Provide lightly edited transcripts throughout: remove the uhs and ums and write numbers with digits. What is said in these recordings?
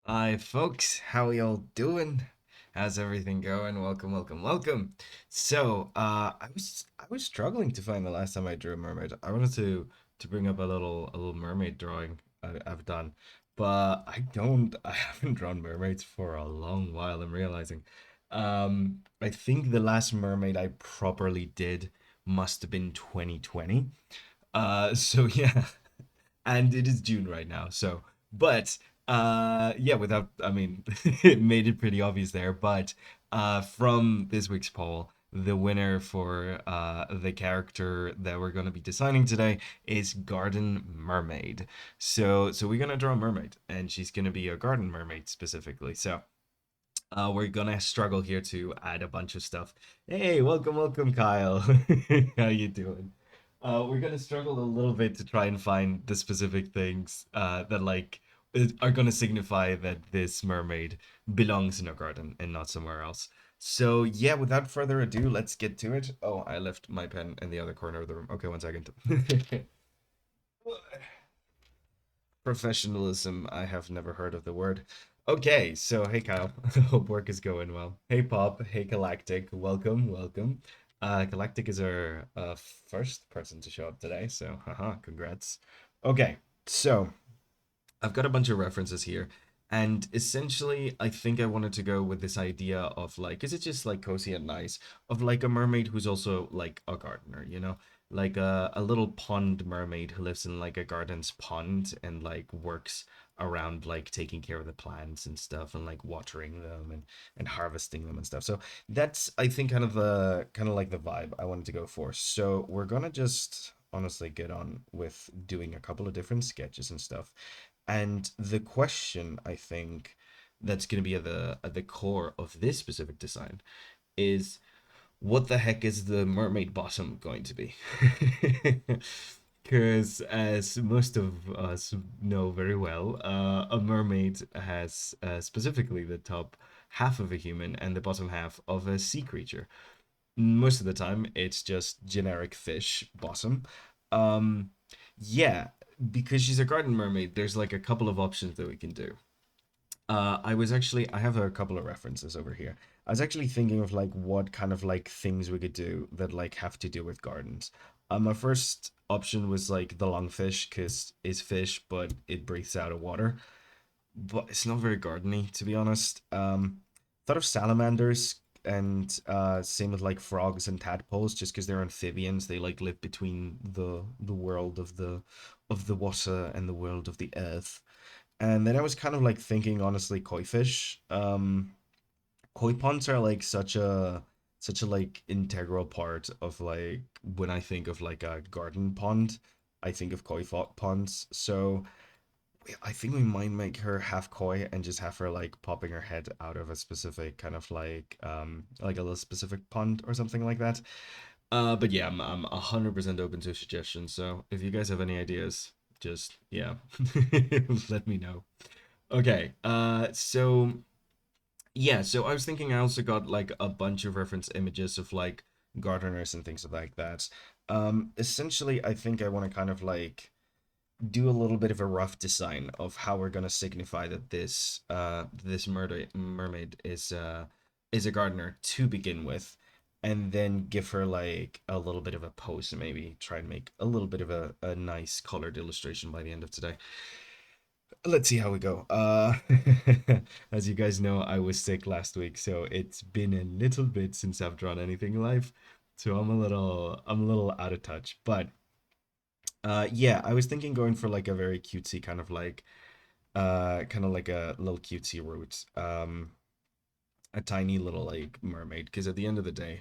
Hi folks, how y'all doing? How's everything going? Welcome, welcome, welcome. I was struggling to find the last time I drew a mermaid. I wanted to bring up a little mermaid drawing I've done, but I haven't drawn mermaids for a long while. I'm realizing. I think the last mermaid I properly did must have been 2020. So yeah, and it is June right now. But yeah, without I mean, it made it pretty obvious there. But from this week's poll, the winner for the character that we're going to be designing today is Garden Mermaid. So we're gonna draw a mermaid, and she's gonna be a garden mermaid specifically. We're gonna struggle here to add a bunch of stuff. Hey, welcome, welcome, Kyle. How you doing? We're gonna struggle a little bit to try and find the specific things that are gonna signify that this mermaid belongs in a garden and not somewhere else. So yeah, without further ado, let's get to it. Oh, I left my pen in the other corner of the room. Okay, one second. Professionalism, I have never heard of the word. Okay, so hey Kyle, hope work is going well. Hey Pop, hey Galactic, welcome, welcome. Galactic is our first person to show up today, so haha, congrats. Okay, so I've got a bunch of references here, and essentially, I think I wanted to go with this idea of like, is it just like cozy and nice, of like a mermaid who's also like a gardener, like a little pond mermaid who lives in like a garden's pond and like works around like taking care of the plants and stuff and like watering them and harvesting them and stuff. So that's I think kind of like the vibe I wanted to go for. So we're gonna just honestly get on with doing a couple of different sketches and stuff. And the question I think that's going to be at the core of this specific design is what the heck is the mermaid bottom going to be? Because as most of us know very well, a mermaid has specifically the top half of a human and the bottom half of a sea creature. Most of the time, it's just generic fish bottom. Um, yeah, because she's a garden mermaid, there's like a couple of options that we can do. I have a couple of references over here. I was actually thinking of like what kind of like things we could do that like have to do with gardens. My first option was like the lungfish, because it's fish, but it breathes out of water. But it's not very gardeny, to be honest. Thought of salamanders and same with like frogs and tadpoles, just because they're amphibians. They like live between the world of the water and the world of the earth. And then I was kind of like thinking, honestly, koi fish. Koi ponds are like such a like integral part of like when I think of like a garden pond, I think of ponds. So I think we might make her half koi and just have her like popping her head out of a specific kind of like a little specific pond or something like that. But yeah, I'm 100% open to suggestions. So if you guys have any ideas, just yeah, let me know. Okay. So I was thinking I also got like a bunch of reference images of like gardeners and things like that. Essentially, I think I want to kind of like do a little bit of a rough design of how we're gonna signify that this mermaid is a gardener to begin with, and then give her like a little bit of a pose and maybe try and make a little bit of a nice colored illustration by the end of today. Let's see how we go. As you guys know, I was sick last week, so it's been a little bit since I've drawn anything live. So I'm a little out of touch. But yeah, I was thinking going for like a very cutesy kind of like a little cutesy route. A tiny little like mermaid, because at the end of the day,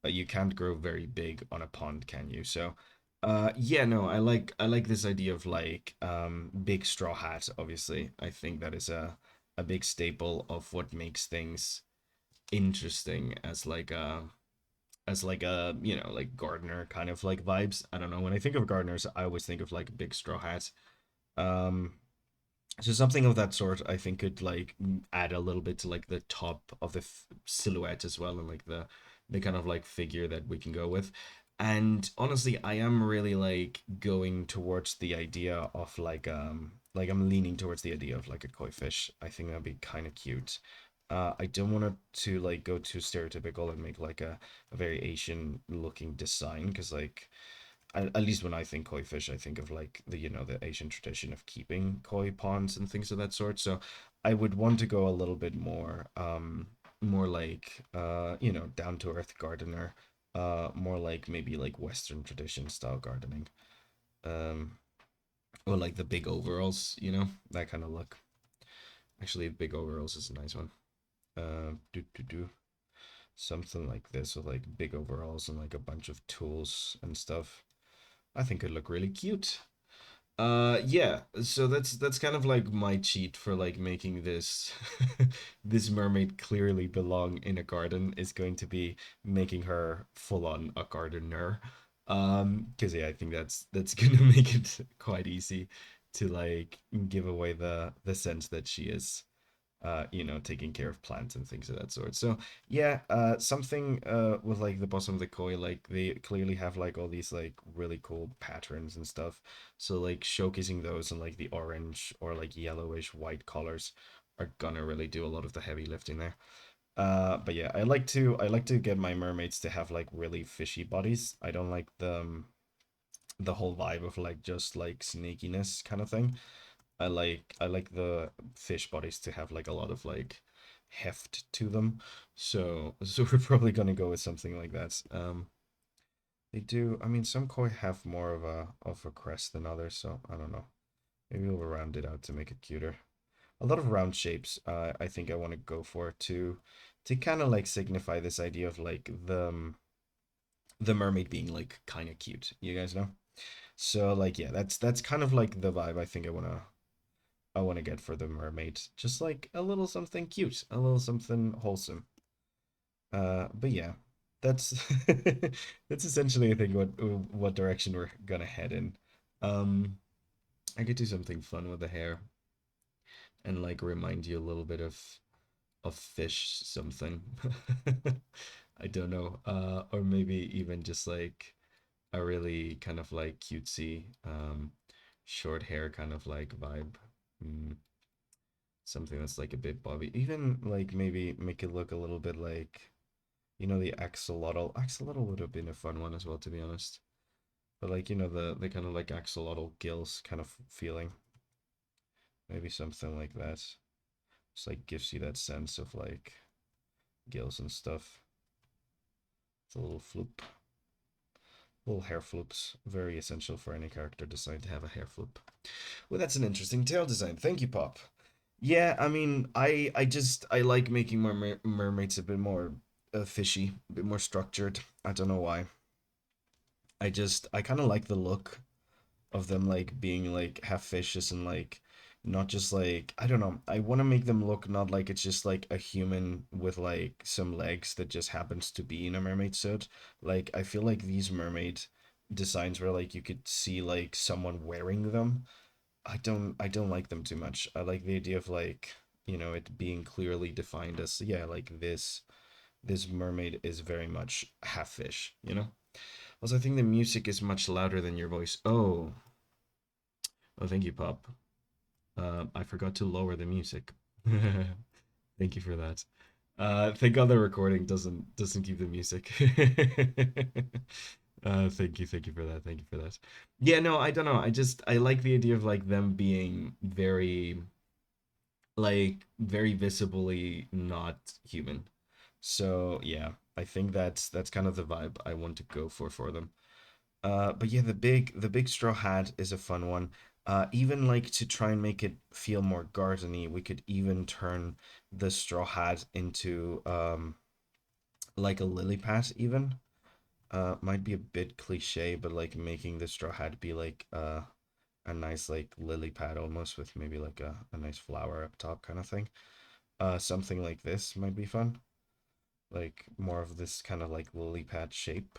you can't grow very big on a pond, can you? So, yeah, no, I like this idea of like big straw hat. Obviously, I think that is a big staple of what makes things interesting as like a like gardener kind of like vibes. I don't know. When I think of gardeners, I always think of like big straw hat. Um, so something of that sort, I think, could like add a little bit to like the top of the silhouette as well, and like the kind of like figure that we can go with. And honestly, I am really like going towards the idea of like like I'm leaning towards the idea of like a koi fish. I think that'd be kind of cute. I don't want to like go too stereotypical and make like a very Asian looking design because like at least when I think koi fish, I think of like the the Asian tradition of keeping koi ponds and things of that sort. So I would want to go a little bit more more like down to earth gardener, more like maybe like Western tradition style gardening. Um or like the big overalls, that kind of look. Actually, big overalls is a nice one. Do something like this with like big overalls and like a bunch of tools and stuff. I think could look really cute. Yeah, so that's kind of like my cheat for like making this this mermaid clearly belong in a garden is going to be making her full on a gardener. Because yeah, I think that's gonna make it quite easy to like give away the sense that she is taking care of plants and things of that sort. So yeah, something with like the bottom of the koi, like they clearly have like all these like really cool patterns and stuff. So like showcasing those and like the orange or like yellowish white colors are gonna really do a lot of the heavy lifting there. But yeah, I like to get my mermaids to have like really fishy bodies. I don't like the whole vibe of like just like snakiness kind of thing. I like the fish bodies to have like a lot of like heft to them. So we're probably gonna go with something like that. They do. I mean, some koi have more of a crest than others, so I don't know. Maybe we'll round it out to make it cuter. A lot of round shapes. I think I want to go for to kind of like signify this idea of like the mermaid being like kind of cute. You guys know. So like yeah, that's kind of like the vibe I think I want to get for the mermaid. Just like a little something cute, a little something wholesome. But yeah, that's that's essentially I think what direction we're gonna head in. Um, I could do something fun with the hair and like remind you a little bit of fish something. I don't know. Or maybe even just like a really kind of like cutesy short hair kind of like vibe. Mm. Something that's like a bit bobby. Even like maybe make it look a little bit like, the axolotl. Axolotl would have been a fun one as well, to be honest. But like, the kind of like axolotl gills kind of feeling. Maybe something like that. Just like gives you that sense of like gills and stuff. It's a little floop. Little hair floops. Very essential for any character design to have a hair floop. Well, that's an interesting tail design. Thank you, Pop. Yeah, I mean, I like making my mermaids a bit more fishy, a bit more structured. I don't know why. I kind of like the look of them like being like half fishes and like not just like I don't know. I want to make them look not like it's just like a human with like some legs that just happens to be in a mermaid suit. Like I feel like these mermaid designs where like you could see like someone wearing them. I don't like them too much. I like the idea of like, it being clearly defined as yeah, like this mermaid is very much half fish. Also, I think the music is much louder than your voice. Oh, thank you, Pop. I forgot to lower the music. Thank you for that. Thank God the recording doesn't keep the music. Thank you for that. Thank you for that. Yeah, no, I don't know. I like the idea of like them being very visibly not human. So yeah, I think that's kind of the vibe I want to go for them. But yeah, the big straw hat is a fun one. Even like to try and make it feel more gardeny, we could even turn the straw hat into like a lily pad even. Might be a bit cliche, but like making the straw hat be like a nice like lily pad almost with maybe like a nice flower up top kind of thing. Something like this might be fun. Like more of this kind of like lily pad shape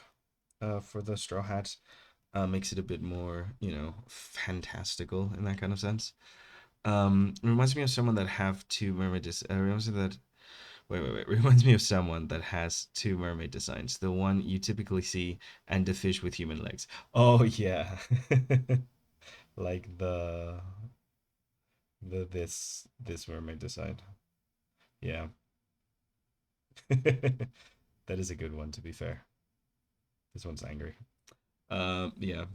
for the straw hat. Makes it a bit more, fantastical in that kind of sense. Reminds me of someone that have two mermaid. Reminds me that wait. Reminds me of someone that has two mermaid designs. The one you typically see and the fish with human legs. Oh yeah, like this mermaid design. Yeah. That is a good one, to be fair. This one's angry. Yeah.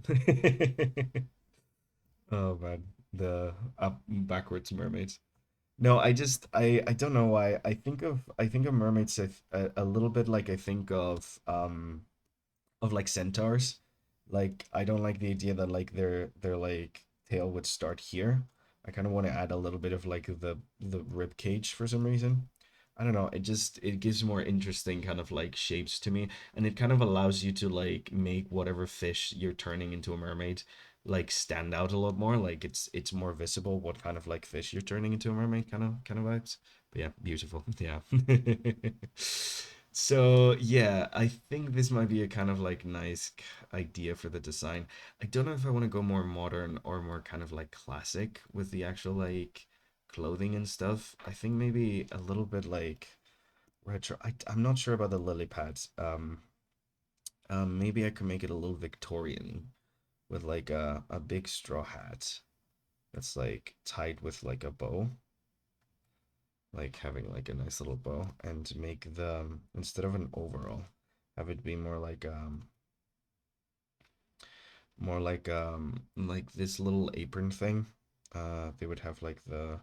Oh man, the up backwards mermaids. No, I don't know why. I think of mermaids a little bit like I think of like centaurs. Like I don't like the idea that like their like tail would start here. I kind of want to add a little bit of like the rib cage for some reason. I don't know. It gives more interesting kind of like shapes to me, and it kind of allows you to like make whatever fish you're turning into a mermaid like stand out a lot more. Like it's more visible what kind of like fish you're turning into a mermaid kind of vibes. But yeah, beautiful. Yeah. So yeah, I think this might be a kind of like nice idea for the design. I don't know if I want to go more modern or more kind of like classic with the actual like clothing and stuff. I think maybe a little bit like retro. I'm not sure about the lily pads. Maybe I could make it a little Victorian with like a big straw hat that's like tied with like a bow, like having like a nice little bow, and make the instead of an overall, have it be more like this little apron thing. They would have like the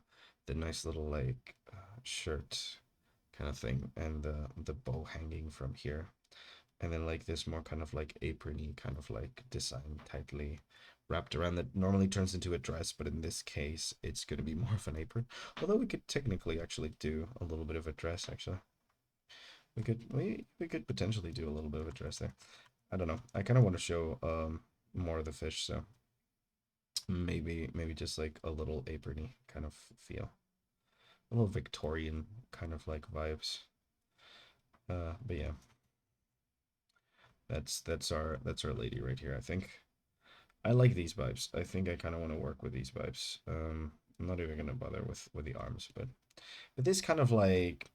nice little like shirt kind of thing, and the bow hanging from here, and then like this more kind of like aprony kind of like design tightly wrapped around that normally turns into a dress, but in this case it's going to be more of an apron. Although we could technically actually do a little bit of a dress. Actually, we could potentially do a little bit of a dress there. I don't know. I kind of want to show more of the fish, so maybe just like a little aprony kind of feel, a little Victorian kind of like vibes. But yeah, that's our lady right here. I think I like these vibes. I think I kind of want to work with these vibes. I'm not even gonna bother with the arms, but this kind of like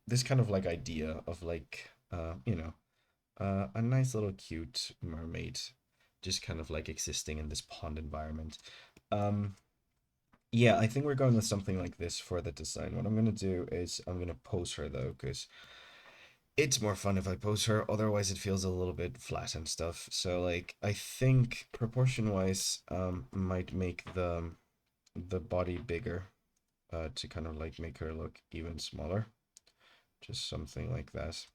idea of like a nice little cute mermaid just kind of like existing in this pond environment. Um, yeah, I think we're going with something like this for the design. What I'm gonna do is I'm gonna pose her though, because it's more fun if I pose her. Otherwise, it feels a little bit flat and stuff. So like, I think proportion wise, might make the body bigger, to kind of like make her look even smaller. Just something like that.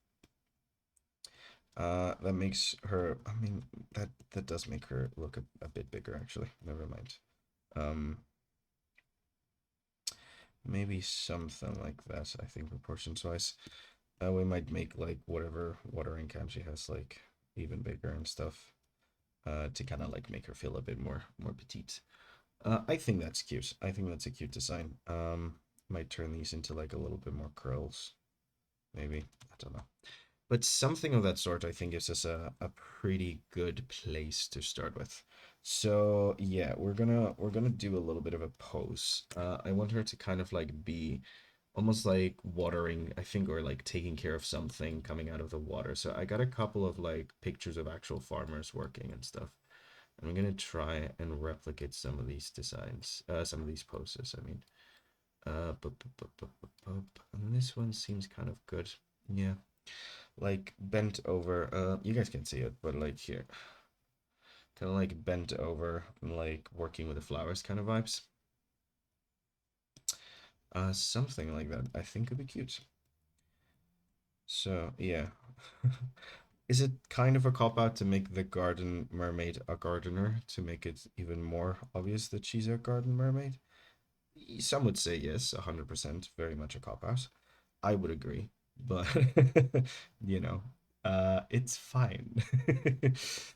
That makes her. I mean, that does make her look a bit bigger actually. Never mind. Um, maybe something like that. I think proportions wise. We might make like whatever watering can she has like even bigger and stuff. To kind of like make her feel a bit more petite. I think that's cute. I think that's a cute design. Might turn these into like a little bit more curls, maybe. I don't know. But something of that sort, I think, gives us a pretty good place to start with. So yeah, we're gonna do a little bit of a pose. I want her to kind of like be almost like watering, I think, or like taking care of something coming out of the water. So I got a couple of like pictures of actual farmers working and stuff. I'm gonna try and replicate some of these designs, some of these poses. I mean, and this one seems kind of good. Yeah, like bent over. You guys can see it, but like here, kind of like bent over, like working with the flowers kind of vibes. Something like that. I think could be cute. So yeah. Is it kind of a cop out to make the garden mermaid a gardener to make it even more obvious that she's a garden mermaid? Some would say yes, 100%, very much a cop out. I would agree, but you know, it's fine.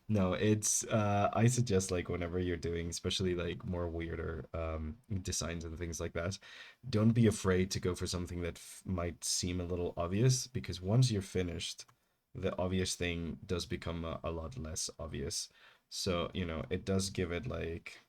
No, it's I suggest like whenever you're doing, especially like more weirder designs and things like that, don't be afraid to go for something that might seem a little obvious because once you're finished, the obvious thing does become a lot less obvious. So, it does give it like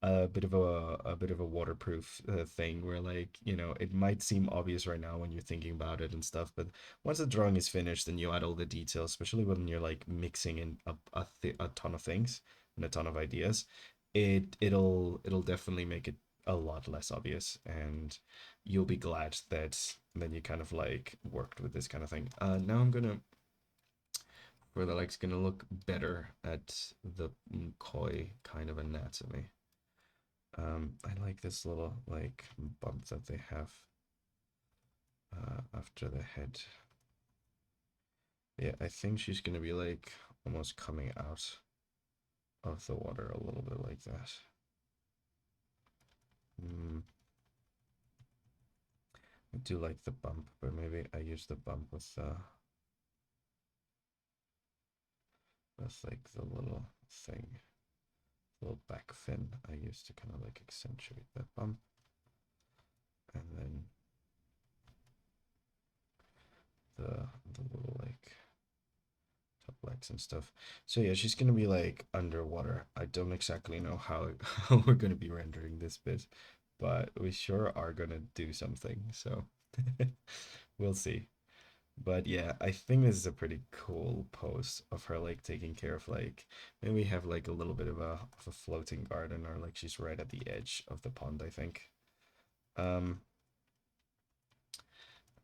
a bit of a waterproof thing where like it might seem obvious right now when you're thinking about it and stuff, but once the drawing is finished and you add all the details, especially when you're like mixing in a ton of things and a ton of ideas, it'll definitely make it a lot less obvious, and you'll be glad that then you kind of like worked with this kind of thing. Now I'm gonna for the legs gonna look better at the koi kind of anatomy. I like this little like bump that they have after the head. Yeah, I think she's gonna be like almost coming out of the water a little bit like that. I do like the bump, but maybe I use the bump with like the little thing, little back fin. I used to kind of like accentuate that bump, and then the little like top legs and stuff. So yeah, she's gonna be like underwater. I don't exactly know how how we're gonna be rendering this bit, but we sure are gonna do something. So we'll see. But yeah, I think this is a pretty cool pose of her like taking care of like maybe have like a little bit of a floating garden, or like she's right at the edge of the pond, I think. Um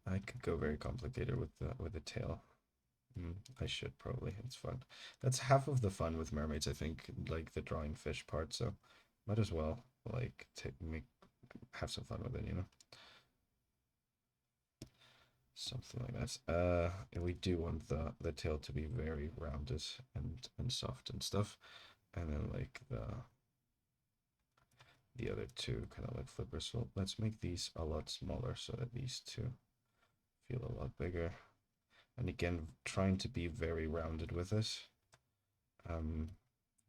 I could go very complicated with the tail. I should probably. It's fun. That's half of the fun with mermaids, I think, like the drawing fish part, so might as well like take make have some fun with it, you know? Something like that. And we do want the tail to be very rounded and soft and stuff. And then like the other two kind of like flippers. So let's make these a lot smaller so that these two feel a lot bigger. And again, trying to be very rounded with it. I'm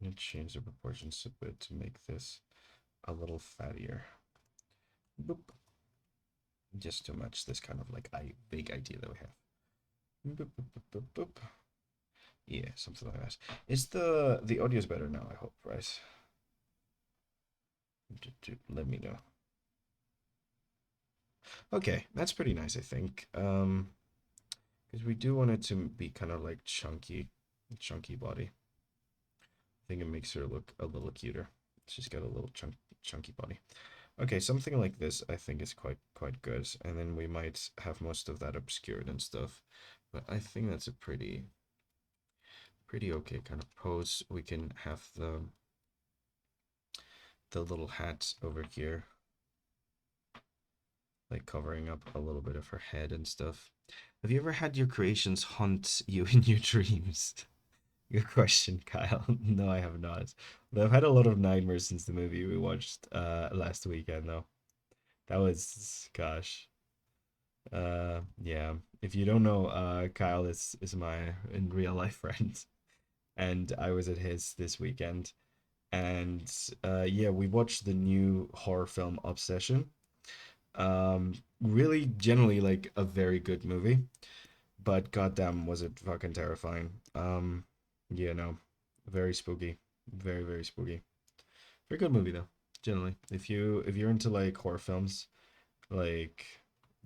gonna change the proportions a bit to make this a little fattier. Boop. Just to match this kind of like big idea that we have. Boop, boop, boop, boop, boop. Yeah, something like that. Is the audio's better now, I hope, right? Let me know. Okay, that's pretty nice, I think. Because we do want it to be kind of like chunky body. I think it makes her look a little cuter. She's got a little chunky body. Okay, something like this I think is quite good. And then we might have most of that obscured and stuff. But I think that's a pretty okay kind of pose. We can have the little hat over here, like covering up a little bit of her head and stuff. Have you ever had your creations haunt you in your dreams? Good question, Kyle. No, I have not. But I've had a lot of nightmares since the movie we watched last weekend though. That was gosh. Yeah. If you don't know, Kyle is my in real life friend. And I was at his this weekend. And yeah, we watched the new horror film Obsession. Really generally like a very good movie, but goddamn was it fucking terrifying. Yeah, no, very spooky, very spooky. Very good movie though. Generally, if you're into like horror films, like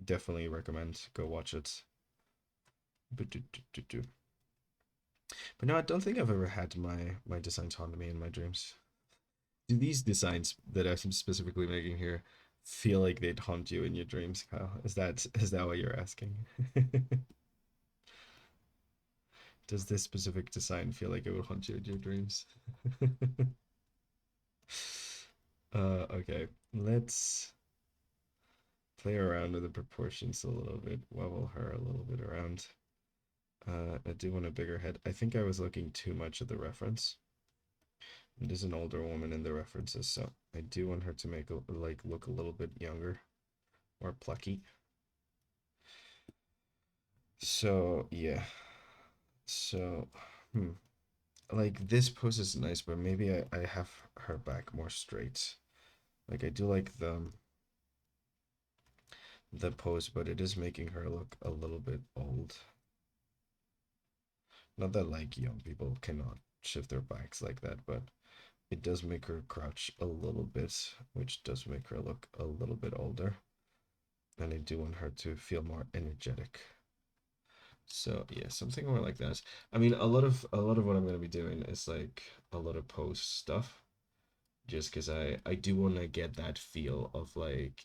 definitely recommend go watch it. But no, I don't think I've ever had my designs haunt me in my dreams. Do these designs that I'm specifically making here feel like they'd haunt you in your dreams, Kyle? Is that what you're asking? Does this specific design feel like it would haunt you in your dreams? Okay. Let's play around with the proportions a little bit, wobble her a little bit around. I do want a bigger head. I think I was looking too much at the reference. It is an older woman in the references, so I do want her to make like look a little bit younger, more plucky. So yeah. So like this pose is nice, but maybe I have her back more straight. Like I do like the pose, but it is making her look a little bit old. Not that like young people cannot shift their backs like that, but it does make her crouch a little bit, which does make her look a little bit older. And I do want her to feel more energetic. So yeah, something more like that. I mean, a lot of what I'm gonna be doing is like a lot of pose stuff, just because I do want to get that feel of like,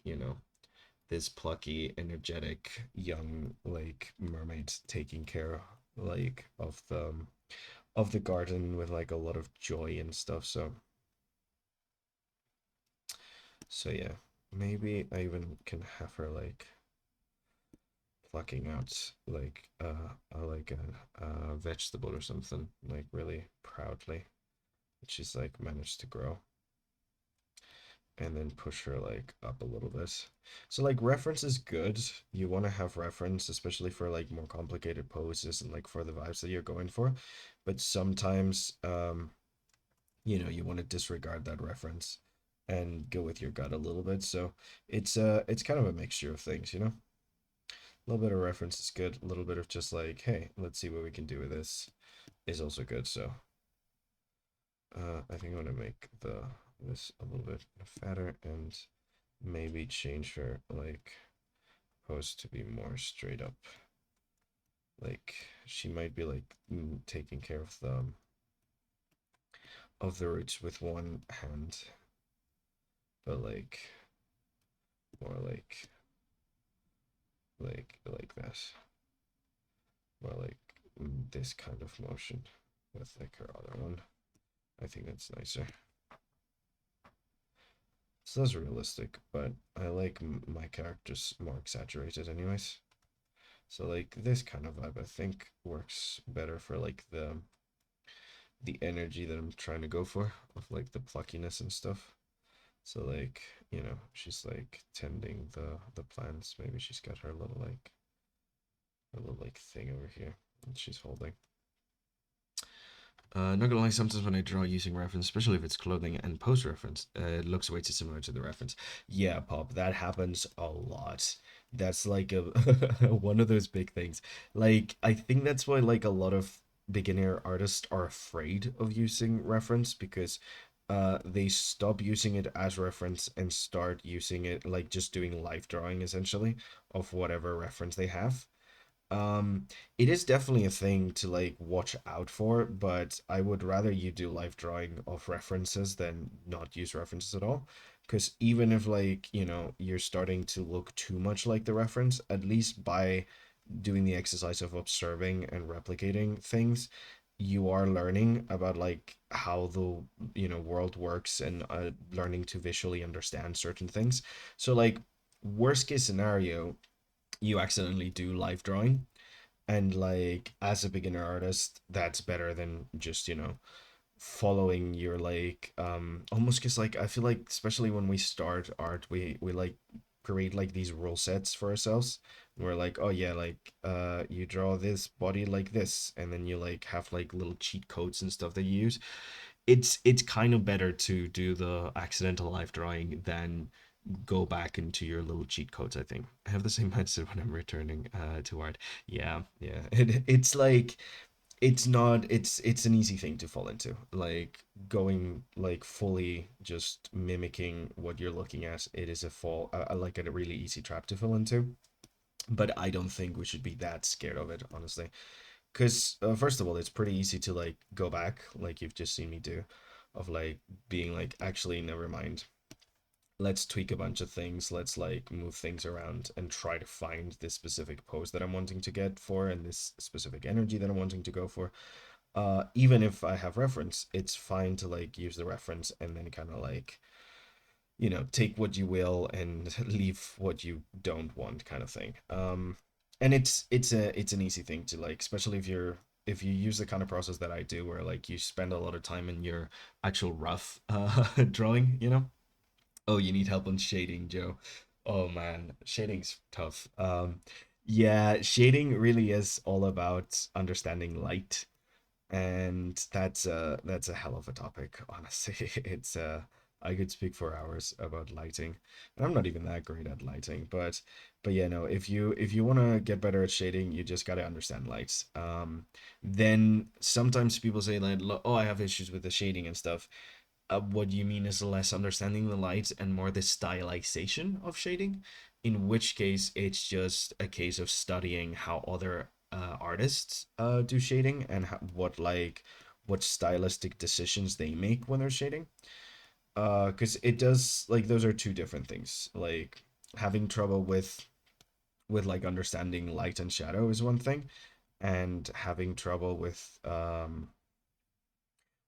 this plucky, energetic young like mermaid taking care like of the garden with like a lot of joy and stuff. So yeah, maybe I even can have her like plucking out like a vegetable or something like really proudly. She's like managed to grow, and then push her like up a little bit. So like reference is good. You want to have reference, especially for like more complicated poses and like for the vibes that you're going for. But sometimes you want to disregard that reference and go with your gut a little bit. So it's kind of a mixture of things. A little bit of reference is good. A little bit of just like, hey, let's see what we can do with this is also good. So I think I'm gonna make this a little bit fatter and maybe change her like pose to be more straight up. Like she might be like taking care of the roots with one hand, but like more like that, more like this kind of motion with like her other one. I think that's nicer. So that's realistic, but I like my characters more exaggerated, anyways. So like this kind of vibe, I think works better for like the energy that I'm trying to go for of like the pluckiness and stuff. So like, she's like tending the plants. Maybe she's got her little like thing over here that she's holding. Not gonna lie, sometimes when I draw using reference, especially if it's clothing and post reference, it looks way too similar to the reference. Yeah, Pop, that happens a lot. That's like a one of those big things. Like, I think that's why like a lot of beginner artists are afraid of using reference because they stop using it as reference and start using it like just doing live drawing essentially of whatever reference they have. um, it is definitely a thing to like watch out for, but I would rather you do live drawing of references than not use references at all. Because even if like, you're starting to look too much like the reference, at least by doing the exercise of observing and replicating things, you are learning about like how the world works and learning to visually understand certain things. So like worst case scenario, you accidentally do live drawing, and like as a beginner artist that's better than just following your like almost because like I feel like especially when we start art we like create like these rule sets for ourselves. We're like, oh yeah, like you draw this body like this, and then you like have like little cheat codes and stuff that you use. It's kind of better to do the accidental life drawing than go back into your little cheat codes. I think I have the same mindset when I'm returning to art. Yeah, yeah. It's like it's an easy thing to fall into, like going like fully just mimicking what you're looking at. It is like a really easy trap to fall into, but I don't think we should be that scared of it, honestly. Because first of all, it's pretty easy to like go back like you've just seen me do, of like being like, actually never mind, let's tweak a bunch of things, let's like move things around and try to find this specific pose that I'm wanting to get for and this specific energy that I'm wanting to go for. Even if I have reference, it's fine to like use the reference and then kind of like take what you will and leave what you don't want, kind of thing. And it's an easy thing to like, especially if you use the kind of process that I do where like you spend a lot of time in your actual rough drawing. Oh, you need help on shading, Joe. Oh man, shading's tough. Yeah, shading really is all about understanding light, and that's a hell of a topic, honestly. It's I could speak for hours about lighting, and I'm not even that great at lighting, but yeah, no, if you want to get better at shading, you just got to understand lights. Then sometimes people say like, oh, I have issues with the shading and stuff. What you mean is less understanding the light and more the stylization of shading, in which case it's just a case of studying how other artists do shading and what stylistic decisions they make when they're shading. Because it does like those are two different things. Like having trouble with like understanding light and shadow is one thing, and having trouble with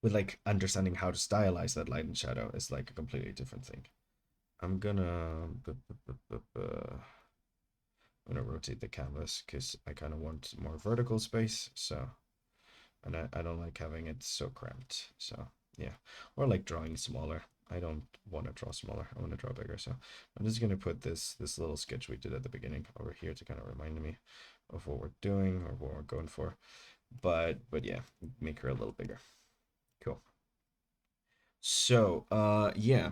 like understanding how to stylize that light and shadow is like a completely different thing. I'm gonna I'm gonna rotate the canvas because I kind of want more vertical space. So, and I don't like having it so cramped. So yeah, or like drawing smaller. I don't want to draw smaller. I want to draw bigger. So I'm just gonna put this little sketch we did at the beginning over here to kind of remind me of what we're doing or what we're going for. But yeah, make her a little bigger. Cool. So, yeah,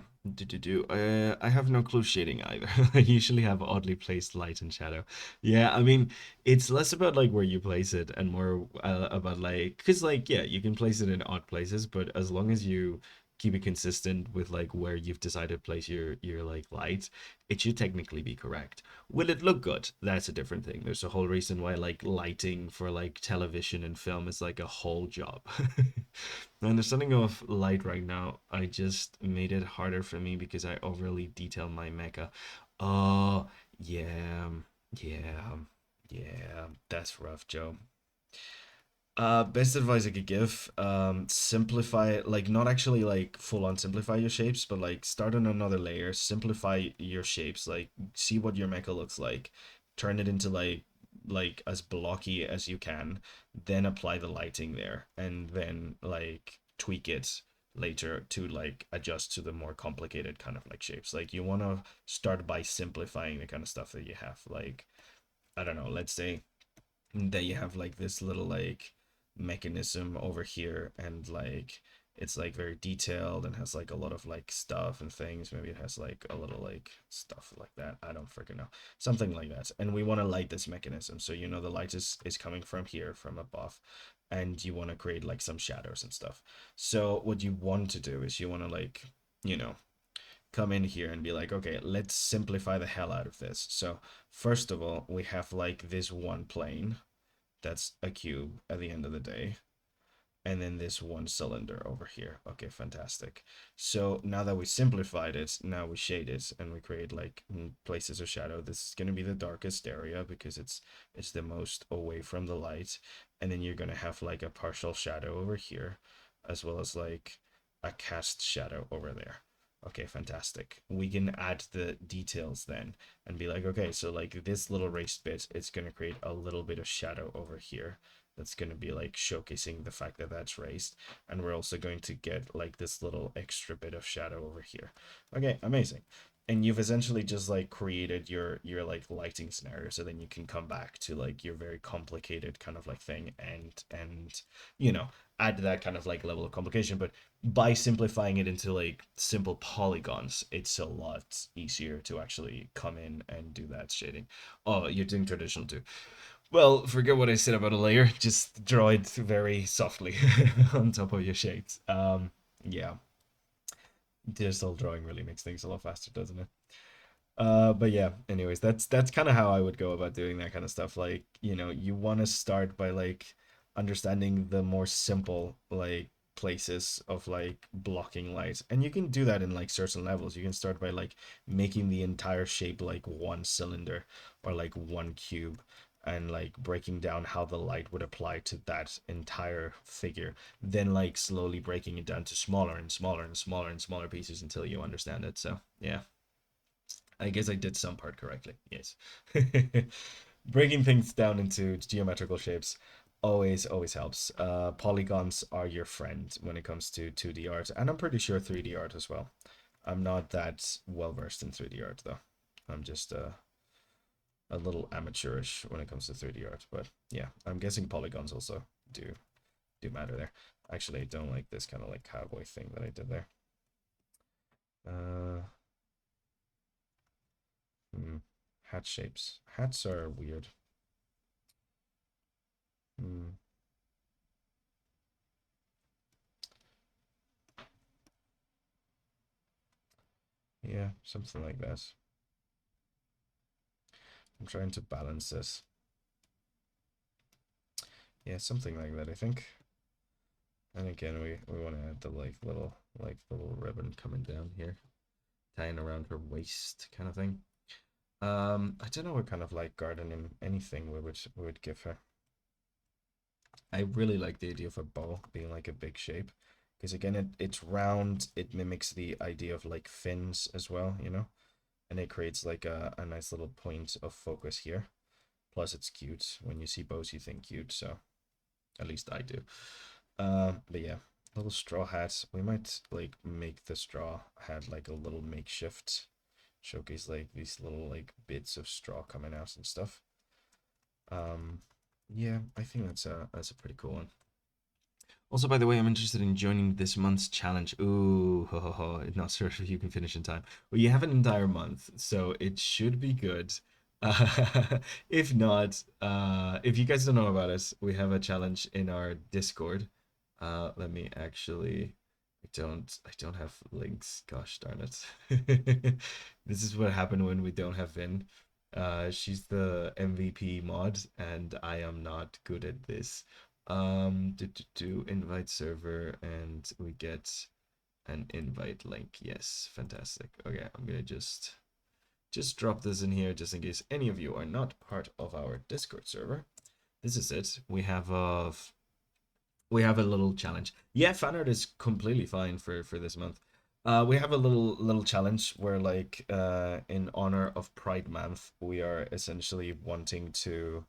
I have no clue shading either. I usually have oddly placed light and shadow. Yeah, I mean, it's less about like where you place it and more about like, because like, yeah, you can place it in odd places, but as long as you keep it consistent with like where you've decided to place your like light, it should technically be correct. Will it look good? That's a different thing. There's a whole reason why like lighting for like television and film is like a whole job. My understanding of light right now, I just made it harder for me because I overly detail my mecha. Oh, yeah, yeah, yeah, that's rough, Joe. Best advice I could give, simplify, like not actually like full on simplify your shapes, but like start on another layer, simplify your shapes, like see what your mecha looks like, turn it into like as blocky as you can, then apply the lighting there, and then like tweak it later to like adjust to the more complicated kind of like shapes. Like you want to start by simplifying the kind of stuff that you have. Like, I don't know, let's say that you have like this little like mechanism over here, and like it's like very detailed and has like a lot of like stuff and things. Maybe it has like a little like stuff like that, I don't freaking know, something like that. And we want to light this mechanism, so you know the light is coming from here, from above, and you want to create like some shadows and stuff. So what you want to do is you want to like, you know, come in here and be like, okay, let's simplify the hell out of this. So first of all, we have like this one plane that's a cube at the end of the day. And then this one cylinder over here. Okay, fantastic. So now that we simplified it, now we shade it and we create like places of shadow. This is going to be the darkest area because it's the most away from the light. And then you're going to have like a partial shadow over here, as well as like a cast shadow over there. Okay, fantastic. We can add the details then and be like, okay, so like this little raised bit, it's going to create a little bit of shadow over here that's going to be like showcasing the fact that that's raised. And we're also going to get like this little extra bit of shadow over here. Okay, amazing. And you've essentially just like created your like lighting scenario, so then you can come back to like your very complicated kind of like thing, and you know, add that kind of like level of complication. But by simplifying it into like simple polygons, it's a lot easier to actually come in and do that shading. Oh, you're doing traditional too. Well, forget what I said about a layer. Just draw it very softly on top of your shades. Yeah, digital drawing really makes things a lot faster, doesn't it? But yeah, anyways, that's kind of how I would go about doing that kind of stuff. Like, you know, you want to start by like understanding the more simple like places of like blocking light. And you can do that in like certain levels. You can start by like making the entire shape like one cylinder or like one cube, and like breaking down how the light would apply to that entire figure, then like slowly breaking it down to smaller and smaller and smaller and smaller pieces until you understand it. So yeah, I guess I did some part correctly. Yes. Breaking things down into geometrical shapes always helps. Polygons are your friend when it comes to 2D art, and I'm pretty sure 3D art as well. I'm not that well versed in 3D art though. I'm just a little amateurish when it comes to 3D art, but yeah, I'm guessing polygons also do matter there. Actually, I don't like this kind of like cowboy thing that I did there. Uh, hmm. Hat shapes. Hats are weird. Hmm. Yeah, something like that. I'm trying to balance this. Yeah, something like that, I think. And again, we want to add the like little like the little ribbon coming down here, tying around her waist, kind of thing. I don't know what kind of like gardening anything we would give her. I really like the idea of a bow being like a big shape, because again, it's round. It mimics the idea of like fins as well, and it creates like a nice little point of focus here. Plus, it's cute. When you see bows, you think cute, so at least I do. But yeah, little straw hats. We might like make the straw hat like a little makeshift showcase, like these little like bits of straw coming out and stuff. Um, yeah, I think that's a pretty cool one. Also, by the way, I'm interested in joining this month's challenge. Ooh, ho ho ho! Not sure if you can finish in time. Well, you have an entire month, so it should be good. If not, if you guys don't know about us, we have a challenge in our Discord. Let me actually. I don't have links. Gosh darn it! This is what happened when we don't have Vin. She's the MVP mod, and I am not good at this. Do invite server, and we get an invite link. Yes, fantastic. Okay, I'm gonna just drop this in here just in case any of you are not part of our Discord server. This is it. We have a little challenge. Yeah, fan art is completely fine for this month. We have a little challenge where like in honor of Pride Month, we are essentially wanting to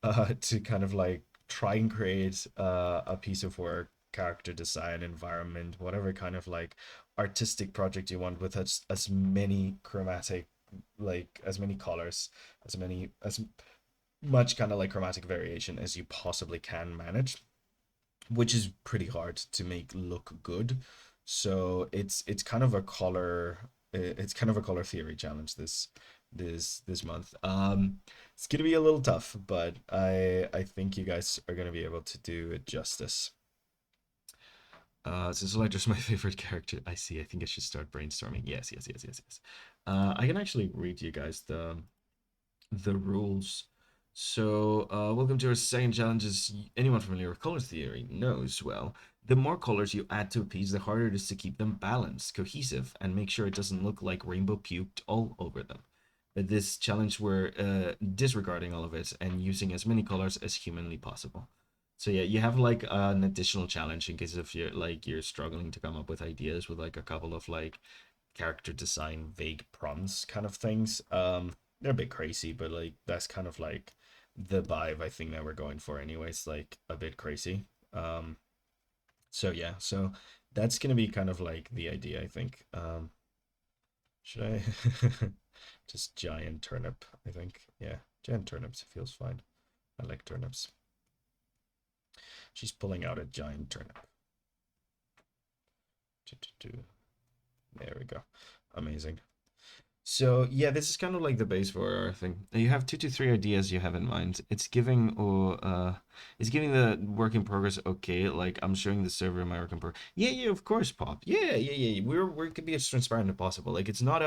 kind of like try and create a piece of work, character design, environment, whatever kind of like artistic project you want with as many chromatic, like as many colors, as much kind of like chromatic variation as you possibly can manage, which is pretty hard to make look good. So it's kind of a color theory challenge this month. It's gonna be a little tough, but I think you guys are gonna be able to do it justice. Since Electra's my favorite character, I see. I think I should start brainstorming. Yes, yes, yes, yes, yes. I can actually read you guys the rules. So, welcome to our second challenge. As anyone familiar with color theory knows, well, the more colors you add to a piece, the harder it is to keep them balanced, cohesive, and make sure it doesn't look like rainbow puked all over them. But this challenge, we're disregarding all of it and using as many colors as humanly possible. So yeah, you have like an additional challenge in case if you're struggling to come up with ideas with like a couple of like character design vague prompts kind of things. They're a bit crazy, but like that's kind of like the vibe I think that we're going for anyways, like a bit crazy. So yeah, so that's gonna be kind of like the idea, I think. Should I just giant turnip, I think. Yeah, giant turnips feels fine. I like turnips. She's pulling out a giant turnip. There we go. Amazing. So yeah, this is kind of like the base for our thing. You have 2 to 3 ideas you have in mind. It's giving the work in progress. Okay, like I'm showing the server in my work in progress. Yeah, yeah, of course, Pop. Yeah, yeah, yeah. We're gonna be as transparent as possible. Like it's not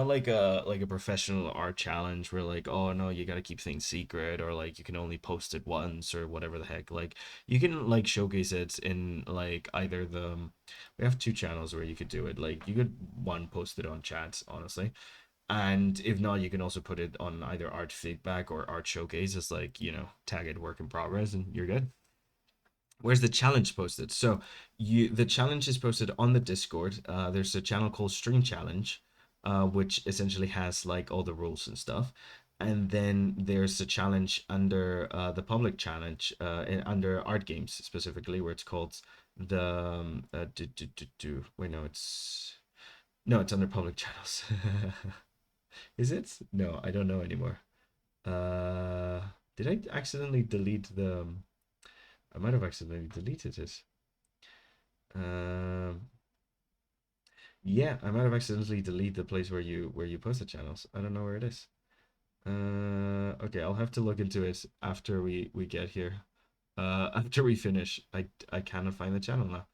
like a professional art challenge where like, oh no, you gotta keep things secret, or like you can only post it once or whatever the heck. Like you can like showcase it in like either we have 2 channels where you could do it. Like you could one post it on chats, honestly, and if not, you can also put it on either art feedback or art showcase as like tag it work in progress, and you're good. Where's the challenge posted? So the challenge is posted on the Discord. There's a channel called Stream Challenge, which essentially has like all the rules and stuff. And then there's a challenge under the public challenge, under art games specifically, where it's called the wait, no, it's under public channels. Is it? No, I don't know anymore. Uh, did I accidentally delete the? I might have accidentally deleted it. Um, yeah, I might have accidentally deleted the place where you post the channels. I don't know where it is. Okay, I'll have to look into it after we get here. After we finish, I cannot find the channel now.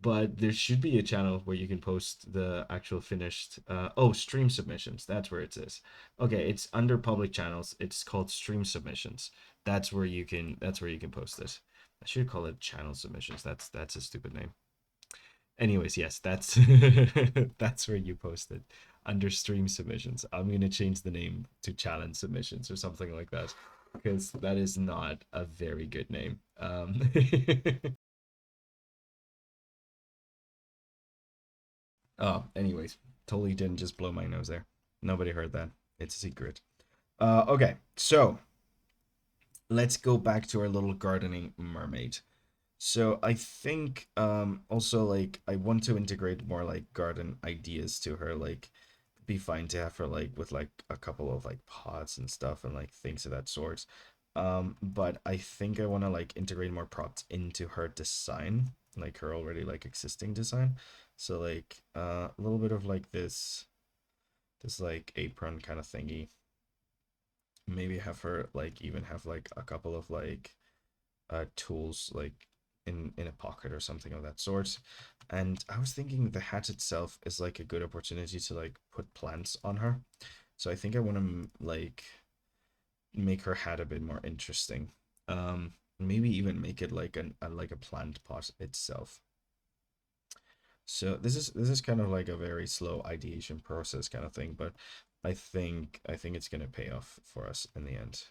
But there should be a channel where you can post the actual finished. Oh, stream submissions. That's where it is. Okay, it's under public channels. It's called stream submissions. That's where you can post this. I should call it channel submissions. That's a stupid name. Anyways, yes, that's that's where you post it under stream submissions. I'm gonna change the name to challenge submissions or something like that because that is not a very good name. Oh, anyways, totally didn't just blow my nose there. Nobody heard that. It's a secret. Okay, so let's go back to our little gardening mermaid. So I think also like I want to integrate more like garden ideas to her, like be fine to have her like with like a couple of like pots and stuff and like things of that sort. But I think I want to like integrate more props into her design, like her already like existing design. So like a little bit of like this like apron kind of thingy. Maybe have her like even have like a couple of like tools like in a pocket or something of that sort. And I was thinking the hat itself is like a good opportunity to like put plants on her. So I think I want to like make her hat a bit more interesting. Maybe even make it like like a plant pot itself. So this is kind of like a very slow ideation process kind of thing, but I think it's gonna pay off for us in the end.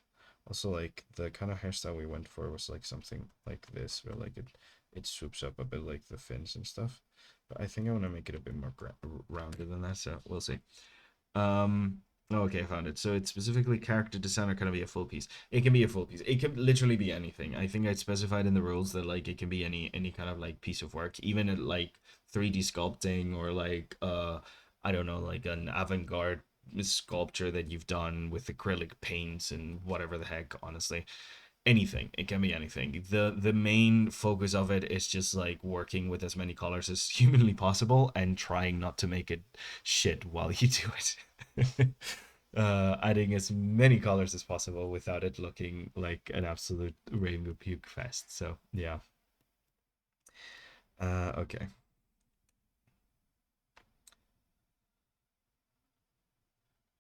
Also, like the kind of hairstyle we went for was like something like this, where like it swoops up a bit like the fins and stuff. But I think I want to make it a bit more rounded than that, so we'll see. Okay, I found it. So it's specifically character design or can it be a full piece? It can be a full piece. It can literally be anything. I think I specified in the rules that like it can be any kind of like piece of work, even at like 3D sculpting or like I don't know, like an avant-garde sculpture that you've done with acrylic paints and whatever the heck, honestly. Anything. It can be anything. The main focus of it is just like working with as many colors as humanly possible and trying not to make it shit while you do it. Adding as many colors as possible without it looking like an absolute rainbow puke fest. So yeah. Okay.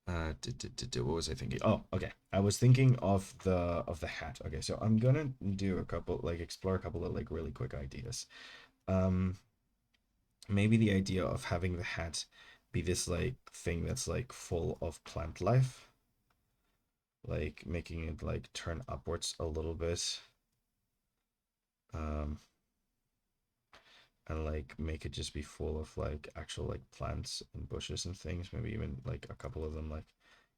What was I thinking? Oh, okay. I was thinking of the hat. Okay, so I'm gonna do a couple, like explore a couple of like really quick ideas. Um, Maybe the idea of having the hat be this like thing that's like full of plant life, like making it like turn upwards a little bit, um, and like make it just be full of like actual like plants and bushes and things. Maybe even like a couple of them like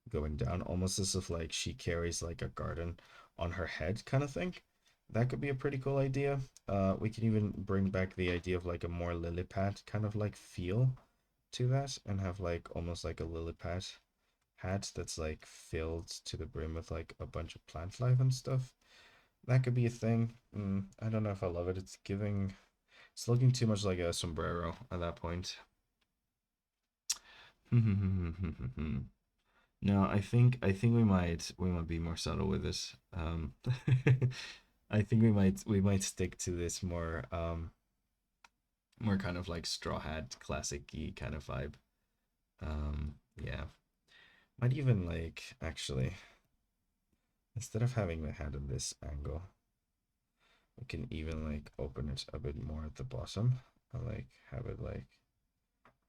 going down, almost as if like she carries like a garden on her head kind of thing. That could be a pretty cool idea. We can even bring back the idea of like a more lily pad kind of like feel to that and have like almost like a lily pad hat that's like filled to the brim with like a bunch of plant life and stuff. That could be a thing. I don't know if I love it. It's looking too much like a sombrero at that point. No, I think we might be more subtle with this. I think we might stick to this more kind of like straw hat classic-y kind of vibe. Yeah. Might even like actually instead of having the hat in this angle, we can even like open it a bit more at the bottom and like have it like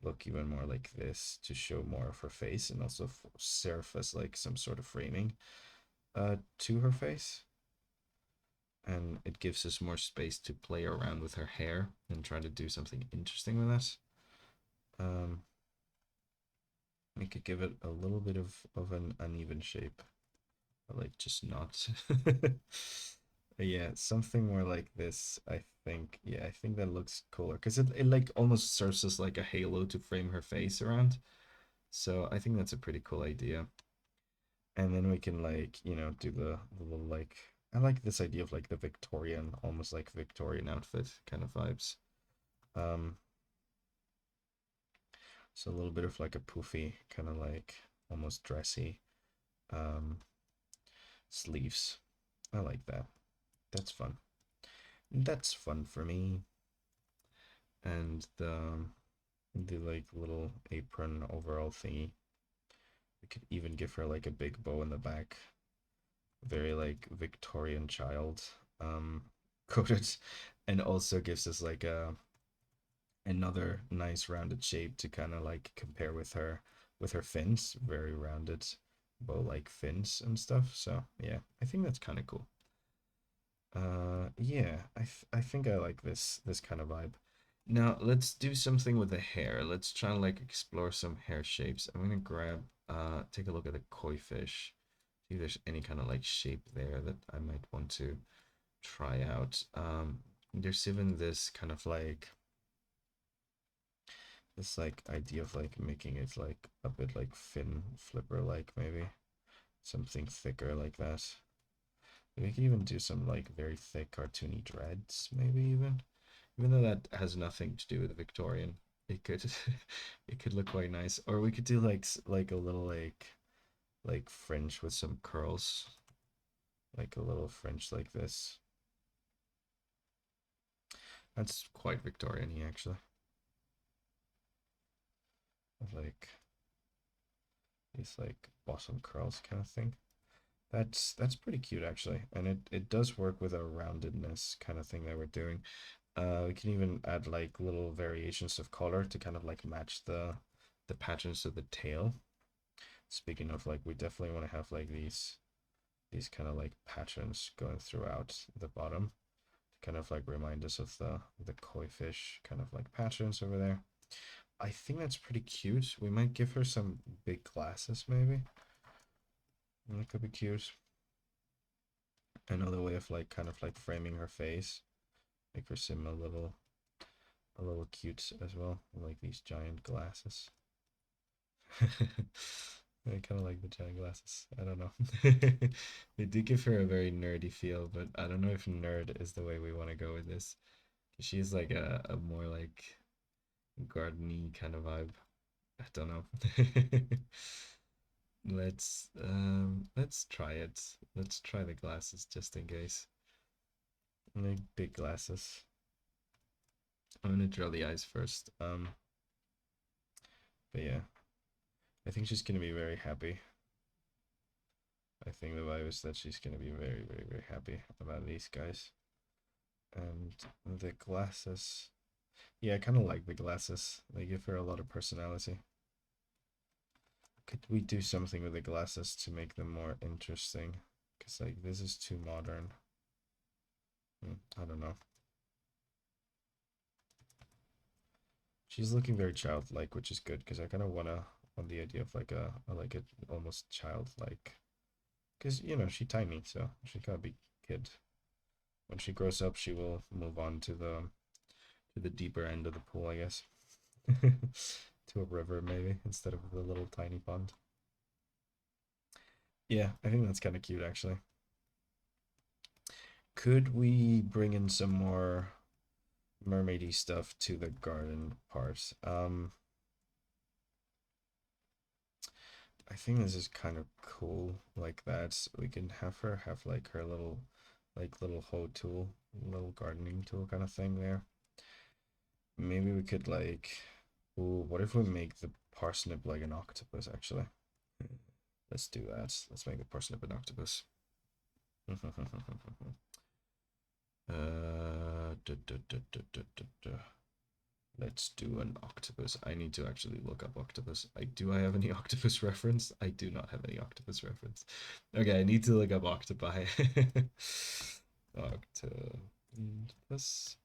look even more like this to show more of her face and also serve as like some sort of framing to her face. And it gives us more space to play around with her hair and try to do something interesting with that. Um, we could give it a little bit of an uneven shape, but like just not. Yeah, something more like this. I think. Yeah, I think that looks cooler because it like almost serves as like a halo to frame her face around. So I think that's a pretty cool idea. And then we can like do the little like I like this idea of like the Victorian, almost like Victorian outfit kind of vibes. Um, so a little bit of like a poofy, kind of like almost dressy um, sleeves. I like that. That's fun. That's fun for me. And the like little apron overall thingy. We could even give her like a big bow in the back. Very like Victorian child coated, and also gives us like Another nice rounded shape to kind of like compare with her fins, very rounded bow like fins and stuff. So yeah, I think that's kind of cool. Yeah, I think I like this kind of vibe. Now let's do something with the hair. Let's try and like explore some hair shapes. I'm gonna grab take a look at the koi fish. See if there's any kind of like shape there that I might want to try out. There's even this kind of like this like idea of like making it like a bit like fin flipper like maybe something thicker like that. We can even do some like very thick cartoony dreads maybe even though that has nothing to do with the Victorian. It could it could look quite nice, or we could do like a little like fringe with some curls, like a little fringe like this. That's quite Victorian-y actually. Like these like bottom curls kind of thing. That's pretty cute actually, and it does work with a roundedness kind of thing that we're doing. We can even add like little variations of color to kind of like match the patterns of the tail. Speaking of like, we definitely want to have like these kind of like patterns going throughout the bottom to kind of like remind us of the koi fish kind of like patterns over there. I think that's pretty cute. We might give her some big glasses maybe. That could be cute. Another way of like kind of like framing her face, make her seem a little cute as well, like these giant glasses. I kind of like the giant glasses. I don't know. They do give her a very nerdy feel, but I don't know if nerd is the way we want to go with this. She's like a more like gardeny kind of vibe. I don't know. Let's try it. Let's try the glasses just in case. Like big glasses. I'm gonna draw the eyes first. But yeah, I think she's gonna be very happy. I think the vibe is that she's gonna be very, very, very happy about these guys. And the glasses. Yeah, I kind of like the glasses. They give her a lot of personality. Could we do something with the glasses to make them more interesting? Because like this is too modern. I don't know. She's looking very childlike, which is good because I kind of wanna want the idea of like a like a almost childlike. Because you know she's tiny, so she can't be kid. When she grows up, she will move on to the deeper end of the pool, I guess. To a river maybe instead of the little tiny pond. Yeah, I think that's kind of cute actually. Could we bring in some more mermaidy stuff to the garden part? I think this is kind of cool like that. We can have her have like her little hoe tool, little gardening tool kind of thing there. Maybe we could like, ooh, what if we make the parsnip like an octopus actually? Let's do that. Let's make the parsnip an octopus. Duh, duh, duh, duh, duh, duh, duh. Let's do an octopus. I need to actually look up octopus. Do I have any octopus reference? I do not have any octopus reference. Okay, I need to look up octopi. Octopus.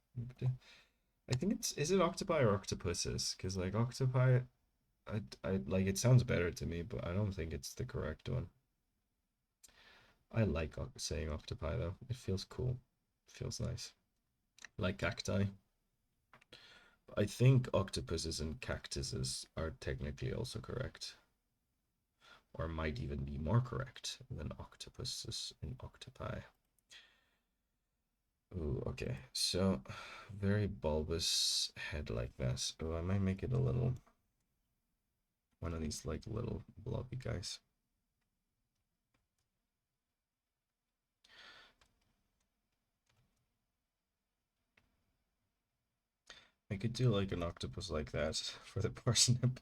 I think it's is it octopi or octopuses? Because like octopi, I like it sounds better to me, but I don't think it's the correct one. I like saying octopi though. It feels cool. It feels nice. Like cacti. I think octopuses and cactuses are technically also correct, or might even be more correct than octopuses and octopi. Ooh, okay. So, very bulbous head like this. Oh, I might make it a little, one of these like little blobby guys. I could do like an octopus like that for the parsnip.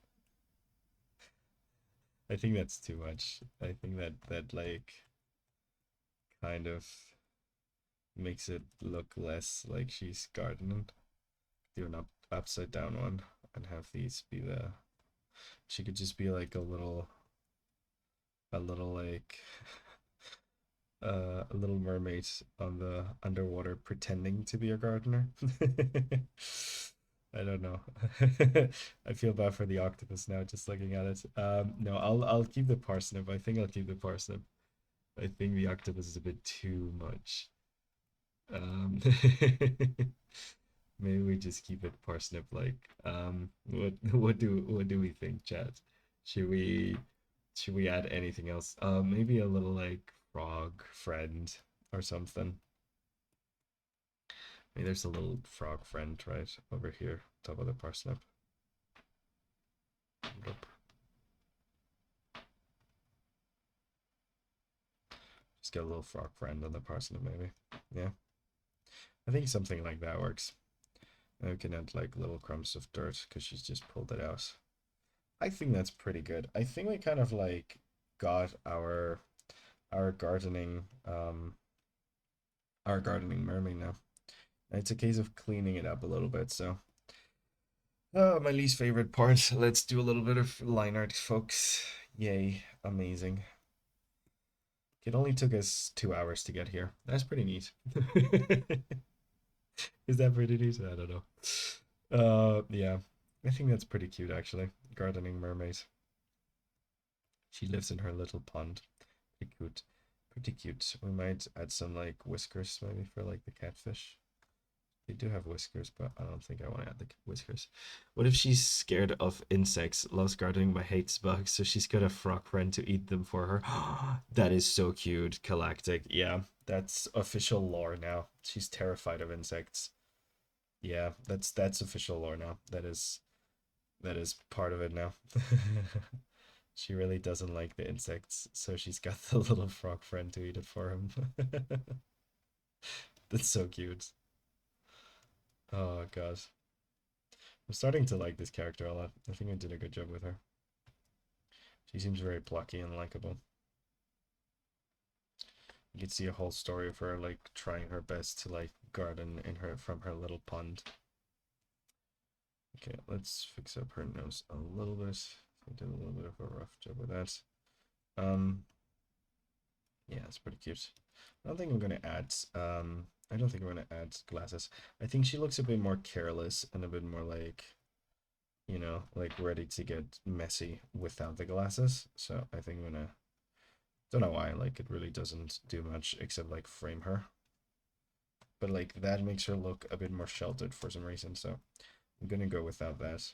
I think that's too much. I think that like kind of makes it look less like she's gardening. Do an upside down one and have these be the. She could just be like a little like a little mermaid on the underwater pretending to be a gardener. I don't know. I feel bad for the octopus now just looking at it. No, I'll keep the parsnip. I think I'll keep the parsnip. I think the octopus is a bit too much. Um, maybe we just keep it parsnip like. What do we think, Chad? Should we should we add anything else? Maybe a little like frog friend or something. Maybe there's a little frog friend right over here, top of the parsnip. Nope. Just get a little frog friend on the parsnip, maybe. Yeah, I think something like that works. And we can add like little crumbs of dirt because she's just pulled it out. I think that's pretty good. I think we kind of like got our gardening mermaid now. It's a case of cleaning it up a little bit. So, oh, my least favorite part. Let's do a little bit of line art, folks. Yay, amazing. It only took us 2 hours to get here. That's pretty neat. Is that pretty neat? I don't know. Yeah, I think that's pretty cute actually. Gardening mermaid. She lives in her little pond. Pretty cute. Pretty cute. We might add some like whiskers maybe for like the catfish. They do have whiskers, but I don't think I want to add the whiskers. What if she's scared of insects, loves gardening but hates bugs, so she's got a frog friend to eat them for her? That is so cute, Galactic. Yeah, that's official lore now. She's terrified of insects. Yeah, that's official lore now. That is part of it now. She really doesn't like the insects, so she's got the little frog friend to eat it for him. That's so cute. Oh god. I'm starting to like this character a lot. I think I did a good job with her. She seems very plucky and likable. You can see a whole story of her like trying her best to like garden in her from her little pond. Okay, let's fix up her nose a little bit. I did a little bit of a rough job with that. Yeah, it's pretty cute. I don't think I'm gonna add I don't think I'm gonna add glasses. I think she looks a bit more careless and a bit more like, like ready to get messy without the glasses. So I think I'm gonna, don't know why, like it really doesn't do much except like frame her. But like that makes her look a bit more sheltered for some reason. So I'm gonna go without that.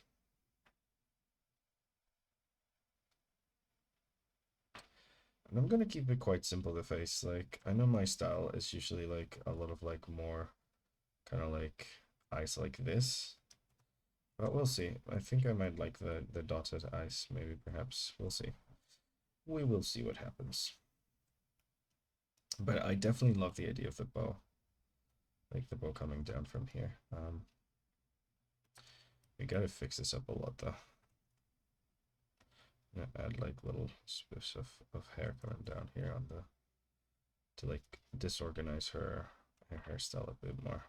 And I'm gonna keep it quite simple, the face. Like I know my style is usually like a lot of like more kind of like eyes like this. But we'll see. I think I might like the dotted eyes, maybe perhaps. We'll see. We will see what happens. But I definitely love the idea of the bow. Like the bow coming down from here. We gotta fix this up a lot though. I'm gonna add like little spiffs of hair coming down here on the to like disorganize her hairstyle a bit more.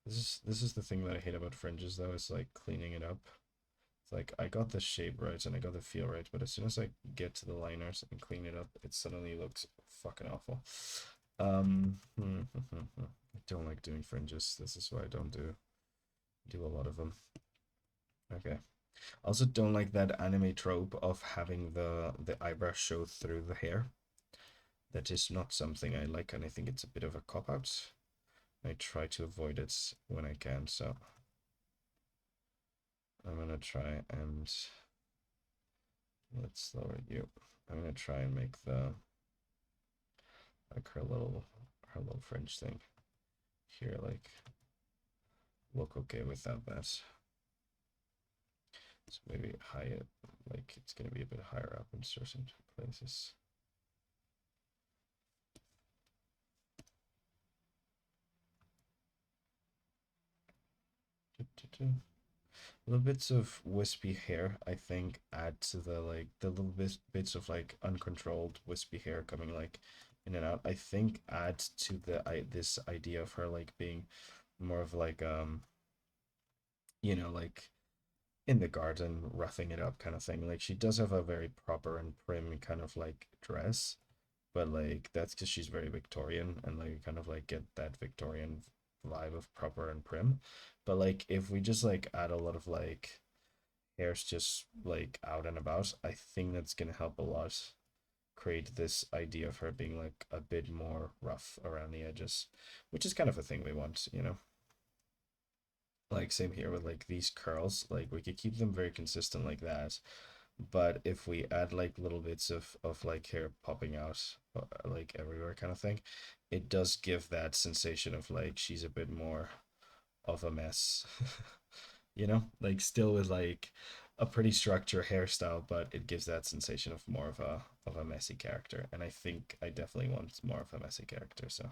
This is the thing that I hate about fringes though, is like cleaning it up. It's like I got the shape right and I got the feel right, but as soon as I get to the liners and clean it up, it suddenly looks fucking awful. I don't like doing fringes. This is why I don't do a lot of them. Okay. Also don't like that anime trope of having the eyebrow show through the hair. That is not something I like, and I think it's a bit of a cop out. I try to avoid it when I can, so I'm gonna try and let's lower you. I'm gonna try and make the like her little fringe thing here like look okay without that. So maybe higher, like it's gonna be a bit higher up in certain places. Little bits of wispy hair, I think, add to the like the little bits of like uncontrolled wispy hair coming like in and out, I think adds to the this idea of her like being more of like like in the garden roughing it up kind of thing. Like she does have a very proper and prim kind of like dress, but like that's because she's very Victorian and like kind of like get that Victorian vibe of proper and prim. But like if we just like add a lot of like hairs just like out and about, I think that's gonna help a lot create this idea of her being like a bit more rough around the edges, which is kind of a thing we want, you know. Like same here with like these curls, like we could keep them very consistent like that, but if we add like little bits of like hair popping out like everywhere kind of thing, it does give that sensation of like she's a bit more of a mess. You know, like still with like a pretty structured hairstyle, but it gives that sensation of more of a messy character, and I think I definitely want more of a messy character, so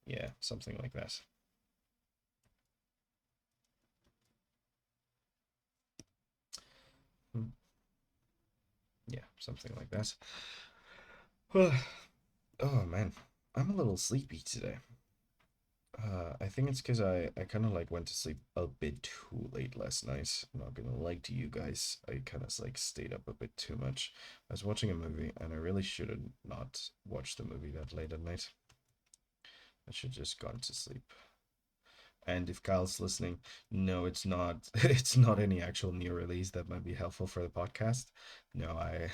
yeah, something like that. Hmm. Yeah, something like that. Oh man, I'm a little sleepy today. I think it's because I kind of like went to sleep a bit too late last night. I'm not gonna lie to you guys. I kind of like stayed up a bit too much. I was watching a movie and I really should have not watched the movie that late at night. I should just gone to sleep. And if Kyle's listening, no, it's not. It's not any actual new release that might be helpful for the podcast. No, I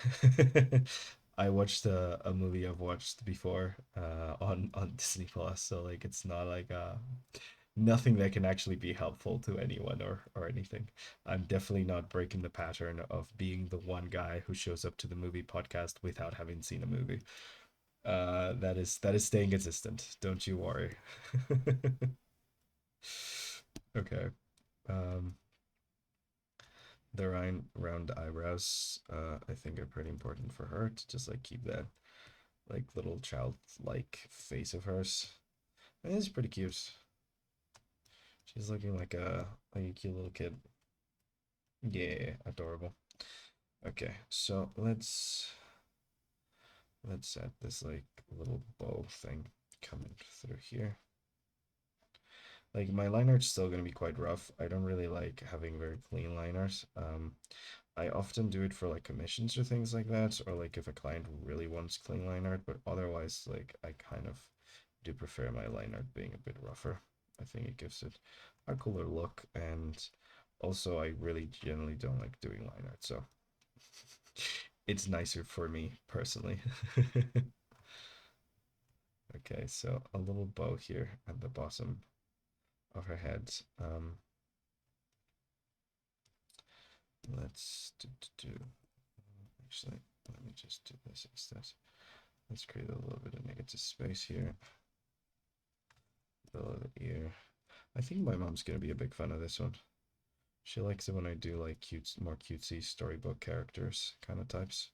I watched a movie I've watched before on Disney Plus, so like it's not like nothing that can actually be helpful to anyone or anything. I'm definitely not breaking the pattern of being the one guy who shows up to the movie podcast without having seen a movie. That is staying consistent. Don't you worry. Okay. Um, the round eyebrows, I think are pretty important for her to just like keep that like little childlike face of hers. And it's pretty cute. She's looking like a cute little kid. Yeah, adorable. Okay, so let's add this like little bow thing coming through here. Like my line art's still gonna be quite rough. I don't really like having very clean liners. I often do it for like commissions or things like that, or like if a client really wants clean line art, but otherwise, like I kind of do prefer my line art being a bit rougher. I think it gives it a cooler look, and also I really generally don't like doing line art, so it's nicer for me personally. Okay, so a little bow here at the bottom of her head. Let's do. Actually, let me just do this instead. Let's create a little bit of negative space here. Below the ear. I think my mom's gonna be a big fan of this one. She likes it when I do like more cutesy storybook characters kind of types.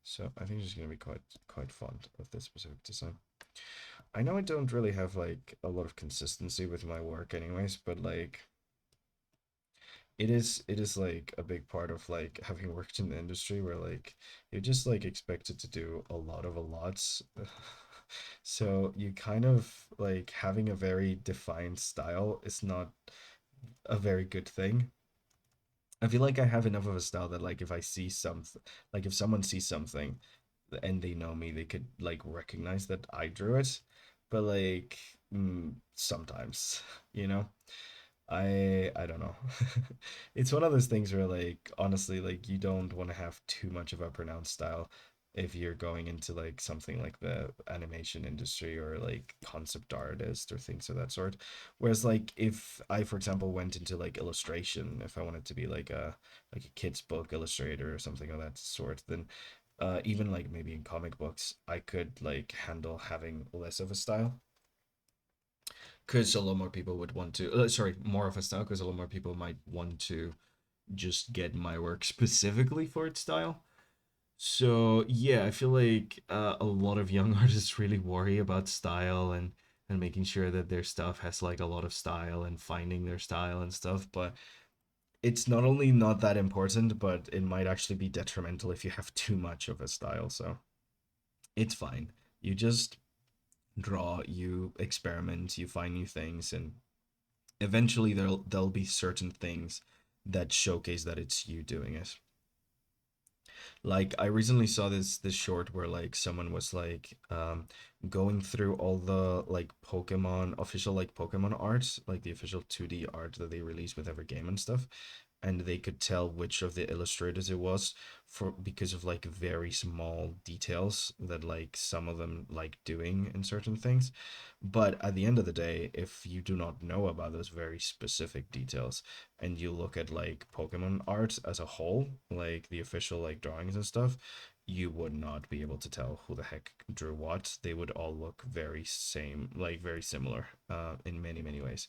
So I think she's gonna be quite fond of this specific design. I know I don't really have like a lot of consistency with my work anyways, but like it is like a big part of like having worked in the industry where like you're just like expected to do a lot of a lots. So you kind of like having a very defined style is not a very good thing. I feel like I have enough of a style that like if I see something, like if someone sees something and they know me, they could like recognize that I drew it. But like sometimes, you know. I don't know. It's one of those things where like honestly like you don't want to have too much of a pronounced style if you're going into like something like the animation industry or like concept artist or things of that sort. Whereas like if I for example went into like illustration, if I wanted to be like a kid's book illustrator or something of that sort, then even like maybe in comic books, I could like handle having less of a style because a lot more people would want to sorry more of a style because a lot more people might want to just get my work specifically for its style. So yeah, I feel like a lot of young artists really worry about style and making sure that their stuff has like a lot of style and finding their style and stuff, but it's not only not that important, but it might actually be detrimental if you have too much of a style, so it's fine. You just draw, you experiment, you find new things, and eventually there'll be certain things that showcase that it's you doing it. Like I recently saw this short where like someone was like going through all the like Pokemon official like Pokemon art, like the official 2D art that they release with every game and stuff, and they could tell which of the illustrators it was for because of like very small details that like some of them like doing in certain things. But at the end of the day, if you do not know about those very specific details and you look at like Pokemon art as a whole, like the official like drawings and stuff, you would not be able to tell who the heck drew what. They would all look very same, like very similar, in many many ways,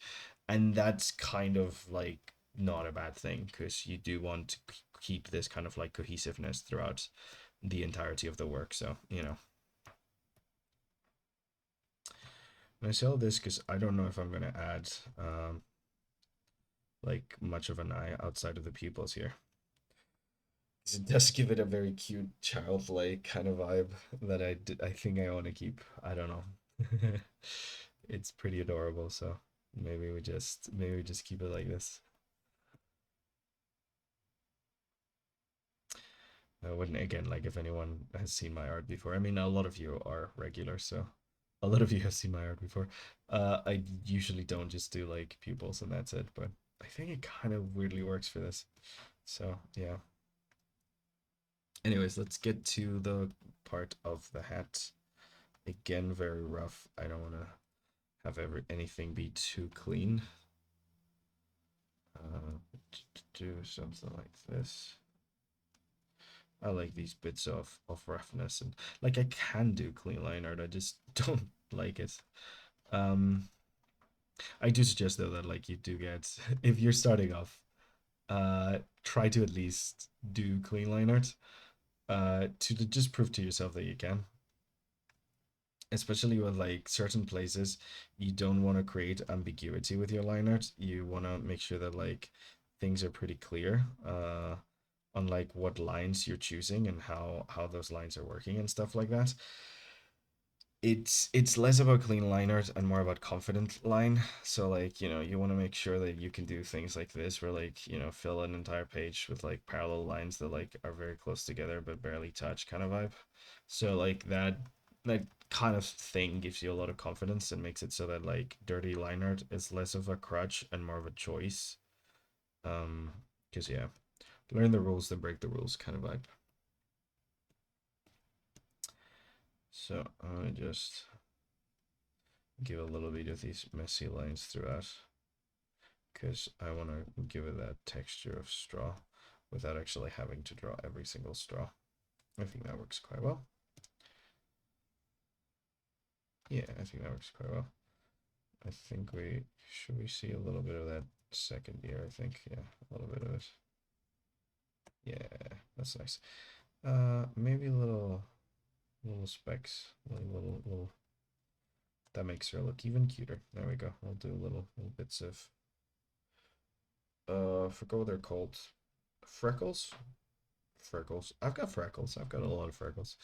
and that's kind of like not a bad thing because you do want to keep this kind of like cohesiveness throughout the entirety of the work. So and I say all this because I don't know if I'm gonna add like much of an eye outside of the pupils here. It does give it a very cute, childlike kind of vibe that I think I want to keep. I don't know. It's pretty adorable, so maybe we just keep it like this. I wouldn't again like if anyone has seen my art before. I mean, a lot of you are regular, so a lot of you have seen my art before. I usually don't just do like pupils and that's it, but I think it kind of weirdly works for this. So yeah. Anyways, let's get to the part of the hat. Again, very rough. I don't want to have anything be too clean. Uh, do something like this. I like these bits of roughness and like I can do clean line art. I just don't like it. Um, I do suggest though that like you do get if you're starting off, try to at least do clean line art. To just prove to yourself that you can. Especially with like certain places, you don't want to create ambiguity with your line art. You want to make sure that like things are pretty clear. On like what lines you're choosing and how those lines are working and stuff like that. It's less about clean line art and more about confident line. So like, you want to make sure that you can do things like this where like, fill an entire page with like parallel lines that like are very close together but barely touch kind of vibe. So like that kind of thing gives you a lot of confidence and makes it so that like dirty line art is less of a crutch and more of a choice. Um, because yeah, learn the rules then break the rules kind of vibe. So I just give a little bit of these messy lines throughout because I want to give it that texture of straw without actually having to draw every single straw. I think that works quite well. Yeah, I think that works quite well. I think we see a little bit of that second ear, I think. Yeah, a little bit of it. Yeah, that's nice. Maybe little specks, little that makes her look even cuter. There we go. We'll do little bits of forgot what they're called. Freckles? Freckles. I've got freckles. I've got a lot of freckles.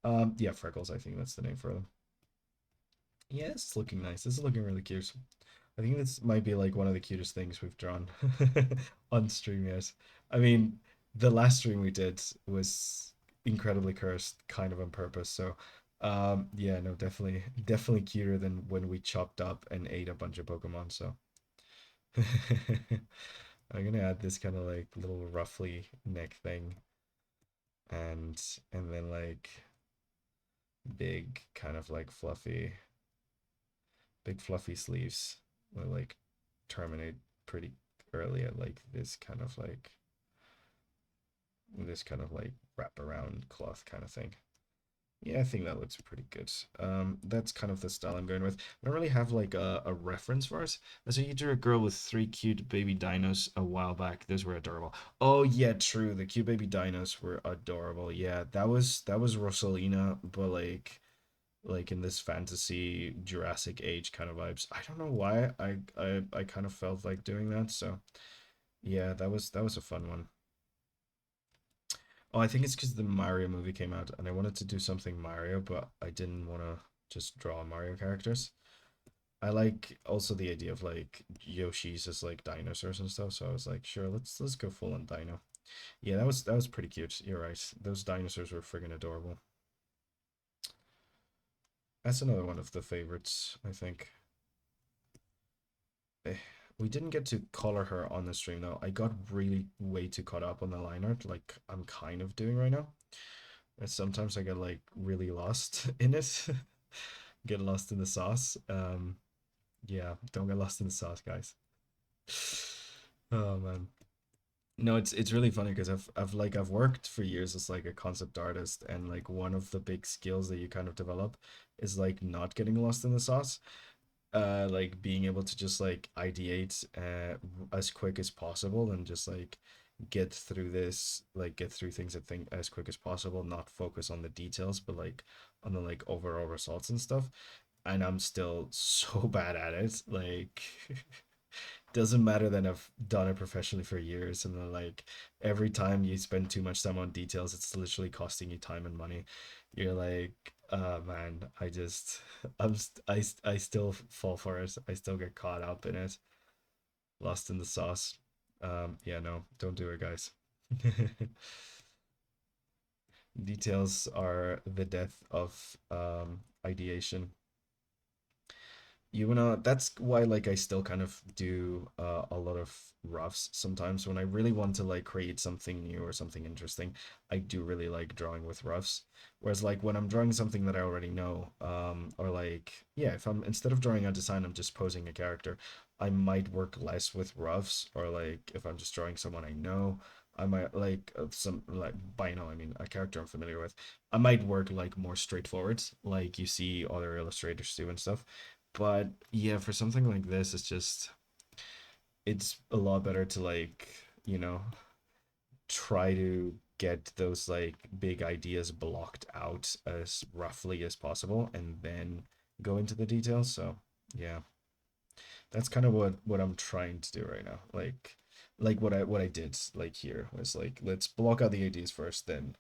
Yeah, freckles, I think that's the name for them. Yeah, this is looking nice. This is looking really cute. I think this might be like one of the cutest things we've drawn on stream yet. I mean, the last stream we did was incredibly cursed, kind of on purpose. So, yeah, no, definitely cuter than when we chopped up and ate a bunch of Pokemon. So, I'm gonna add this kind of like little ruffly neck thing, and then like big kind of like big fluffy sleeves will like terminate pretty early at like this kind of like wrap around cloth kind of thing. Yeah, I think that looks pretty good. That's kind of the style I'm going with. I don't really have like a reference for it. So you drew a girl with three cute baby dinos a while back. Those were adorable. Oh yeah, true. The cute baby dinos were adorable. Yeah, that was Rosalina, but like in this fantasy Jurassic Age kind of vibes. I don't know why I kind of felt like doing that. So yeah, that was a fun one. Oh, I think it's because the Mario movie came out and I wanted to do something Mario, but I didn't want to just draw Mario characters. I like also the idea of like Yoshi's as like dinosaurs and stuff, so I was like, sure, let's go full on dino. Yeah, that was pretty cute. You're right. Those dinosaurs were friggin' adorable. That's another one of the favorites, I think. Eh, we didn't get to color her on the stream though. I got really way too caught up on the line art, like I'm kind of doing right now. And sometimes I get like really lost in it, get lost in the sauce. Yeah, don't get lost in the sauce, guys. Oh man. No, it's really funny because I've worked for years as like a concept artist, and like one of the big skills that you kind of develop is like not getting lost in the sauce. Like being able to just like ideate as quick as possible and just like get through things at think as quick as possible, not focus on the details, but like on the like overall results and stuff. And I'm still so bad at it. Like doesn't matter that I've done it professionally for years, and then like every time you spend too much time on details, it's literally costing you time and money. You're like, man, I just I still fall for it. I still get caught up in it, lost in the sauce. Yeah, no, don't do it, guys. Details are the death of ideation. You know, that's why like I still kind of do a lot of roughs sometimes when I really want to like create something new or something interesting. I do really like drawing with roughs. Whereas like when I'm drawing something that I already know, or like yeah, if I'm instead of drawing a design, I'm just posing a character, I might work less with roughs. Or like if I'm just drawing someone I know, I might like some like by now I mean a character I'm familiar with. I might work like more straightforward, like you see other illustrators do and stuff. But yeah, for something like this, it's a lot better to like, you know, try to get those like big ideas blocked out as roughly as possible and then go into the details. So, yeah. That's kind of what I'm trying to do right now. Like what I did like here was like let's block out the ideas first, then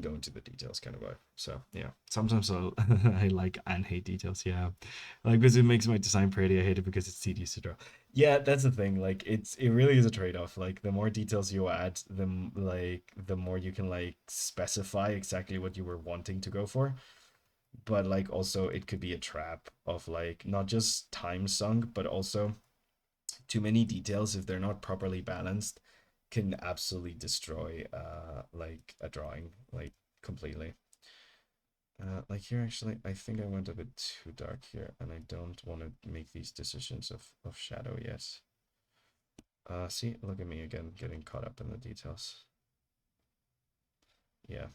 go into the details kind of vibe. So yeah, sometimes I'll I like and hate details. Yeah, like because it makes my design pretty. I hate it because it's tedious to draw. Yeah, that's the thing. Like it really is a trade off. Like the more details you add, the more you can like specify exactly what you were wanting to go for. But like also it could be a trap of like not just time sunk, but also too many details if they're not properly balanced can absolutely destroy like a drawing like completely. Like here actually I think I went a bit too dark here and I don't want to make these decisions of shadow yet. See, look at me again getting caught up in the details. Yeah.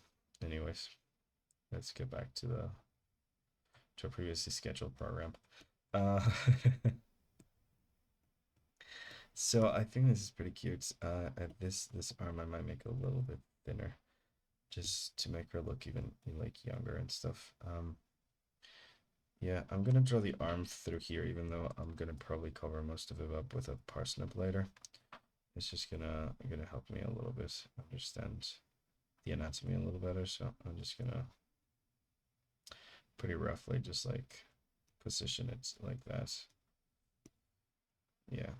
Anyways, let's get back to a previously scheduled program. Uh So I think this is pretty cute. At this arm I might make a little bit thinner, just to make her look even like younger and stuff. Yeah, I'm gonna draw the arm through here, even though I'm gonna probably cover most of it up with a parsnip later. It's just gonna help me a little bit understand the anatomy a little better. So I'm just gonna pretty roughly just like position it like that. Yeah.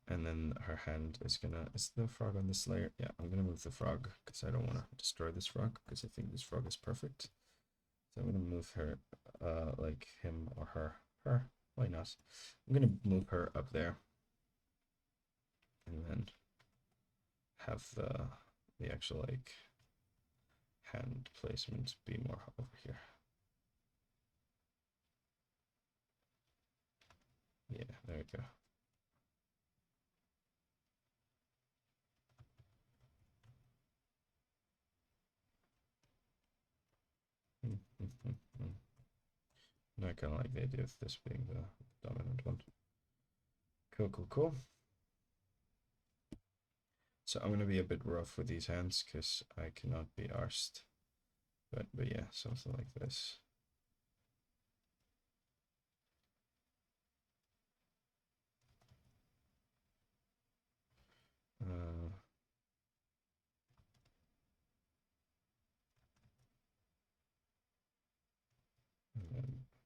And then her hand is gonna, is the frog on this layer? Yeah, I'm gonna move the frog because I don't want to destroy this frog because I think this frog is perfect. So I'm gonna move her, like him or her, why not? I'm gonna move her up there and then have the actual like hand placement be more over here. Yeah, there we go. I kind of like the idea of this being the dominant one. Cool, cool, cool. So I'm gonna be a bit rough with these hands because I cannot be arsed. But yeah, something like this.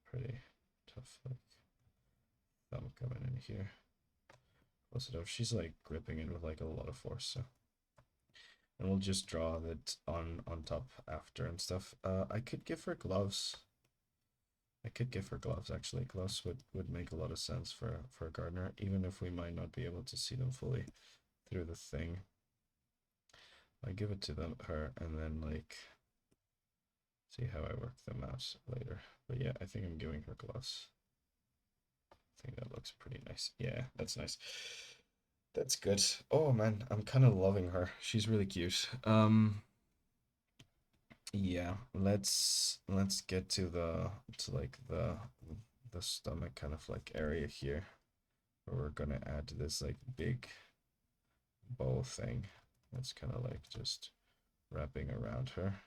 pretty tough, like, thumb coming in here. Close it up. She's like gripping it with like a lot of force, so. And we'll just draw that on top after and stuff. I could give her gloves. I could give her gloves, actually. Gloves would make a lot of sense for a gardener, even if we might not be able to see them fully through the thing. I give it to her, and then, like, see how I work them out later. But yeah, I think I'm giving her gloves. I think that looks pretty nice. Yeah, that's nice. That's good. Oh man, I'm kind of loving her. She's really cute. Yeah, let's get to the stomach kind of like area here, where we're gonna add this like big bow thing. That's kind of like just wrapping around her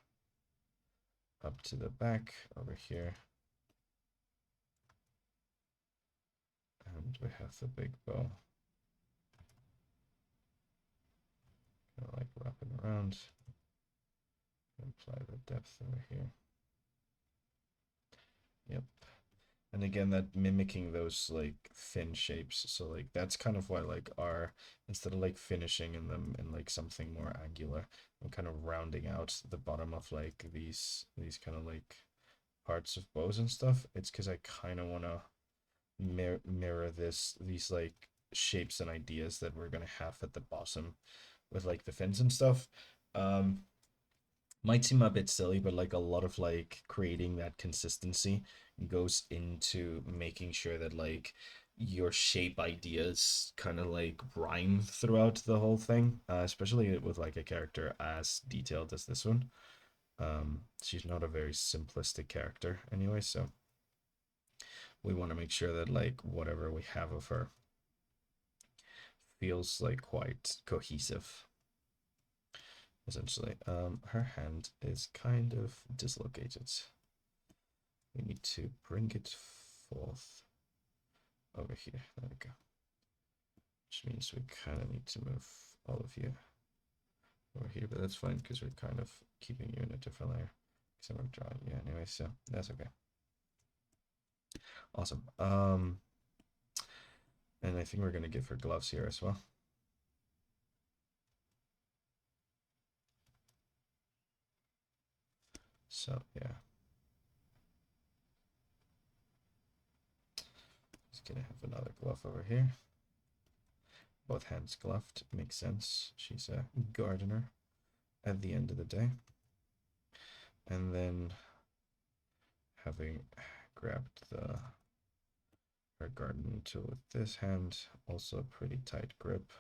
up to the back over here. And we have the big bow. Kind of like wrapping around. Apply the depth over here. Yep. And again, that mimicking those like thin shapes. So like that's kind of why like our, instead of like finishing in them in like something more angular, I'm kind of rounding out the bottom of like these kind of like parts of bows and stuff. It's because I kind of want to mirror these like shapes and ideas that we're gonna have at the bottom with like the fins and stuff. Might seem a bit silly, but like a lot of like creating that consistency goes into making sure that like your shape ideas kind of like rhyme throughout the whole thing, especially with like a character as detailed as this one. She's not a very simplistic character anyway, so we want to make sure that like whatever we have of her feels like quite cohesive. Essentially, her hand is kind of dislocated. We need to bring it forth over here. There we go. Which means we kind of need to move all of you over here, but that's fine because we're kind of keeping you in a different layer. Because I'm drawing you anyway, so that's okay. Awesome. And I think we're gonna give her gloves here as well. So yeah. Just gonna have another glove over here. Both hands gloved, makes sense. She's a gardener at the end of the day. And then having grabbed her garden tool with this hand, also a pretty tight grip.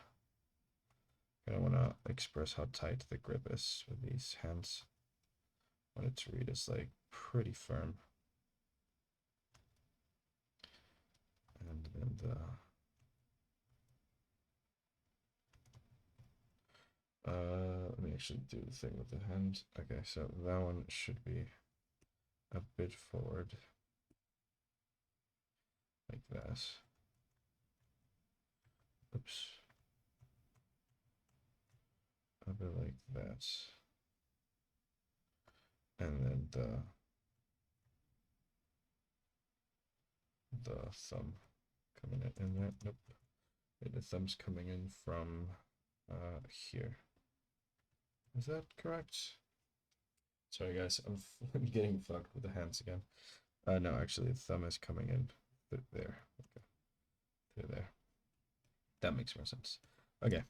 I want to express how tight the grip is with these hands. I want it to read as like pretty firm. And then let me actually do the thing with the hand. Okay, so that one should be a bit forward, like that. Oops. A bit like that. And then the thumb coming in there. Nope. The thumb's coming in from here. Is that correct? Sorry guys, I'm getting fucked with the hands again. No, actually the thumb is coming in there. Okay. Through there. That makes more sense. Okay.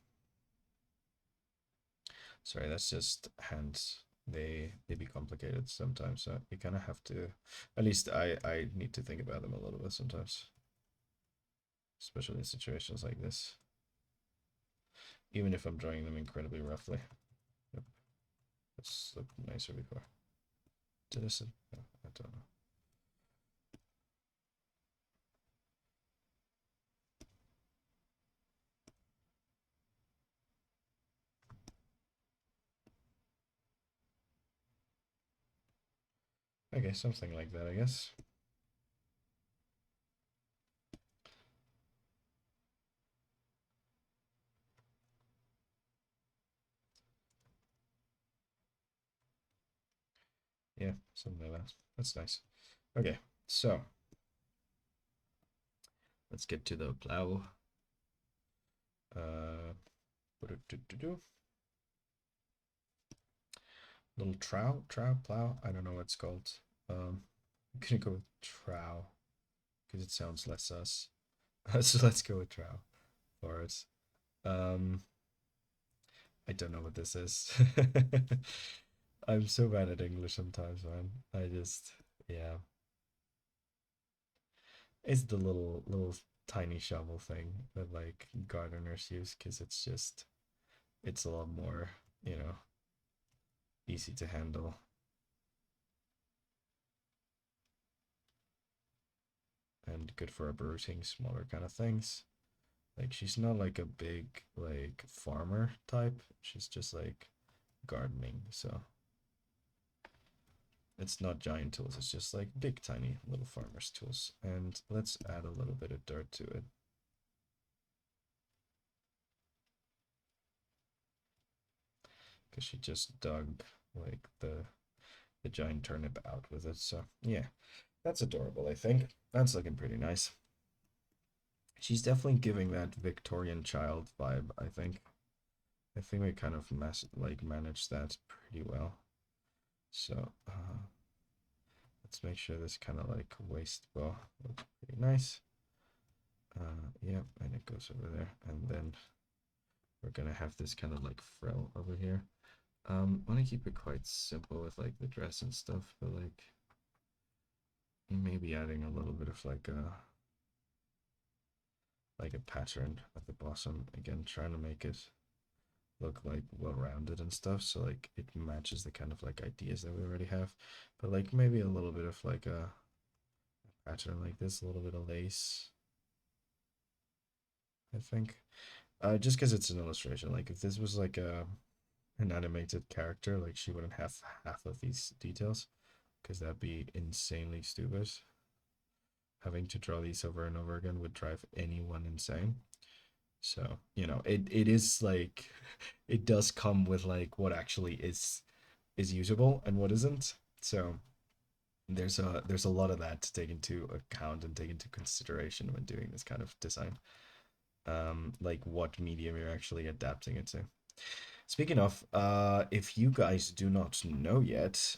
Sorry, that's just hands. They be complicated sometimes, so you kind of have to, at least I need to think about them a little bit sometimes. Especially in situations like this. Even if I'm drawing them incredibly roughly. Yep. This looked nicer before. Did I say? No, I don't know. Okay, something like that, I guess. Yeah, something like that. That's nice. Okay, so Let's get to the plow. Uh, do little trow, plow. I don't know what it's called. I'm gonna go with trow because it sounds less sus. So let's go with trow for it. Um, I don't know what this is. I'm so bad at English sometimes, man. I just, yeah. It's the little tiny shovel thing that like gardeners use because it's a lot more, you know, easy to handle and good for uprooting smaller kind of things. Like she's not like a big like farmer type. She's just like gardening. So it's not giant tools. It's just like big tiny little farmer's tools. And let's add a little bit of dirt to it. Because she just dug like the giant turnip out with it. So yeah, that's adorable, I think. That's looking pretty nice. She's definitely giving that Victorian child vibe, I think. I think we kind of managed that pretty well. So let's make sure this kind of like waist bow looks pretty nice. Yeah, and it goes over there, and then we're gonna have this kind of like frill over here. I want to keep it quite simple with like the dress and stuff, but like maybe adding a little bit of like a pattern at the bottom. Again, trying to make it look like well-rounded and stuff, so like it matches the kind of like ideas that we already have. But like maybe a little bit of like a pattern like this, a little bit of lace, I think. Just because it's an illustration. Like if this was like an animated character, like she wouldn't have half of these details, because that'd be insanely stupid. Having to draw these over and over again would drive anyone insane. So, you know, it is like it does come with like what actually is usable and what isn't. So there's a lot of that to take into account and take into consideration when doing this kind of design. Like what medium you're actually adapting it to. Speaking of, if you guys do not know yet,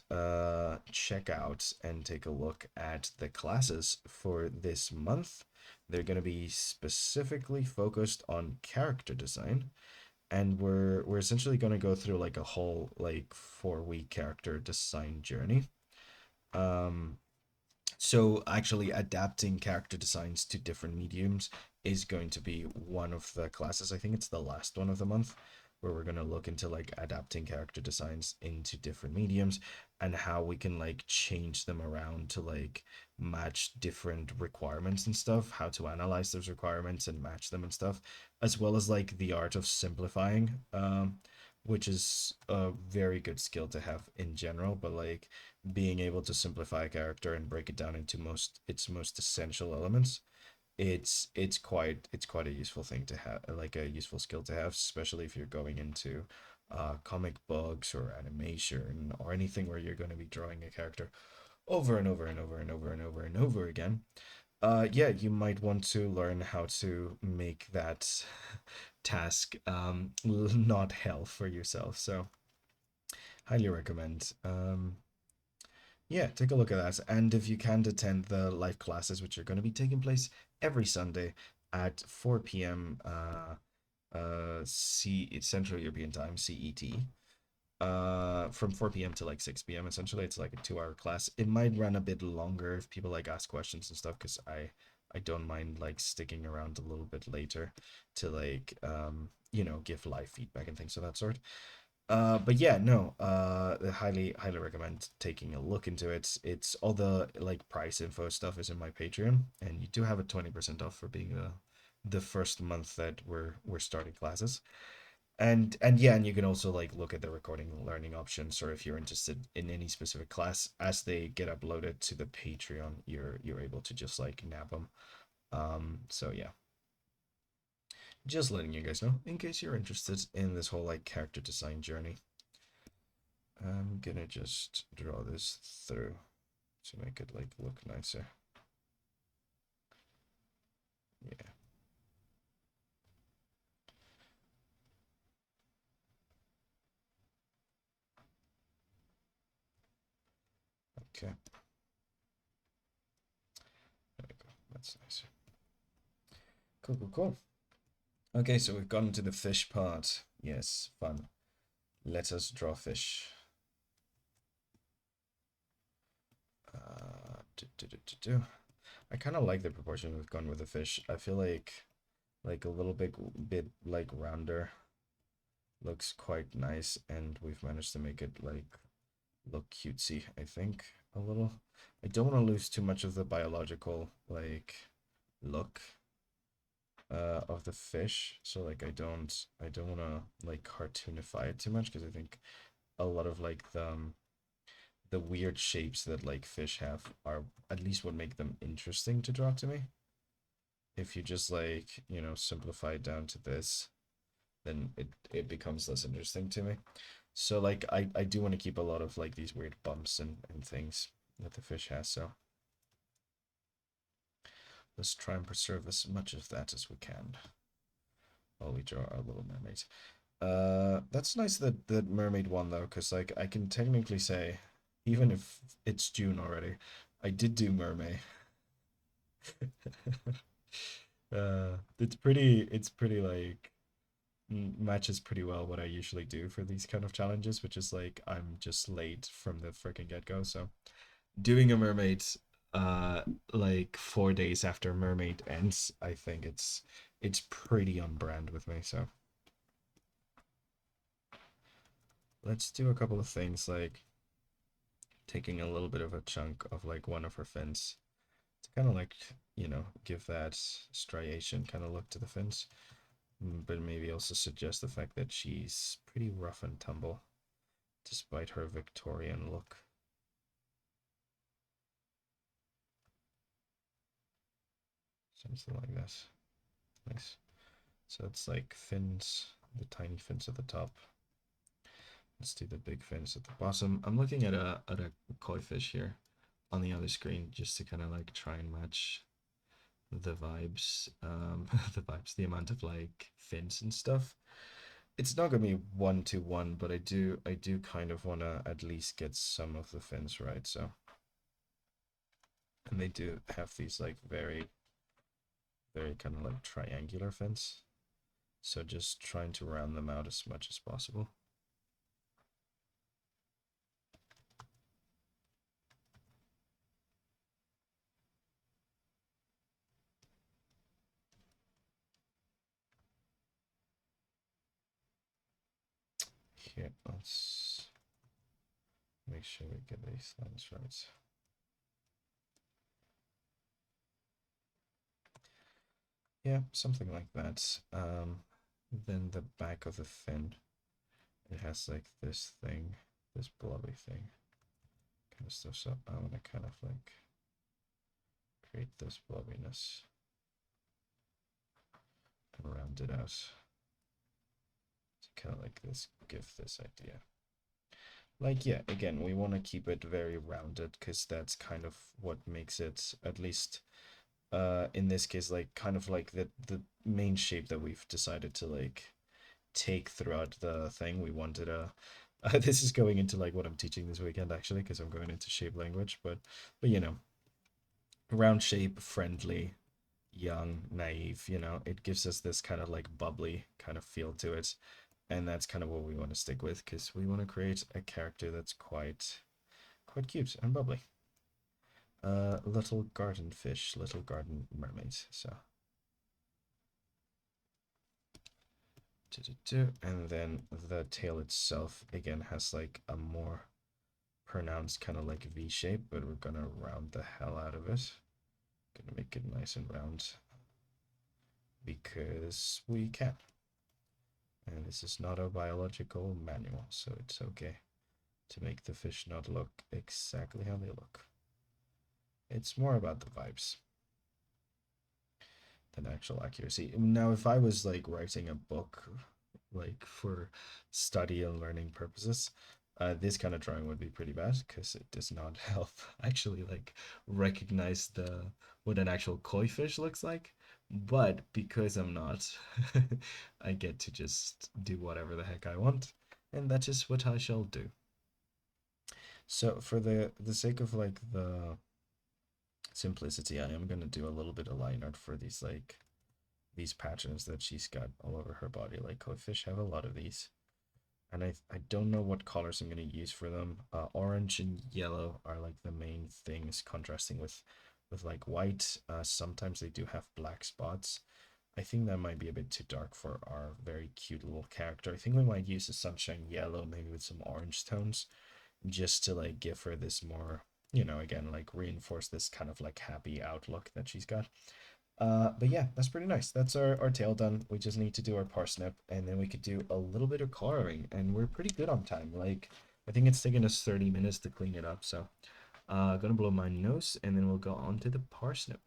check out and take a look at the classes for this month. They're going to be specifically focused on character design, and we're essentially going to go through like a whole like 4 week character design journey. Um, so actually adapting character designs to different mediums is going to be one of the classes. I think it's the last one of the month where we're going to look into like adapting character designs into different mediums and how we can like change them around to like match different requirements and stuff, how to analyze those requirements and match them and stuff, as well as like the art of simplifying, which is a very good skill to have in general, but like being able to simplify a character and break it down into its most essential elements, it's quite a useful thing to have, like a useful skill to have, especially if you're going into comic books or animation or anything where you're going to be drawing a character over and over and over and over and over and over again. Yeah, you might want to learn how to make that task not hell for yourself. So highly recommend. Yeah, take a look at that. And if you can't attend the live classes, which are going to be taking place every Sunday at 4 p.m. Central European Time, CET, from 4 p.m. to like 6 p.m. Essentially, it's like a 2 hour class. It might run a bit longer if people like ask questions and stuff, because I don't mind like sticking around a little bit later to like give live feedback and things of that sort. But yeah, no, I highly recommend taking a look into it. It's all the like price info stuff is in my Patreon, and you do have a 20% off for being the first month that we're starting classes. And yeah, and you can also like look at the recording and learning options, or if you're interested in any specific class as they get uploaded to the Patreon, you're able to just like nab them. So yeah, just letting you guys know in case you're interested in this whole like character design journey. I'm gonna just draw this through to make it like look nicer. Yeah. Okay. There we go. That's nice. Cool, cool, cool. Okay, so we've gotten to the fish part. Yes, fun. Let us draw fish. I kind of like the proportion we've gone with the fish. I feel like a little bit like rounder looks quite nice, and we've managed to make it like look cutesy, I think, a little. I don't want to lose too much of the biological like look of the fish, so like I don't want to like cartoonify it too much because I think a lot of like the weird shapes that like fish have are at least what make them interesting to draw to me. If you just like, simplify it down to this, then it becomes less interesting to me. So like I do want to keep a lot of like these weird bumps and things that the fish has, so let's try and preserve as much of that as we can while we draw our little mermaid. That's nice that mermaid won though, because like I can technically say, even if it's June already, I did do mermaid. It's pretty like matches pretty well what I usually do for these kind of challenges, which is like I'm just late from the freaking get-go. So doing a mermaid like 4 days after mermaid ends, I think it's pretty on brand with me. So let's do a couple of things like taking a little bit of a chunk of like one of her fins to kind of like, give that striation kind of look to the fins. But maybe also suggest the fact that she's pretty rough and tumble despite her Victorian look. Something like that. Nice. So it's like fins, the tiny fins at the top. Let's do the big fins at the bottom. I'm looking at a koi fish here on the other screen just to kind of like try and match the vibes, the vibes, the amount of like fins and stuff. It's not gonna be 1 to 1, but I do kind of wanna at least get some of the fins right. So, and they do have these like very, very kind of like triangular fins. So just trying to round them out as much as possible. Here, let's make sure we get these lines right. Yeah, something like that. Then the back of the fin, it has like this thing, this blobby thing, kind of stuff. So I want to kind of like create this blobbiness and round it out to kind of like this, give this idea. Like, yeah, again, we want to keep it very rounded because that's kind of what makes it, at least in this case, like kind of like the main shape that we've decided to like take throughout the thing. We wanted a this is going into like what I'm teaching this weekend actually because I'm going into shape language, but round shape, friendly, young, naive, it gives us this kind of like bubbly kind of feel to it. And that's kind of what we want to stick with because we want to create a character that's quite cute and bubbly. Little garden fish, little garden mermaids. So, and then the tail itself again has like a more pronounced kind of like V shape, but we're gonna round the hell out of it. Gonna make it nice and round because we can. And this is not a biological manual, so it's okay to make the fish not look exactly how they look. It's more about the vibes than actual accuracy. Now, if I was like writing a book, like for study and learning purposes, this kind of drawing would be pretty bad because it does not help actually like recognize the what an actual koi fish looks like. But because I'm not, I get to just do whatever the heck I want, and that is what I shall do. So for the sake of like the simplicity, I am gonna do a little bit of line art for these patterns that she's got all over her body. Like koi fish have a lot of these, and I don't know what colors I'm gonna use for them. Orange and yellow are like the main things, contrasting with like white. Sometimes they do have black spots. I think that might be a bit too dark for our very cute little character. I think we might use the sunshine yellow, maybe with some orange tones, just to like give her this more, again, like reinforce this kind of like happy outlook that she's got. But yeah, that's pretty nice. That's our tail done. We just need to do our parsnip, and then we could do a little bit of coloring, and we're pretty good on time. Like, I think it's taken us 30 minutes to clean it up. So, gonna blow my nose, and then we'll go on to the parsnip.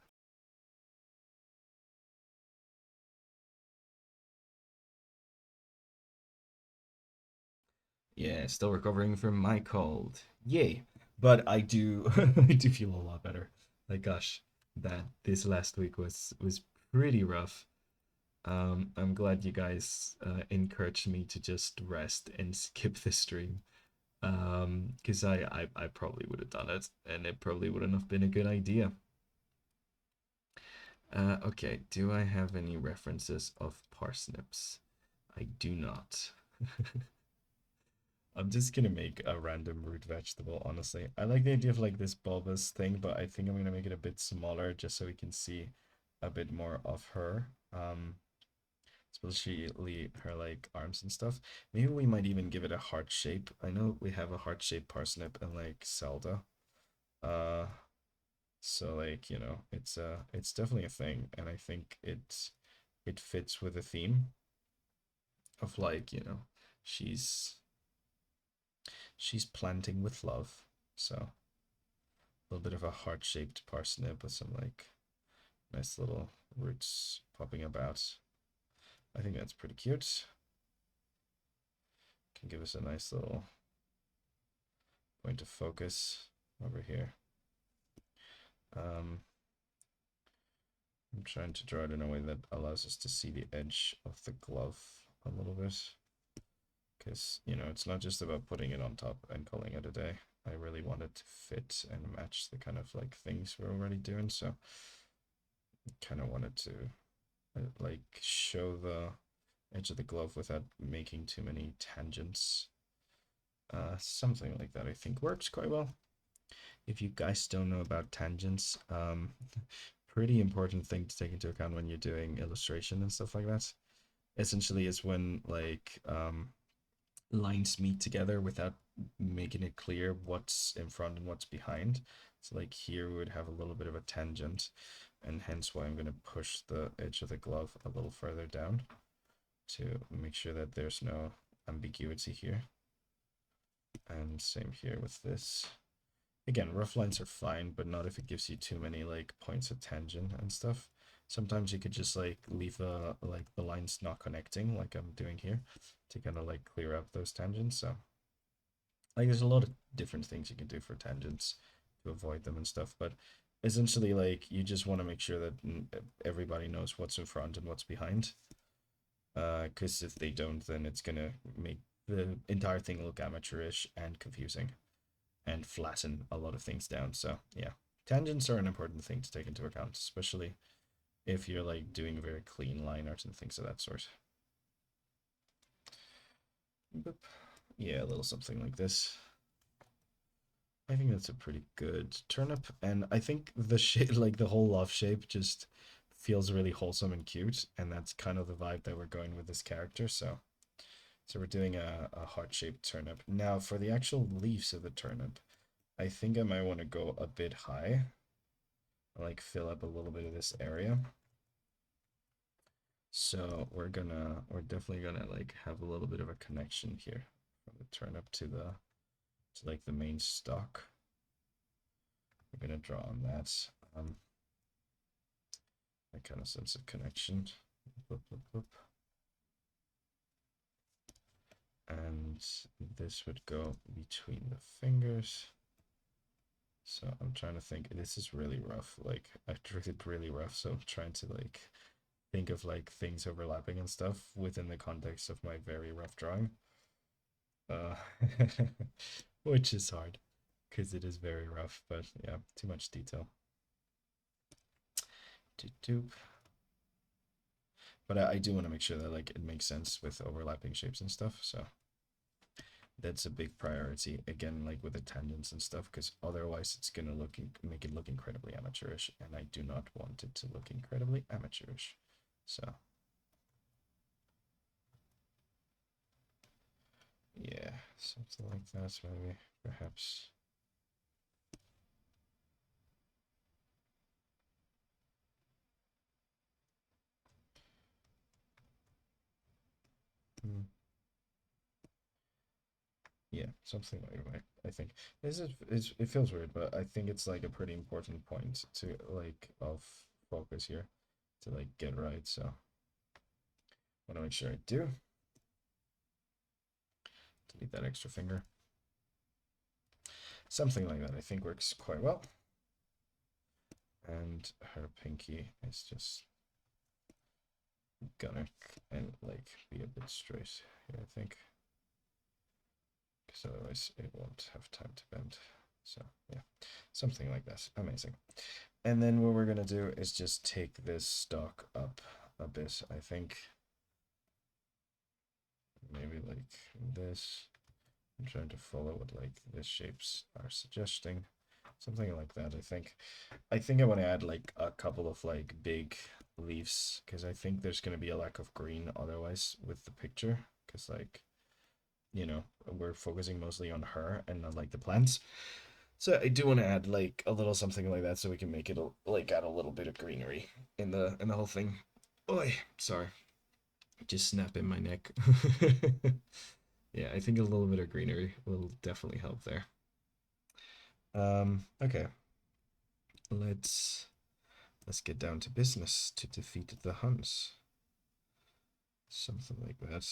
Yeah, still recovering from my cold. Yay. But I do I do feel a lot better. Like gosh, that this last week was pretty rough. I'm glad you guys encouraged me to just rest and skip the stream. Because I probably would have done it, and it probably wouldn't have been a good idea. Okay, do I have any references of parsnips? I do not. I'm just gonna make a random root vegetable, honestly. I like the idea of like this bulbous thing, but I think I'm gonna make it a bit smaller just so we can see a bit more of her. Especially her like arms and stuff. Maybe we might even give it a heart shape. I know we have a heart shaped parsnip in like Zelda. Uh so like, it's definitely a thing, and I think it fits with the theme of like, she's she's planting with love. So a little bit of a heart-shaped parsnip with some like nice little roots popping about. I think that's pretty cute. Can give us a nice little point of focus over here. Um, I'm trying to draw it in a way that allows us to see the edge of the glove a little bit. Because, it's not just about putting it on top and calling it a day. I really want it to fit and match the kind of like things we're already doing. So kind of wanted to like show the edge of the glove without making too many tangents. Something like that I think works quite well. If you guys don't know about tangents, pretty important thing to take into account when you're doing illustration and stuff like that. Essentially, is when like lines meet together without making it clear what's in front and what's behind. So like here we would have a little bit of a tangent, and hence why I'm going to push the edge of the glove a little further down to make sure that there's no ambiguity here. And same here with this. Again, rough lines are fine, but not if it gives you too many like points of tangent and stuff. Sometimes you could just like leave like the lines not connecting, like I'm doing here, to kind of like clear up those tangents. So like there's a lot of different things you can do for tangents to avoid them and stuff, but essentially like you just want to make sure that everybody knows what's in front and what's behind. Because if they don't, then it's gonna make the entire thing look amateurish and confusing and flatten a lot of things down. So yeah, tangents are an important thing to take into account, especially if you're like doing very clean line art and things of that sort. Boop. Yeah, a little something like this. I think that's a pretty good turnip, and I think the shape, like the whole love shape, just feels really wholesome and cute, and that's kind of the vibe that we're going with this character. So we're doing a heart-shaped turnip. Now for the actual leaves of the turnip, I think I might want to go a bit high, like fill up a little bit of this area. So we're definitely gonna like have a little bit of a connection here from the turnip to like the main stalk. We're gonna draw on that. That kind of sense of connection. Boop, boop, boop. And this would go between the fingers. So I'm trying to think. This is really rough. Like I drew it really rough, so I'm trying to like think of like things overlapping and stuff within the context of my very rough drawing. Uh, which is hard because it is very rough, but yeah, too much detail. Doop. But I do want to make sure that like it makes sense with overlapping shapes and stuff. So that's a big priority again, like with the tangents and stuff, because otherwise it's gonna make it look incredibly amateurish, and I do not want it to look incredibly amateurish. So yeah, something like that maybe, perhaps. Hmm. Yeah, something like that. I think it feels weird, but I think it's like a pretty important point to like of focus here to like get right. So I want to make sure I do. Delete that extra finger. Something like that I think works quite well. And her pinky is just gonna and like be a bit straight here, I think, because otherwise it won't have time to bend. So yeah, something like that. Amazing. And then what we're gonna do is just take this stock up a bit, I think. Maybe like this. I'm trying to follow what like the shapes are suggesting. Something like that, I think. I think I want to add like a couple of like big leaves because I think there's going to be a lack of green otherwise with the picture because like, you know, we're focusing mostly on her and not like the plants. So I do want to add like a little something like that so we can make it like add a little bit of greenery in the whole thing. Oi, sorry. Just snap in my neck. Yeah, I think a little bit of greenery will definitely help there. Okay. Let's get down to business to defeat the Huns. Something like that.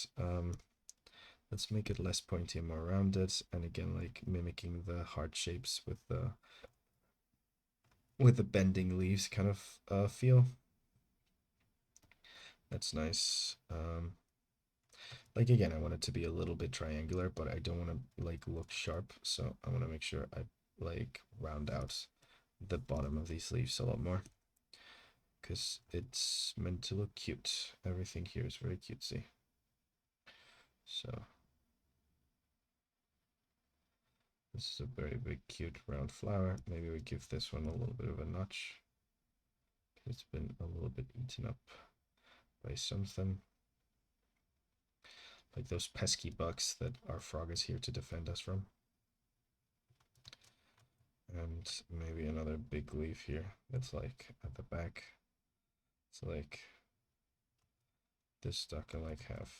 Let's make it less pointy and more rounded, and again, like mimicking the heart shapes with the bending leaves kind of feel. That's nice. Like again, I want it to be a little bit triangular, but I don't want to like look sharp, so I want to make sure I like round out the bottom of these leaves a lot more because it's meant to look cute. Everything here is very cutesy. So this is a very big, cute, round flower. Maybe we give this one a little bit of a notch. It's been a little bit eaten up by something. Like those pesky bugs that our frog is here to defend us from. And maybe another big leaf here that's like at the back. So like this stuck can like have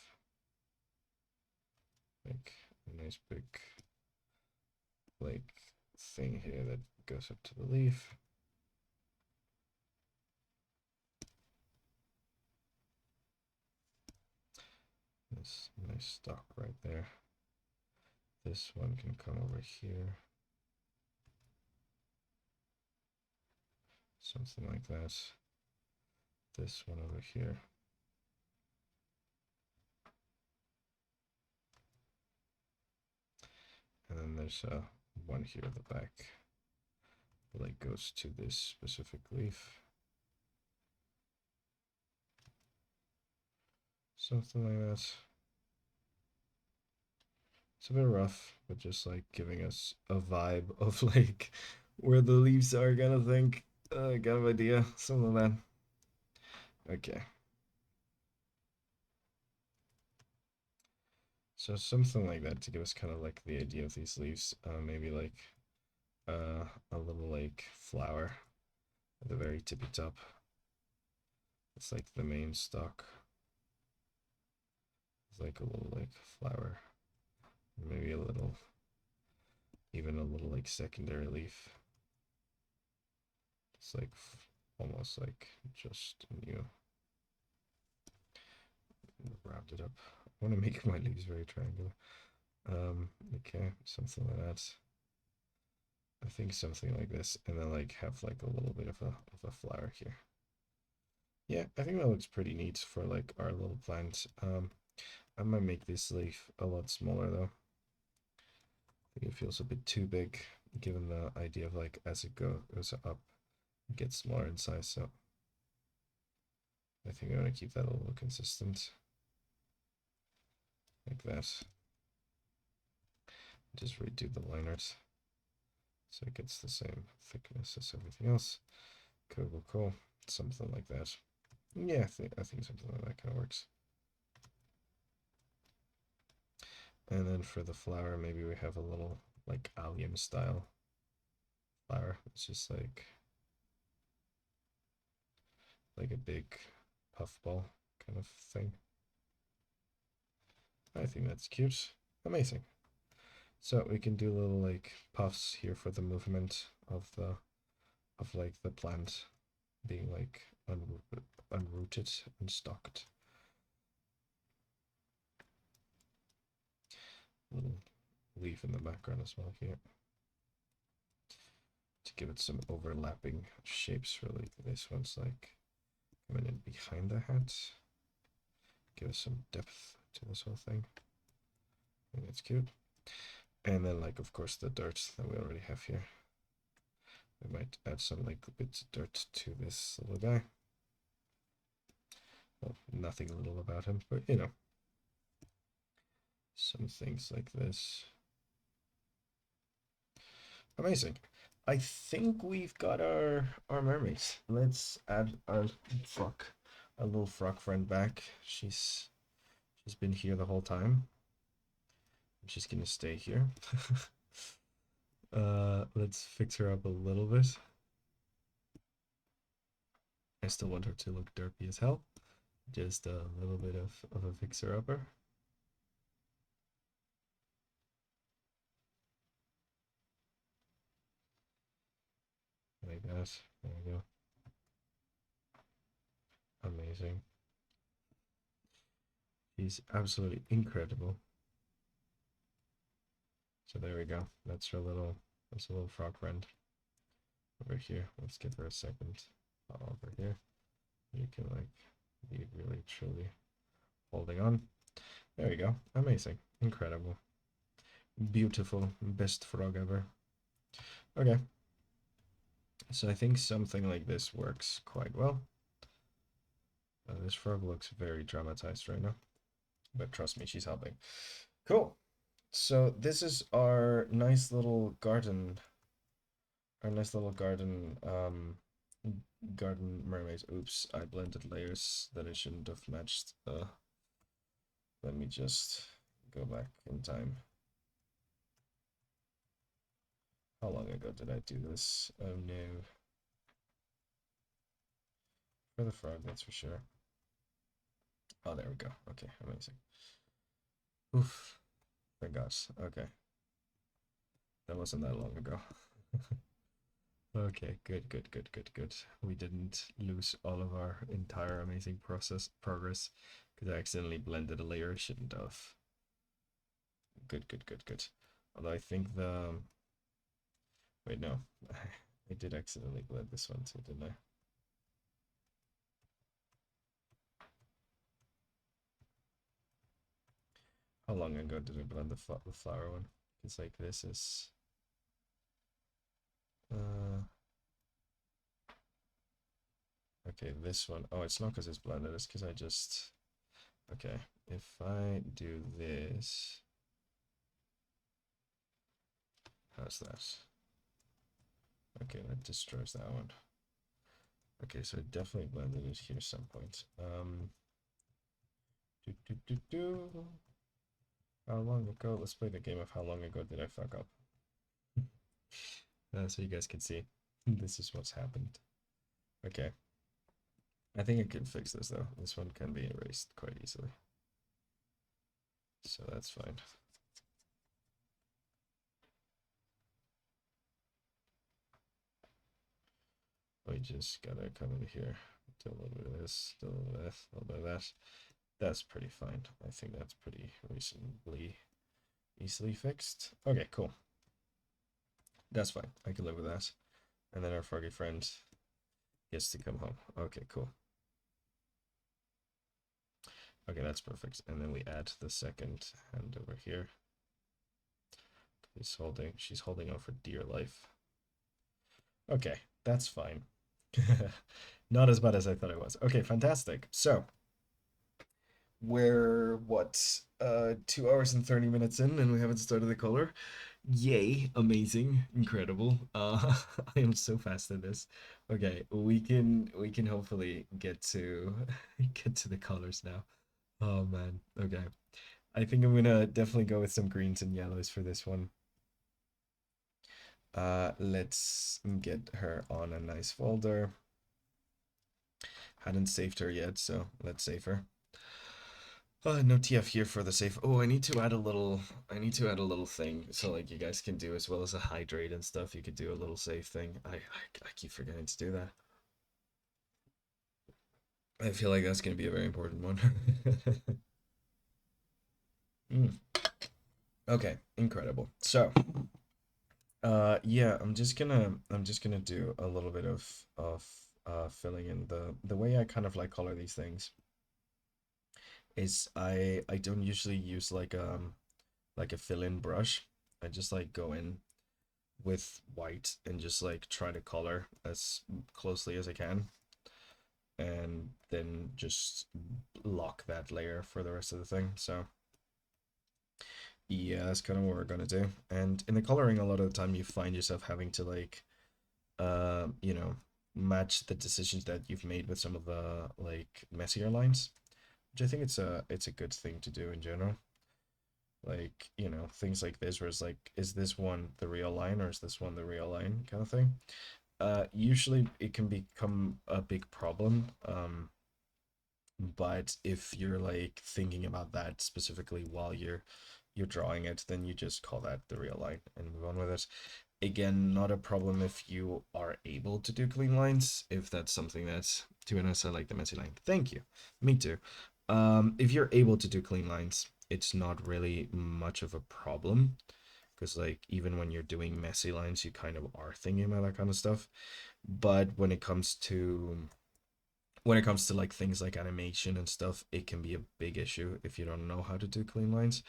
like a nice big like thing here that goes up to the leaf. This nice stalk right there. This one can come over here. Something like that. This one over here. And then there's one here at the back that like goes to this specific leaf. Something like that. It's a bit rough, but just like giving us a vibe of like where the leaves are kind of thing. Got an idea, something like that. Okay. So something like that to give us kind of like the idea of these leaves. Maybe like a little like flower at the very tippy top. It's like the main stalk. It's like a little like flower. Maybe a little, even a little like secondary leaf. It's like almost like just new. Round it up. I want to make my leaves very triangular. Okay, something like that. I think something like this, and then like have like a little bit of a flower here. Yeah, I think that looks pretty neat for like our little plant. I might make this leaf a lot smaller though. I think it feels a bit too big given the idea of like as it goes up, it gets smaller in size. So I think I'm gonna keep that a little consistent like that. Just redo the line art so it gets the same thickness as everything else. Cool, cool, cool. Something like that. Yeah, I think something like that kind of works. And then for the flower, maybe we have a little like allium style flower. It's just like a big puffball kind of thing. I think that's cute. Amazing. So we can do little like puffs here for the movement of like the plant being like unrooted and stalked. Little leaf in the background as well here to give it some overlapping shapes. Really, this one's like coming in behind the hat. Give us some depth to this whole thing. I think that's cute. And then like of course the dirt that we already have here. We might add some like bits of dirt to this little guy. Well, nothing little about him, but you know, some things like this. Amazing. I think we've got our mermaids. Let's add our frog, our little frog friend back. She's been here the whole time. She's gonna stay here. Let's fix her up a little bit. I still want her to look derpy as hell. Just a little bit of a fixer-upper. Like that. There we go. Amazing. She's absolutely incredible. So there we go. That's a little frog friend over here. Let's give her a second over here. You can like be really truly holding on. There we go. Amazing. Incredible. Beautiful. Best frog ever. Okay. So I think something like this works quite well. This frog looks very dramatized right now. But trust me, she's helping. Cool. So this is our nice little garden mermaid. Oops, I blended layers that I shouldn't have matched. Let me just go back in time. How long ago did I do this? Oh no. For the frog, that's for sure. Oh, there we go. Okay, amazing. Oof. Thank gosh. Okay. That wasn't that long ago. Okay, good, good, good, good, good. We didn't lose all of our entire amazing progress because I accidentally blended a layer I shouldn't have. Good, good, good, good. Although I think the wait, no, I did accidentally blend this one too, didn't I? How long ago did I blend the flower one? It's like this is okay. This one, oh, it's not because it's blended. It's because I just okay. If I do this, how's that? Okay, that destroys that one. Okay, so it definitely blended it here some point. Do, do, do, do. How long ago? Let's play the game of how long ago did I fuck up? So you guys can see. This is what's happened. Okay. I think I can fix this though. This one can be erased quite easily. So that's fine. We just gotta come in here, do a little bit of this, do a little bit of this, a little bit of that. That's pretty fine. I think that's pretty reasonably easily fixed. Okay, cool. That's fine. I can live with that. And then our froggy friend gets to come home. Okay, cool. Okay, that's perfect. And then we add the second hand over here. She's holding on for dear life. Okay, that's fine. Not as bad as I thought it was. Okay, fantastic. So, we're what 2 hours and 30 minutes in and we haven't started the color. Yay, amazing, incredible. I am so fast at this. Okay, we can hopefully get to get to the colors now. Oh man. Okay. I think I'm gonna definitely go with some greens and yellows for this one. Let's get her on a nice folder. Hadn't saved her yet, so let's save her. No TF here for the save. Oh, I need to add a little thing so like you guys can do as well as a hydrate and stuff. You could do a little save thing. I keep forgetting to do that. I feel like that's gonna be a very important one. Mm. Okay, incredible. So, yeah, I'm just gonna do a little bit of filling in the way I kind of like color these things is I don't usually use like a fill-in brush. I just like go in with white and just like try to color as closely as I can and then just lock that layer for the rest of the thing. So yeah, that's kind of what we're gonna do. And in the coloring, a lot of the time you find yourself having to like you know, match the decisions that you've made with some of the like messier lines, which I think it's a good thing to do in general. Like, things like this where it's like, is this one the real line or is this one the real line kind of thing? Usually it can become a big problem. But if you're like thinking about that specifically while you're drawing it, then you just call that the real line and move on with it. Again, not a problem if you are able to do clean lines, if that's something that's, to be honest, I like the messy line. Thank you. Me too. If you're able to do clean lines, it's not really much of a problem because like even when you're doing messy lines, you kind of are thinking about that kind of stuff. But when it comes to like things like animation and stuff, it can be a big issue if you don't know how to do clean lines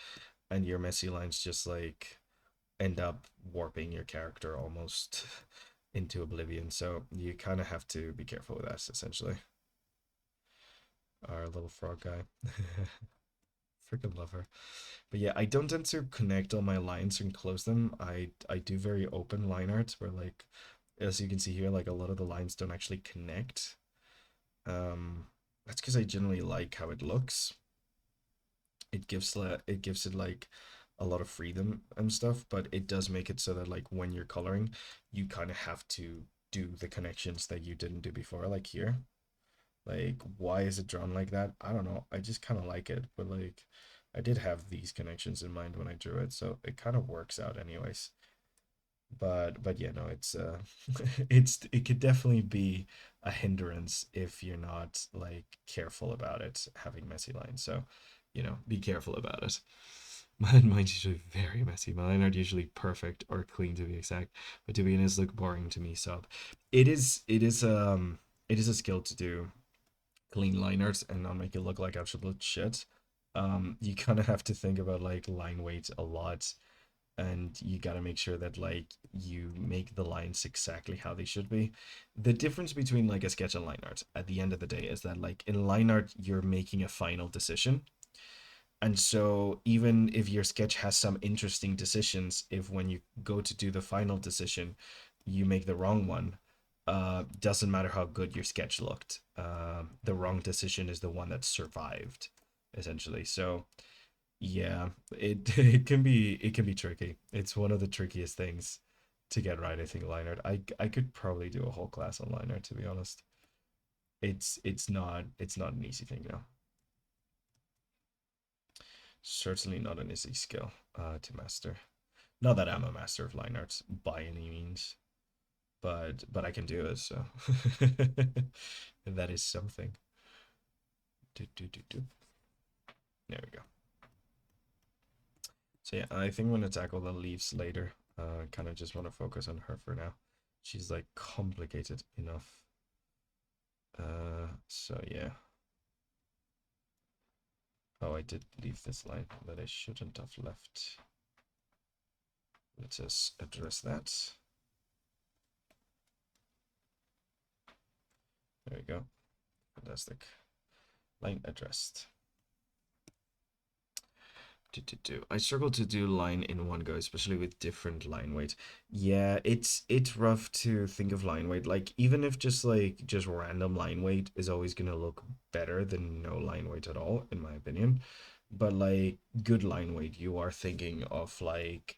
and your messy lines just like end up warping your character almost into oblivion. So you kind of have to be careful with that, essentially. Our little frog guy. Freaking love her. But yeah, I don't tend to connect all my lines and close them. I do very open line art where like as you can see here, like a lot of the lines don't actually connect. Um that's because I generally like how it looks. It gives it like a lot of freedom and stuff, but it does make it so that like when you're coloring, you kind of have to do the connections that you didn't do before, like here. Like, why is it drawn like that? I don't know. I just kind of like it, but like I did have these connections in mind when I drew it, so it kind of works out anyways. But yeah, no, it's it could definitely be a hindrance if you're not like careful about it having messy lines. So, be careful about it. Mine's usually very messy. Mine aren't usually perfect or clean to be exact, but to be honest, look boring to me. So it is a skill to do clean liners and not make it look like absolute shit. You kind of have to think about like line weight a lot, and you got to make sure that like you make the lines exactly how they should be. The difference between like a sketch and line art at the end of the day is that like in line art you're making a final decision, and so even if your sketch has some interesting decisions, if when you go to do the final decision you make the wrong one, doesn't matter how good your sketch looked, the wrong decision is the one that survived, essentially. So yeah, it can be tricky. It's one of the trickiest things to get right, I think, line art. I could probably do a whole class on line art, to be honest. It's not an easy thing, no. Certainly not an easy skill to master. Not that I'm a master of line arts by any means, but I can do it, so that is something. Do, do, do, do. There we go. So yeah, I think I'm gonna tackle the leaves later. Kind of just want to focus on her for now. She's like complicated enough. So yeah. Oh, I did leave this line that I shouldn't have left. Let us address that. There we go. Fantastic. Line addressed. I struggle to do line in one go, especially with different line weight. Yeah, it's rough to think of line weight. Like even if just random line weight is always gonna look better than no line weight at all, in my opinion. But like good line weight, you are thinking of like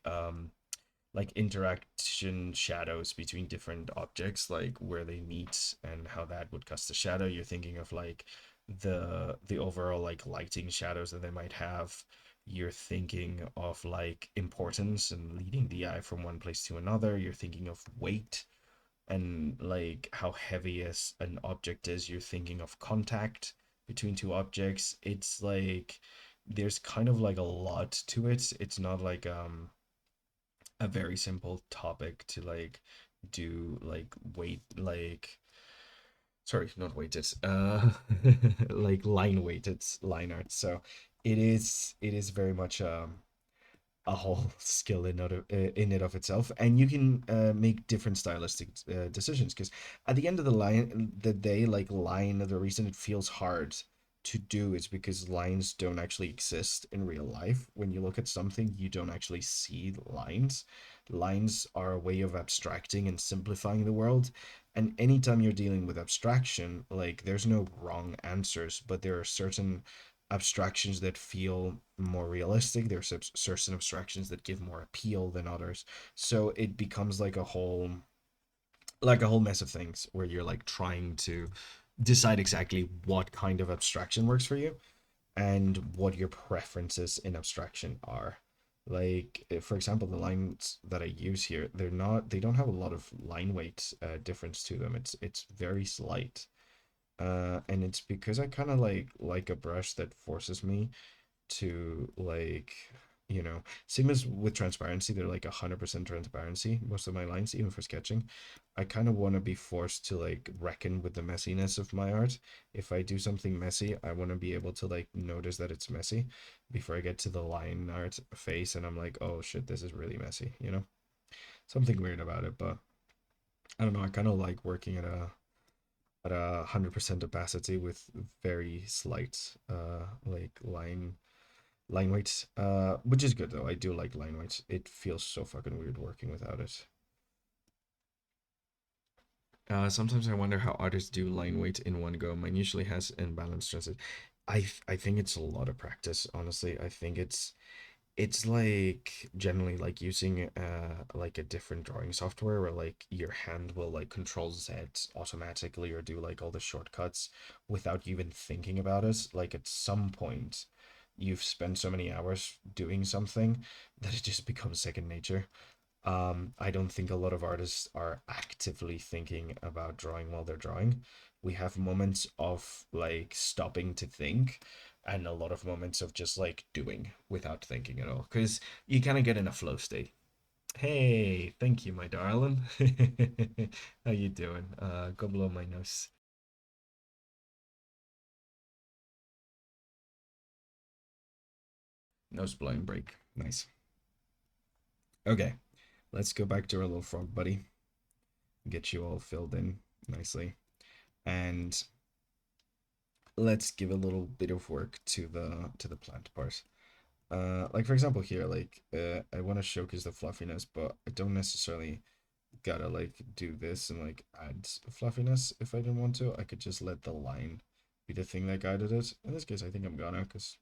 interaction shadows between different objects, like where they meet and how that would cast a shadow. You're thinking of like the overall like lighting shadows that they might have. You're thinking of like importance and leading the eye from one place to another. You're thinking of weight and like how heavy as an object is. You're thinking of contact between two objects. It's like there's kind of like a lot to it. It's not like a very simple topic to like do like weight like sorry, not weighted, like line weighted line art. So it is very much a whole skill in it of itself, and you can make different stylistic decisions, because at the end of the day, like line, the reason it feels hard to do is because lines don't actually exist in real life. When you look at something, you don't actually see lines are a way of abstracting and simplifying the world, and anytime you're dealing with abstraction, like there's no wrong answers, but there are certain abstractions that feel more realistic. There's certain abstractions that give more appeal than others. So it becomes like a whole mess of things where you're like trying to decide exactly what kind of abstraction works for you and what your preferences in abstraction are. Like for example, the lines that I use here, they don't have a lot of line weight difference to them. It's very slight. And it's because I kind of like a brush that forces me to like, same as with transparency. They're like 100% transparency, most of my lines, even for sketching. I kind of want to be forced to like reckon with the messiness of my art. If I do something messy, I want to be able to like notice that it's messy before I get to the line art phase and I'm like, oh shit, this is really messy, something weird about it. But I don't know, I kind of like working at 100% opacity with very slight like line weights, which is good though. I do like line weights. It feels so fucking weird working without it. Sometimes I wonder how artists do line weight in one go. Mine usually has imbalanced transit. I think it's a lot of practice, honestly. I think it's like generally like using like a different drawing software where like your hand will like control Z automatically or do like all the shortcuts without you even thinking about it. Like at some point you've spent so many hours doing something that it just becomes second nature. I don't think a lot of artists are actively thinking about drawing while they're drawing. We have moments of like stopping to think and a lot of moments of just like doing without thinking at all, because you kind of get in a flow state. Hey, thank you, my darling. How you doing? Go blow my nose. Nose blowing break. Nice. Okay, let's go back to our little frog buddy. Get you all filled in nicely. And let's give a little bit of work to the plant part. Like for example here, like I want to showcase the fluffiness, but I don't necessarily gotta like do this and like add fluffiness if I didn't want to. I could just let the line be the thing that guided it. In this case, I think I'm gonna, because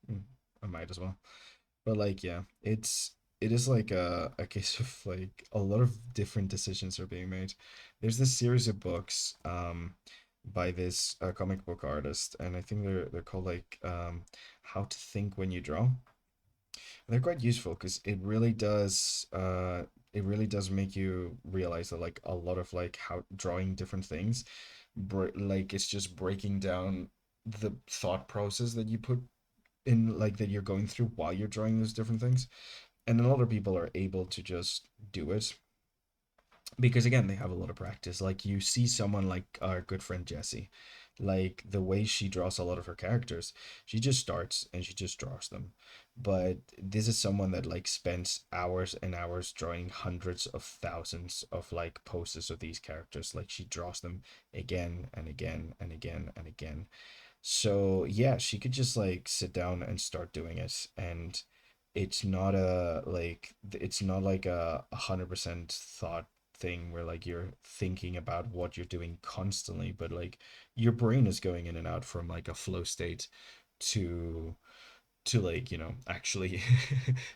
I might as well. But like, yeah, it is like a case of like a lot of different decisions are being made. There's this series of books by this comic book artist, and I think they're called like How to Think When You Draw. They're quite useful because it really does make you realize that like a lot of like how drawing different things, like it's just breaking down the thought process that you put in, like that you're going through while you're drawing those different things. And then other people are able to just do it because again they have a lot of practice. Like you see someone like our good friend Jessie, like the way she draws a lot of her characters, she just starts and she just draws them. But this is someone that like spends hours and hours drawing hundreds of thousands of like poses of these characters. Like she draws them again and again and again and again. So yeah, she could just like sit down and start doing it, and it's not like a 100% thought thing where like you're thinking about what you're doing constantly, but like your brain is going in and out from like a flow state to like actually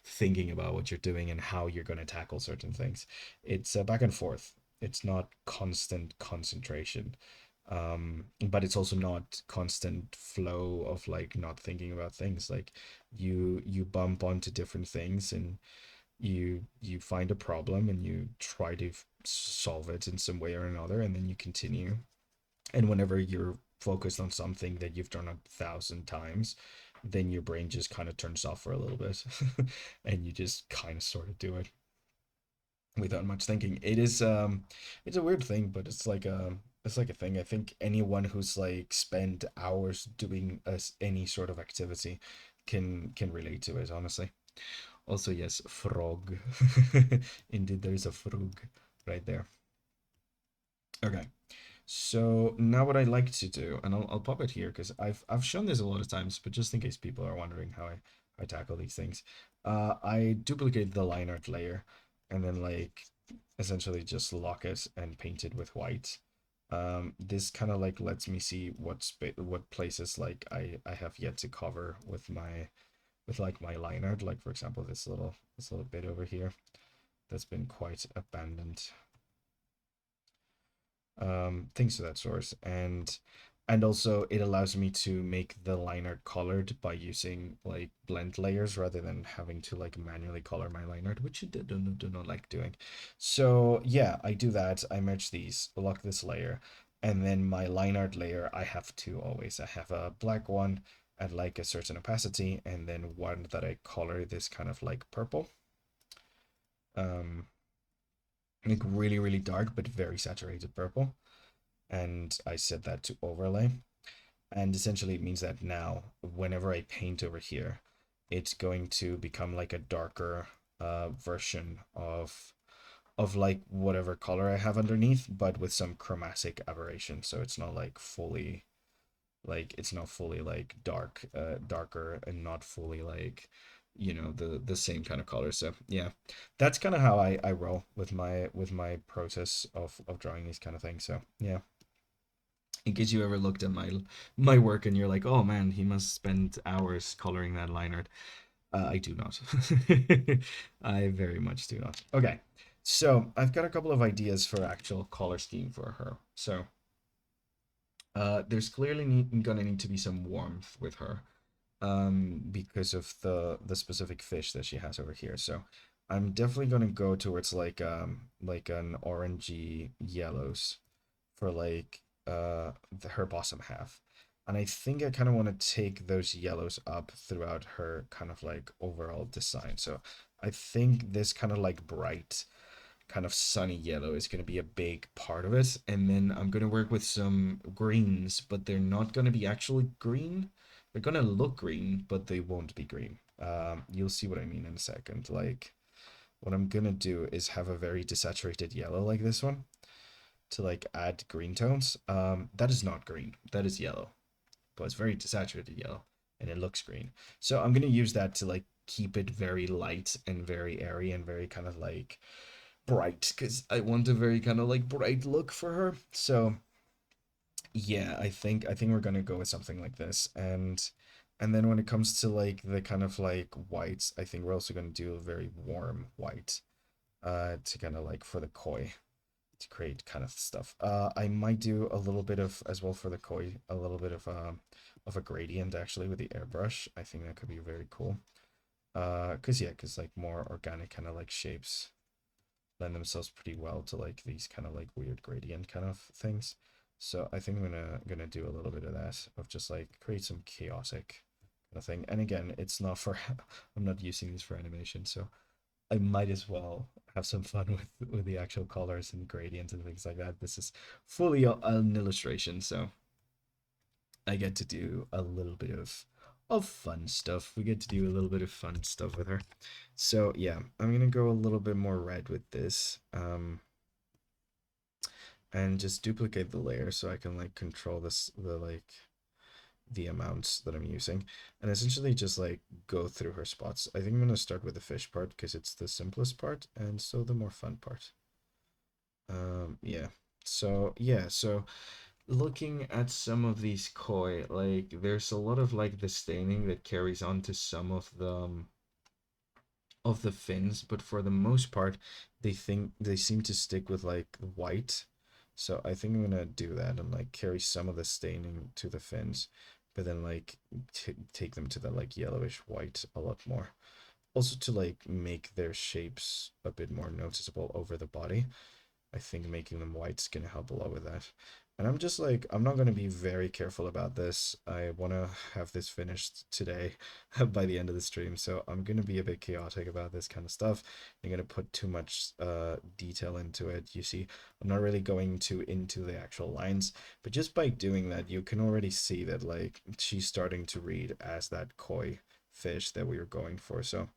thinking about what you're doing and how you're going to tackle certain things. It's back and forth. It's not constant concentration, but it's also not constant flow of like not thinking about things. Like you bump onto different things, and you find a problem and you try to solve it in some way or another, and then you continue. And whenever you're focused on something that you've done 1,000 times, then your brain just kind of turns off for a little bit and you just kind of sort of do it without much thinking. It's a weird thing, but it's like a thing. I think anyone who's like spent hours doing any sort of activity can relate to it, honestly. Also, yes, frog. Indeed, there's a frog right there. Okay. So now what I like to do, and I'll pop it here because I've shown this a lot of times, but just in case people are wondering how I tackle these things, I duplicate the line art layer, and then like essentially just lock it and paint it with white. This kind of like lets me see what places like I have yet to cover with like my line art. Like for example, this little bit over here that's been quite abandoned, things of that sort. And also it allows me to make the line art colored by using like blend layers rather than having to like manually color my line art, which I do not like doing. So yeah, I do that. I merge these, lock this layer, and then my line art layer, I have two always. I have a black one at like a certain opacity, and then one that I color this kind of like purple. Um, like really, really dark, but very saturated purple. And I set that to overlay. And essentially it means that now whenever I paint over here, it's going to become like a darker version of like whatever color I have underneath, but with some chromatic aberration. So it's not like fully it's not fully like darker, and not fully like the same kind of color. So yeah, that's kind of how I roll with my process of drawing these kind of things. So yeah, in case you ever looked at my work and you're like, oh man, he must spend hours coloring that line art. I do not. I very much do not. Okay, so I've got a couple of ideas for actual color scheme for her. So there's clearly gonna need to be some warmth with her, because of the specific fish that she has over here. So I'm definitely gonna go towards like an orangey yellows for like her bottom half. And I think I kind of want to take those yellows up throughout her kind of like overall design. So I think this kind of like bright kind of sunny yellow is going to be a big part of it. And then I'm going to work with some greens, but they're not going to be actually green. They're going to look green, but they won't be green. You'll see what I mean in a second. Like what I'm going to do is have a very desaturated yellow like this one to like add green tones. That is not green. That is yellow, but it's very desaturated yellow and it looks green. So I'm going to use that to like keep it very light and very airy and very kind of like bright, because I want a very kind of like bright look for her. So yeah, I think we're gonna go with something like this. And then when it comes to like the kind of like whites, I think we're also gonna do a very warm white, to kind of like for the koi, to create kind of stuff. I might do a little bit of as well for the koi, a little bit of a gradient actually with the airbrush. I think that could be very cool. Cause yeah, cause like more organic kind of like shapes lend themselves pretty well to like these kind of like weird gradient kind of things. So I think I'm gonna do a little bit of that, of just like create some chaotic kind of thing. And again, it's not for I'm not using these for animation, so I might as well have some fun with the actual colors and gradients and things like that. This is fully an illustration, so I get to do a little bit of fun stuff. We get to do a little bit of fun stuff with her. So yeah, I'm gonna go a little bit more red with this, and just duplicate the layer so I can like control this the amounts that I'm using, and essentially just like go through her spots. I think I'm gonna start with the fish part because it's the simplest part and so the more fun part. Yeah. So yeah, so looking at some of these koi, like there's a lot of like the staining that carries on to some of the fins, but for the most part, they seem to stick with like white. So I think I'm gonna do that and like carry some of the staining to the fins, but then like take them to the like yellowish white a lot more. Also to like make their shapes a bit more noticeable over the body. I think making them white's gonna help a lot with that. And I'm just like, I'm not gonna be very careful about this. I wanna have this finished today by the end of the stream, so I'm gonna be a bit chaotic about this kind of stuff. I'm gonna put too much detail into it. You see, I'm not really going too into the actual lines, but just by doing that, you can already see that like she's starting to read as that koi fish that we were going for. So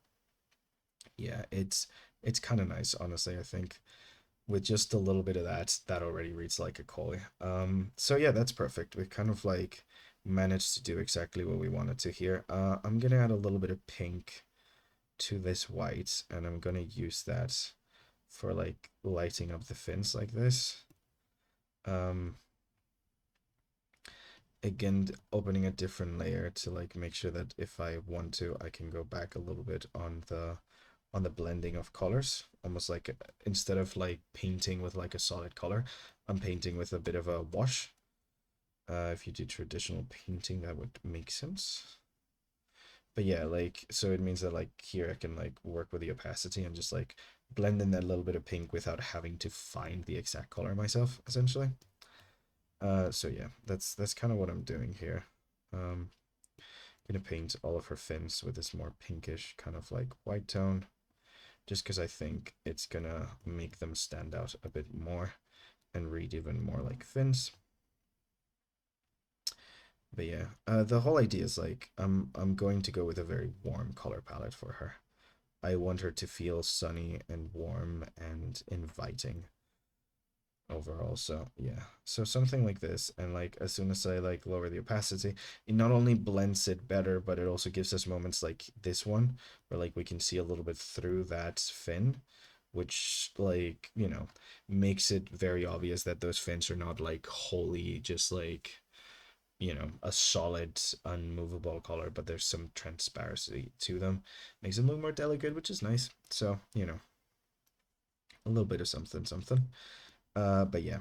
yeah, it's kind of nice, honestly, I think with just a little bit of that, that already reads like a koi. So yeah, that's perfect. We kind of like managed to do exactly what we wanted to here. I'm gonna add a little bit of pink to this white, and I'm gonna use that for like lighting up the fins like this. Um, Again, opening a different layer to like make sure that if I want to, I can go back a little bit on the blending of colors, almost like instead of like painting with like a solid color, I'm painting with a bit of a wash. If you do traditional painting, that would make sense. But yeah, like, so it means that like here I can like work with the opacity and just like blend in that little bit of pink without having to find the exact color myself, essentially. So yeah, that's kind of what I'm doing here. Um, gonna paint all of her fins with this more pinkish kind of like white tone, just because I think it's gonna make them stand out a bit more and read even more like fins. But yeah, the whole idea is like I'm going to go with a very warm color palette for her. I want her to feel sunny and warm and inviting overall. So yeah, so something like this, and like as soon as I like lower the opacity, it not only blends it better, but it also gives us moments like this one where like we can see a little bit through that fin, which like, you know, makes it very obvious that those fins are not like wholly just like, you know, a solid unmovable color, but there's some transparency to them. Makes them look more delicate, which is nice. So, you know, a little bit of something something. But yeah,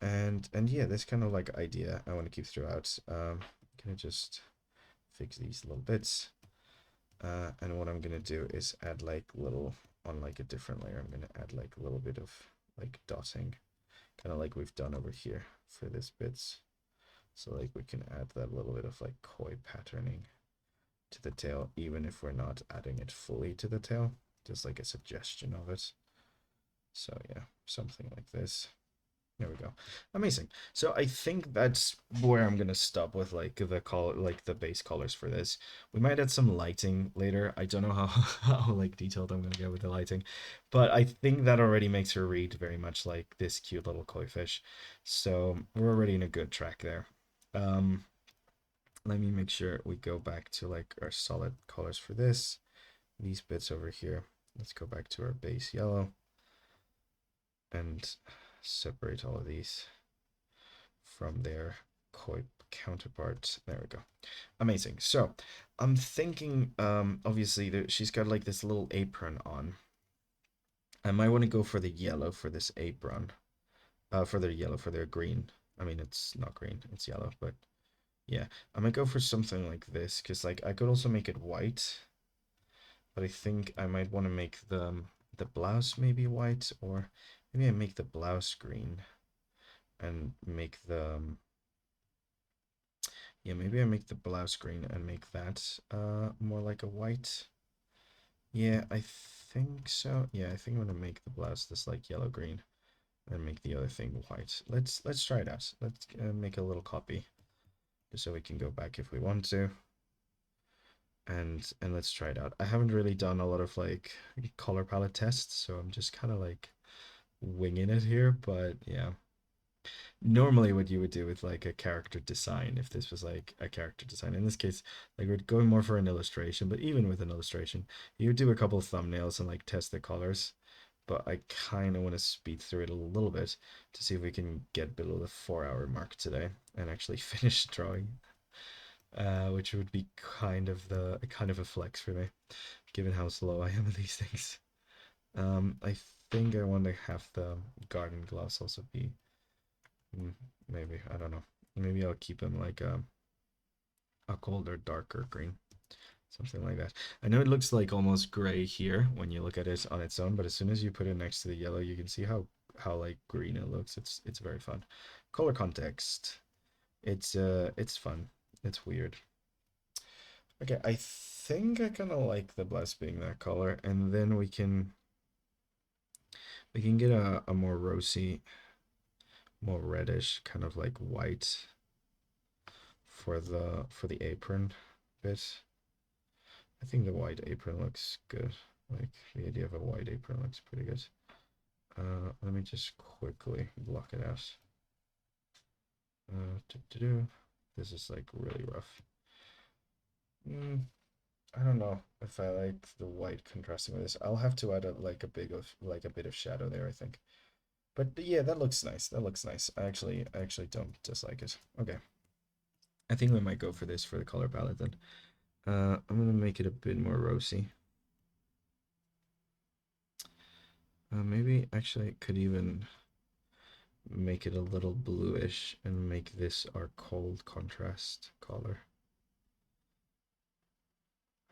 and yeah, this kind of like idea I want to keep throughout. Gonna just fix these little bits, and what I'm gonna do is add like little on like a different layer. I'm gonna add like a little bit of like dotting, kind of like we've done over here for this bits. So like we can add that little bit of like koi patterning to the tail, even if we're not adding it fully to the tail, just like a suggestion of it. So yeah, something like this. There we go. Amazing. So I think that's where I'm gonna stop with like the base colors for this. We might add some lighting later. I don't know how how like detailed I'm gonna get with the lighting, but I think that already makes her read very much like this cute little koi fish. So we're already in a good track there. Um, Let me make sure we go back to like our solid colors for this. These bits over here. Let's go back to our base yellow and separate all of these from their koi counterparts. There we go. Amazing. So I'm thinking, obviously she's got like this little apron on. I might want to go for the yellow for this apron. For their yellow, for their green. I mean, it's not green, it's yellow, but yeah. I might go for something like this, because like I could also make it white, but I think I might want to make the blouse maybe white, or maybe I make the blouse green and make the yeah, maybe I make the blouse green and make that more like a white. Yeah, I think so. Yeah, I think I'm gonna make the blouse this like yellow green and make the other thing white. Let's try it out. Let's make a little copy just so we can go back if we want to. And let's try it out. I haven't really done a lot of like color palette tests, so I'm just kind of like winging it here, but yeah. Normally what you would do with like a character design, if this was like a character design, in this case, like we're going more for an illustration, but even with an illustration, you would do a couple of thumbnails and like test the colors. But I kind of want to speed through it a little bit to see if we can get below the 4 hour mark today and actually finish drawing, which would be kind of a flex for me, given how slow I am at these things. I think I want to have the garden gloves also be, maybe, I don't know. Maybe I'll keep them like a colder, darker green, something like that. I know it looks like almost gray here when you look at it on its own, but as soon as you put it next to the yellow, you can see how like green it looks. It's very fun. Color context. It's fun. It's weird. Okay, I think I kind of like the blouse being that color, and then we can get a more rosy, more reddish, kind of like white for the apron bit. I think the white apron looks good. Like the idea of a white apron looks pretty good. Let me just quickly block it out. This is like really rough. I don't know if I like the white contrasting with this. I'll have to add a bit of shadow there, I think. But yeah, that looks nice. That looks nice. I actually don't dislike it. Okay. I think we might go for this for the color palette then. I'm gonna make it a bit more rosy. Maybe actually I could even make it a little bluish and make this our cold contrast color.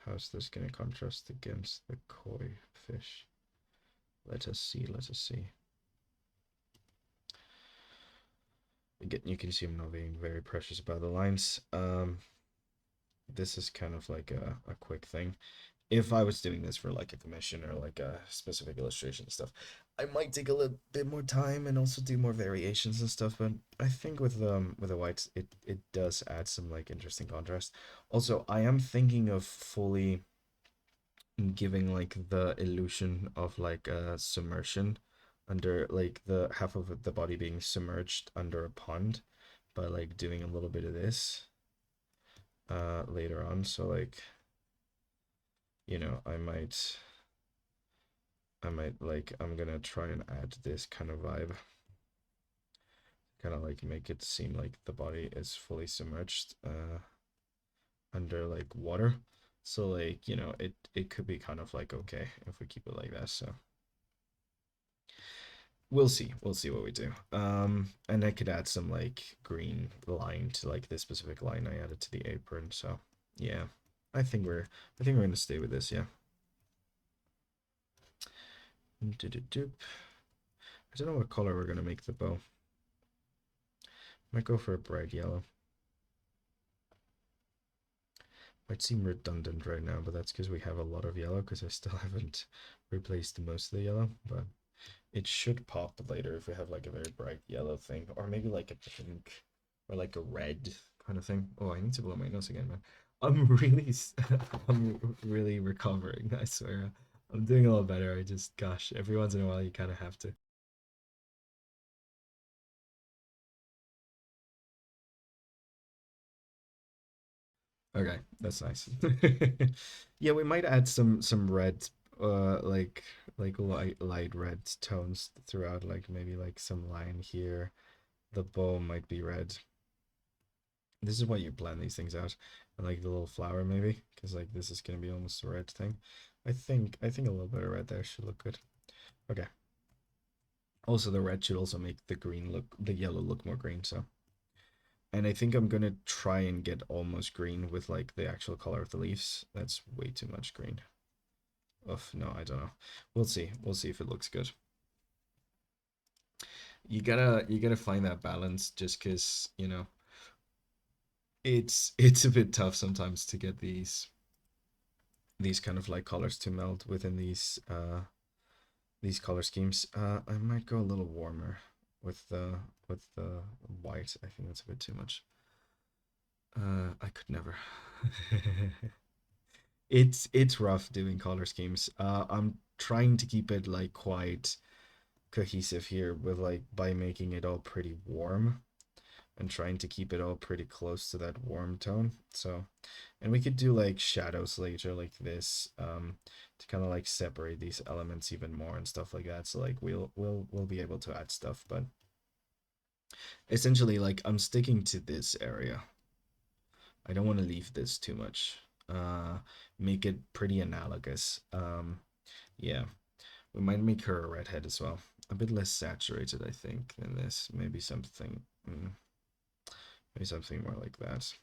How's this gonna contrast against the koi fish? Let us see, let us see. Again, you can see I'm not being very precious about the lines. This is kind of like a quick thing. If I was doing this for like a commission or like a specific illustration stuff, I might take a little bit more time and also do more variations and stuff. But I think with the whites, it does add some like interesting contrast. Also, I am thinking of fully giving like the illusion of like a submersion under like the half of the body being submerged under a pond by like doing a little bit of this later on. So like, I might like I'm gonna try and add this kind of vibe, kind of like make it seem like the body is fully submerged under like water. So like, it could be kind of like okay if we keep it like that. So we'll see what we do. And I could add some like green line to like this specific line I added to the apron. So yeah, I think we're gonna stay with this. Yeah. I don't know what color we're gonna make the bow. Might go for a bright yellow. Might seem redundant right now, but that's because we have a lot of yellow because I still haven't replaced most of the yellow, but it should pop later if we have like a very bright yellow thing, or maybe like a pink or like a red kind of thing. Oh, I need to blow my nose again, man. I'm really, I'm really recovering, I swear. I'm doing a lot better. Gosh, every once in a while you kind of have to. Okay, that's nice. Yeah, we might add some red, like light red tones throughout, like maybe like some line here. The bow might be red. This is why you plan these things out, and like the little flower maybe, because like this is gonna be almost a red thing. I think a little bit of red there should look good. Okay. Also, the red should also make the yellow look more green. So, and I think I'm gonna try and get almost green with like the actual color of the leaves. That's way too much green. Ugh, no, I don't know. We'll see. We'll see if it looks good. You gotta find that balance just because, it's a bit tough sometimes to get these these kind of like colors to meld within these color schemes. I might go a little warmer with the white. I think that's a bit too much. I could never. It's rough doing color schemes. I'm trying to keep it like quite cohesive here with like by making it all pretty warm and trying to keep it all pretty close to that warm tone. So, and we could do like shadows later like this to kind of like separate these elements even more and stuff like that. So like we'll be able to add stuff, but essentially like I'm sticking to this area. I don't want to leave this too much. Make it pretty analogous. Yeah, we might make her a redhead as well. A bit less saturated, I think, than this. Maybe something more like that.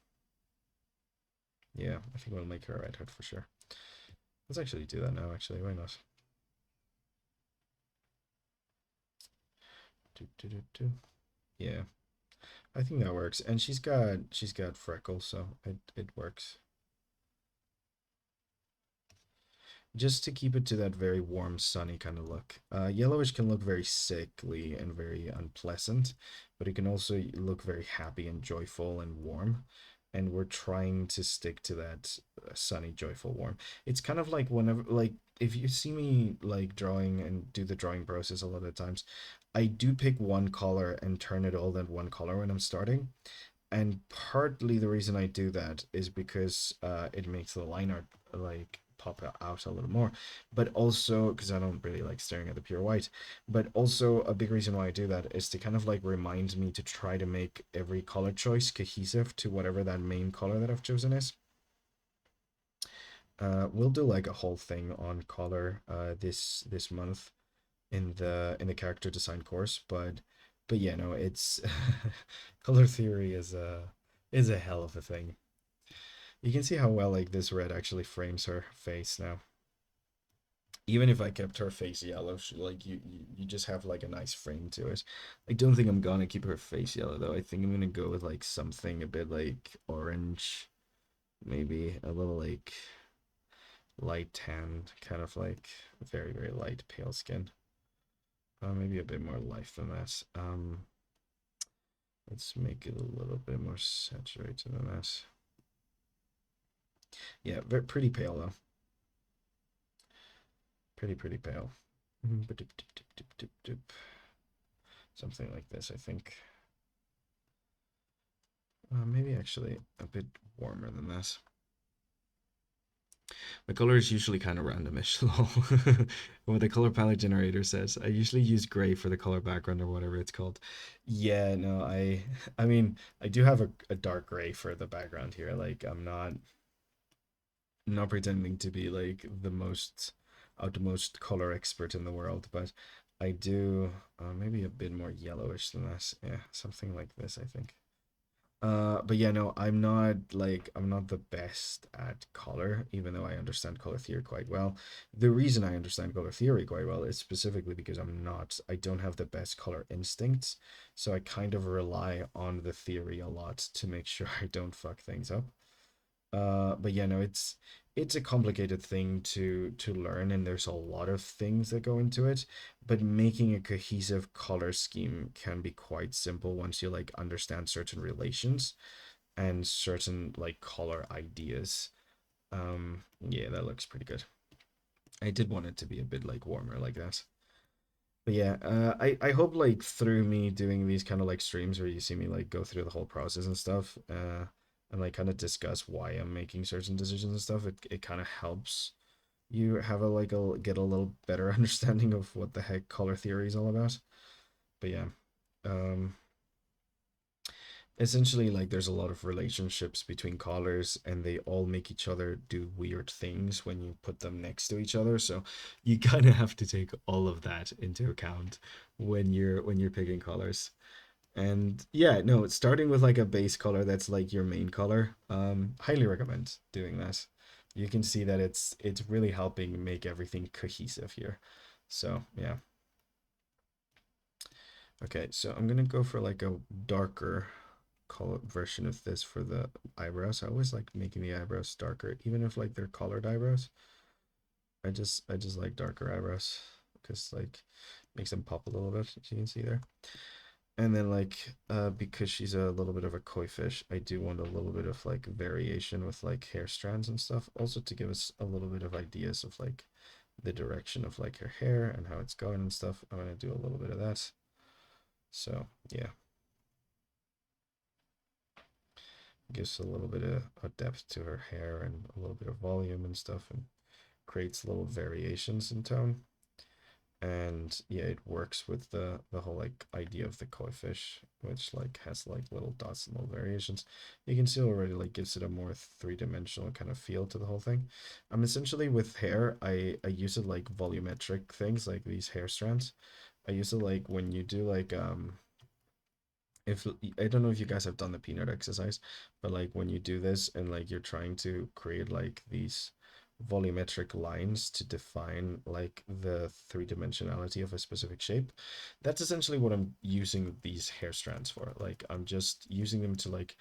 Yeah, I think we'll make her a redhead for sure. Let's actually do that now. Actually, why not? Yeah, I think that works. And she's got freckles, so it works. Just to keep it to that very warm, sunny kind of look. Yellowish can look very sickly and very unpleasant, but it can also look very happy and joyful and warm. And we're trying to stick to that sunny, joyful, warm. It's kind of like whenever, like, if you see me like drawing and do the drawing process a lot of times, I do pick one color and turn it all that one color when I'm starting. And partly the reason I do that is because it makes the line art like pop out a little more, but also because I don't really like staring at the pure white. But also a big reason why I do that is to kind of like remind me to try to make every color choice cohesive to whatever that main color that I've chosen is. We'll do like a whole thing on color this month in the character design course, but yeah, no, it's color theory is a hell of a thing. You can see how well like this red actually frames her face now. Even if I kept her face yellow, like you just have like a nice frame to it. I don't think I'm gonna keep her face yellow though. I think I'm gonna go with like something a bit like orange, maybe a little like light tan, kind of like very very light pale skin. Maybe a bit more life than that. Let's make it a little bit more saturated than that. Yeah, very pretty pale though. Pretty pale. Something like this, I think. Maybe actually a bit warmer than this. My color is usually kind of randomish. What the color palette generator says, I usually use gray for the color background or whatever it's called. Yeah, no, I mean, I do have a dark gray for the background here. Like, I'm not pretending to be like the most utmost color expert in the world, but I do maybe a bit more yellowish than this. Yeah, something like this, I think. But yeah, no, I'm not the best at color, even though I understand color theory quite well. The reason I understand color theory quite well is specifically because I don't have the best color instincts, so I kind of rely on the theory a lot to make sure I don't fuck things up. But yeah, no, it's a complicated thing to learn, and there's a lot of things that go into it. But making a cohesive color scheme can be quite simple once you like understand certain relations and certain like color ideas. Yeah, that looks pretty good. I did want it to be a bit like warmer like that. But yeah, I hope like through me doing these kind of like streams where you see me like go through the whole process and stuff, and like kind of discuss why I'm making certain decisions and stuff, it kind of helps you have a like a get a little better understanding of what the heck color theory is all about. But yeah, um, essentially like there's a lot of relationships between colors and they all make each other do weird things when you put them next to each other, so you kind of have to take all of that into account when you're picking colors. And yeah, no, starting with like a base color that's like your main color, highly recommend doing that. You can see that it's really helping make everything cohesive here. So yeah. Okay, so I'm gonna go for like a darker color version of this for the eyebrows. I always like making the eyebrows darker, even if like they're colored eyebrows. I just like darker eyebrows because like makes them pop a little bit, as you can see there. And then like because she's a little bit of a koi fish, I do want a little bit of like variation with like hair strands and stuff, also to give us a little bit of ideas of like the direction of like her hair and how it's going and stuff. I'm gonna do a little bit of that. So yeah, gives a little bit of a depth to her hair and a little bit of volume and stuff, and creates little variations in tone. And yeah, it works with the whole like idea of the koi fish, which like has like little dots and little variations. You can see already like gives it a more three-dimensional kind of feel to the whole thing. Essentially with hair, I use it like volumetric things like these hair strands. I use it like when you do like if I don't know if you guys have done the peanut exercise, but like when you do this and like you're trying to create like these volumetric lines to define like the three-dimensionality of a specific shape, that's essentially what I'm using these hair strands for. Like I'm just using them to like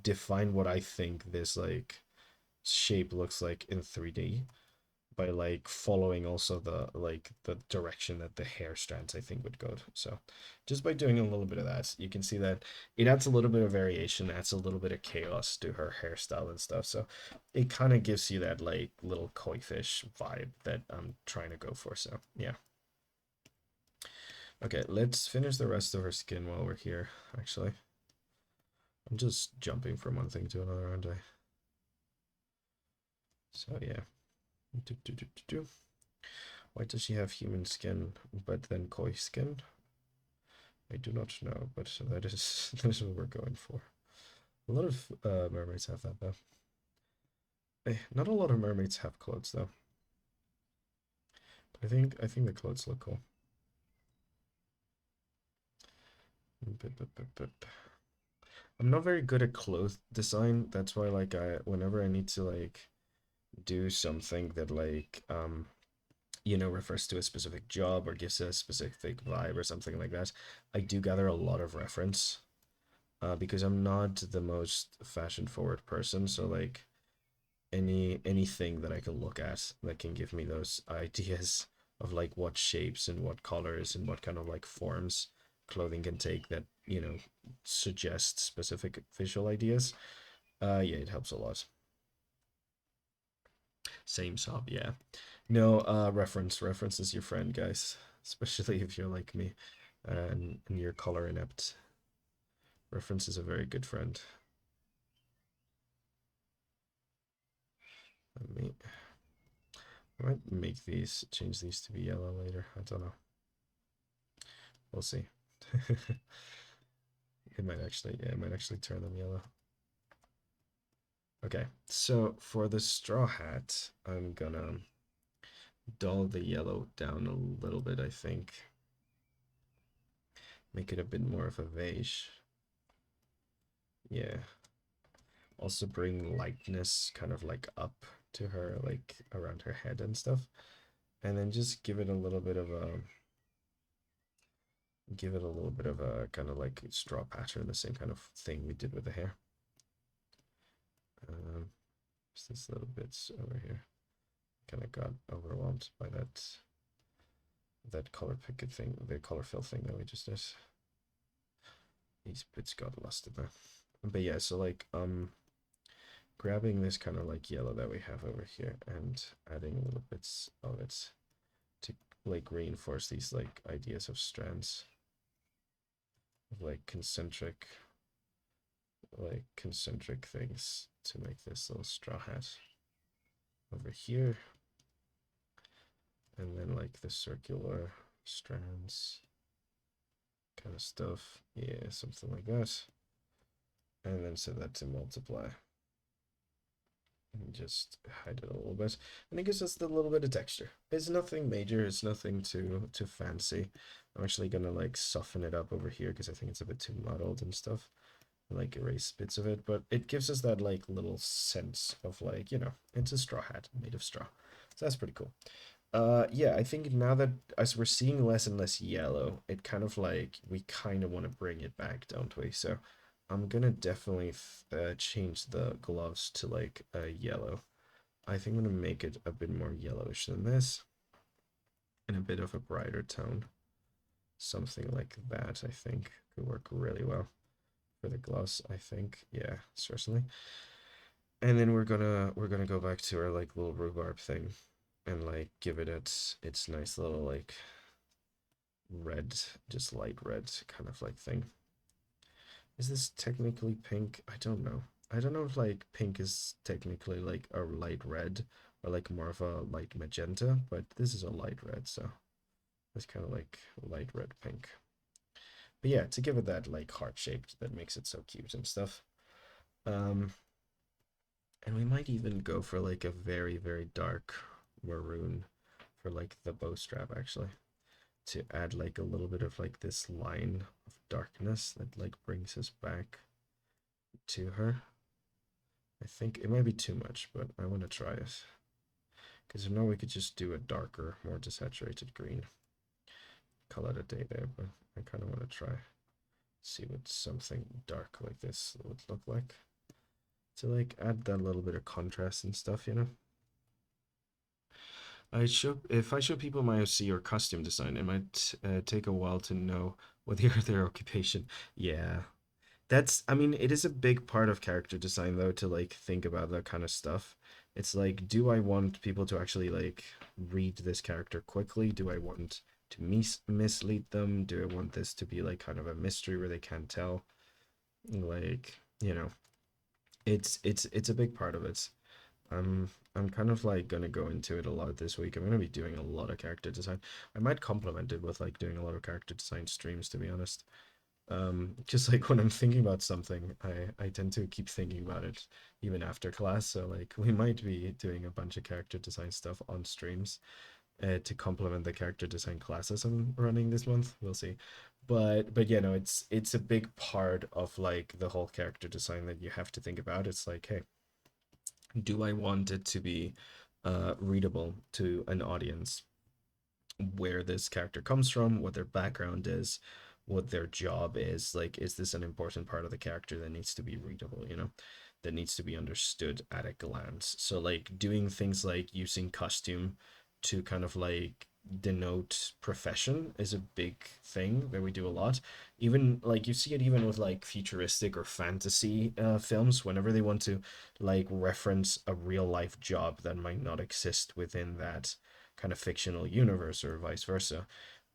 define what I think this like shape looks like in 3D by like following also the direction that the hair strands I think would go to. So just by doing a little bit of that, you can see that it adds a little bit of variation, adds a little bit of chaos to her hairstyle and stuff. So it kind of gives you that like little koi fish vibe that I'm trying to go for. So yeah. Okay, let's finish the rest of her skin while we're here, actually. I'm just jumping from one thing to another, aren't I? So yeah. Do, do, do, do, do. Why does she have human skin but then koi skin? I do not know, but that is that is what we're going for. A lot of mermaids have that though. Not a lot of mermaids have clothes though. But I think the clothes look cool. I'm not very good at clothes design. That's why like whenever I need to like do something that like refers to a specific job or gives a specific vibe or something like that, I do gather a lot of reference. Because I'm not the most fashion forward person, so like anything that I can look at that can give me those ideas of like what shapes and what colors and what kind of like forms clothing can take that suggest specific visual ideas. Yeah, it helps a lot. Same sub, yeah. No, reference is your friend, guys. Especially if you're like me, and you're color inept. Reference is a very good friend. Let me I might make these, change these to be yellow later. I don't know. We'll see. It might actually turn them yellow. Okay, so for the straw hat, I'm gonna dull the yellow down a little bit, I think. Make it a bit more of a beige. Yeah. Also bring lightness kind of like up to her, like around her head and stuff. And then just give it a little bit of a kind of like straw pattern, the same kind of thing we did with the hair. Just these little bits over here. Kind of got overwhelmed by that color picket thing, the color fill thing that we just did. These bits got lost in there. But yeah, so like grabbing this kind of like yellow that we have over here and adding little bits of it to like reinforce these like ideas of strands of like concentric things to make this little straw hat over here, and then like the circular strands kind of stuff. Yeah, something like that. And then set that to multiply. And just hide it a little bit. And it gives us a little bit of texture. It's nothing major, it's nothing too fancy. I'm actually gonna like soften it up over here because I think it's a bit too muddled and stuff. And, like erase bits of it, but it gives us that like little sense of like, it's a straw hat made of straw. So that's pretty cool. Yeah, I think now that as we're seeing less and less yellow, it kind of like we kind of want to bring it back, don't we? So I'm gonna definitely change the gloves to like a yellow. I think I'm gonna make it a bit more yellowish than this, and a bit of a brighter tone. Something like that, I think, could work really well for the gloves, I think. Yeah, certainly. And then we're gonna go back to our like little rhubarb thing and like give it its nice little like red, just light red kind of like thing. Is this technically pink? I don't know. I don't know if like pink is technically like a light red or like more of a light magenta, but this is a light red, so it's kind of like light red pink. But yeah, to give it that like heart shaped that makes it so cute and stuff. Um, and we might even go for like a very, very dark maroon for like the bow strap actually. To add like a little bit of like this line of darkness that like brings us back to her. I think it might be too much, but I want to try it. Because I know we could just do a darker, more desaturated green. Call it a day there, but I kind of want to try. See what something dark like this would look like. To like add that little bit of contrast and stuff, you know? If I show people my OC or costume design, it might take a while to know what their occupation. Yeah, I mean, it is a big part of character design though to like think about that kind of stuff. It's like, do I want people to actually like read this character quickly? Do I want to mislead them? Do I want this to be like kind of a mystery where they can't tell? Like, it's a big part of it. I'm kind of like gonna go into it a lot this week. I'm gonna be doing a lot of character design. I might complement it with like doing a lot of character design streams, to be honest. Just like when I'm thinking about something, I tend to keep thinking about it even after class. So like we might be doing a bunch of character design stuff on streams to complement the character design classes I'm running this month. We'll see. But yeah, no, it's a big part of like the whole character design that you have to think about. It's like, hey, do I want it to be readable to an audience? Where this character comes from, what their background is, what their job is. Like, is this an important part of the character that needs to be readable, that needs to be understood at a glance? So, like, doing things like using costume to kind of like denote profession is a big thing that we do a lot. Even like you see it even with like futuristic or fantasy films, whenever they want to like reference a real life job that might not exist within that kind of fictional universe or vice versa.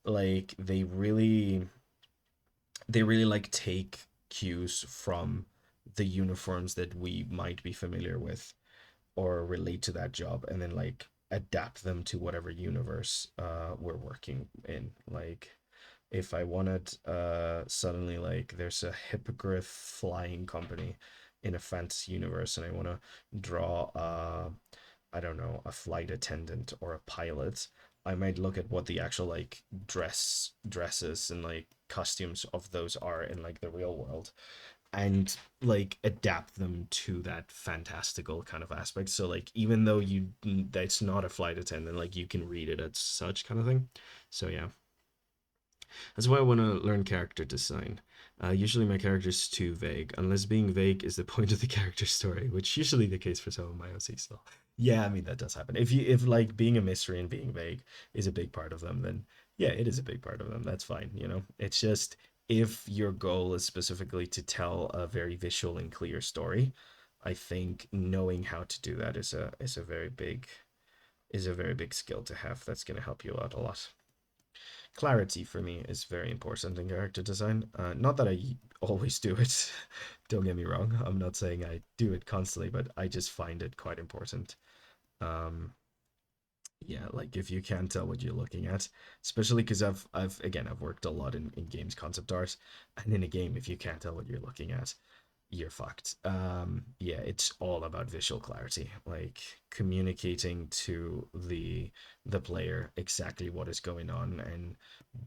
Like they really like take cues from the uniforms that we might be familiar with or relate to that job and then like adapt them to whatever universe we're working in. Like if I wanted suddenly like there's a hippogriff flying company in a fantasy universe and I want to draw I don't know, a flight attendant or a pilot, I might look at what the actual like dresses and like costumes of those are in like the real world and like adapt them to that fantastical kind of aspect. So like even though that's not a flight attendant, like you can read it as such kind of thing. So yeah. That's why I want to learn character design. Usually my character's too vague, unless being vague is the point of the character story, which usually the case for some of my OC still. Yeah, I mean that does happen. If like being a mystery and being vague is a big part of them, then yeah, it is a big part of them. That's fine. It's just if your goal is specifically to tell a very visual and clear story, I think knowing how to do that is a very big skill to have. That's going to help you out a lot. Clarity for me is very important in character design. Not that I always do it. Don't get me wrong. I'm not saying I do it constantly, but I just find it quite important. Um, yeah, like if you can't tell what you're looking at, especially because I've worked a lot in games concept art, and in a game, if you can't tell what you're looking at, you're fucked. Yeah, it's all about visual clarity, like communicating to the player exactly what is going on and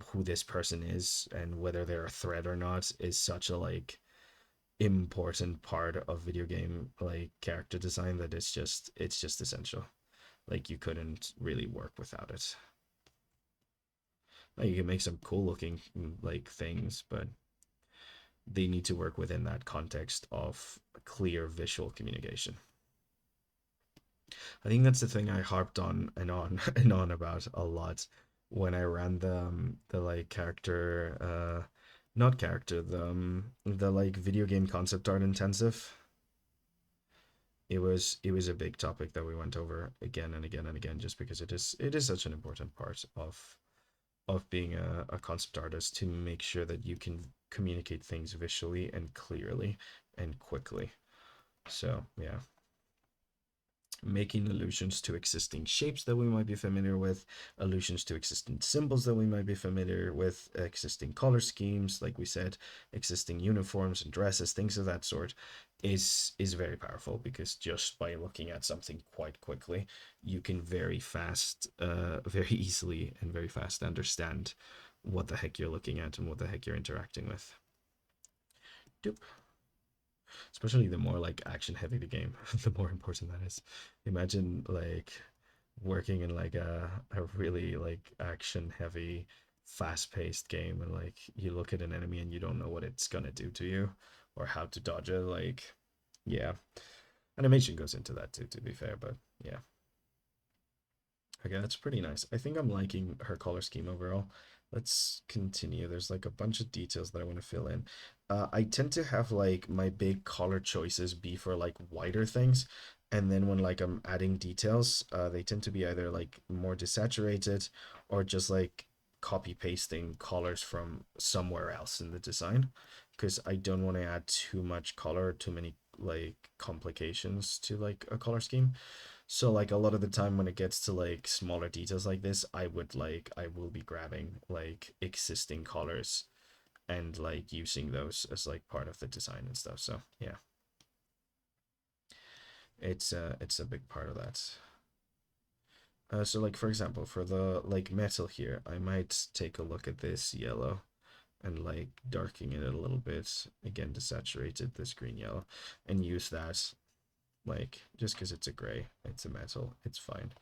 who this person is and whether they're a threat or not is such a like important part of video game like character design that it's just essential. Like you couldn't really work without it. Like, you can make some cool looking like things, but they need to work within that context of clear visual communication. I think that's the thing I harped on and on about a lot when I ran the like character not character the like video game concept art intensive. It was a big topic that we went over again and again and again, just because it is such an important part of being a concept artist, to make sure that you can communicate things visually and clearly and quickly. So yeah, making allusions to existing shapes that we might be familiar with, allusions to existing symbols that we might be familiar with, existing color schemes, like we said, existing uniforms and dresses, things of that sort, is very powerful, because just by looking at something quite quickly, you can very fast, very easily and very fast understand what the heck you're looking at and what the heck you're interacting with. Doop. Especially the more like action heavy the game, the more important that is. Imagine like working in like a really like action heavy, fast paced game, and like you look at an enemy and you don't know what it's gonna do to you or how to dodge it. Like, yeah, animation goes into that too, to be fair, but yeah. Okay, that's pretty nice. I think I'm liking her color scheme overall. Let's continue. There's like a bunch of details that I want to fill in. I tend to have like my big color choices be for like whiter things, and then when like I'm adding details, they tend to be either like more desaturated or just like copy pasting colors from somewhere else in the design, because I don't want to add too much color, too many like complications to like a color scheme. So like a lot of the time when it gets to like smaller details like this, I will be grabbing like existing colors and like using those as like part of the design and stuff. So yeah, it's a big part of that. So like for example, for the like metal here, I might take a look at this yellow and like darkening it a little bit. Again, desaturated this green yellow, and use that, like, just because it's a gray, it's a metal, it's fine.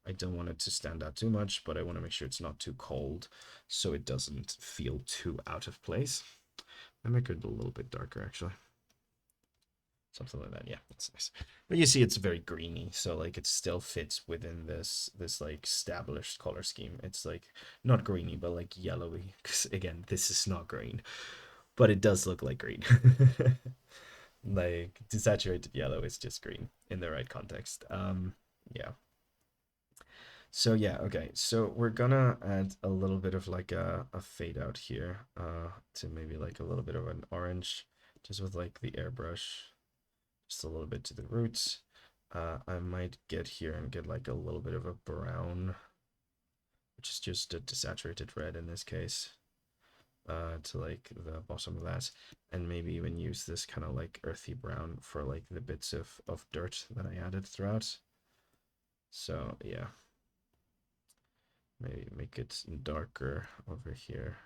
I don't want it to stand out too much, but I want to make sure it's not too cold so it doesn't feel too out of place. I make it a little bit darker actually. Something like that. Yeah, that's nice. But you see it's very greeny, so like it still fits within this like established color scheme. It's like not greeny, but like yellowy. Because again, this is not green, but it does look like green. Like desaturated yellow is just green in the right context. Yeah. So yeah, okay. So we're gonna add a little bit of like a fade out here, to maybe like a little bit of an orange, just with like the airbrush, just a little bit to the roots. I might get here and get like a little bit of a brown, which is just a desaturated red in this case, to like the bottom of that, and maybe even use this kind of like earthy brown for like the bits of dirt that I added throughout. So yeah, maybe make it darker over here.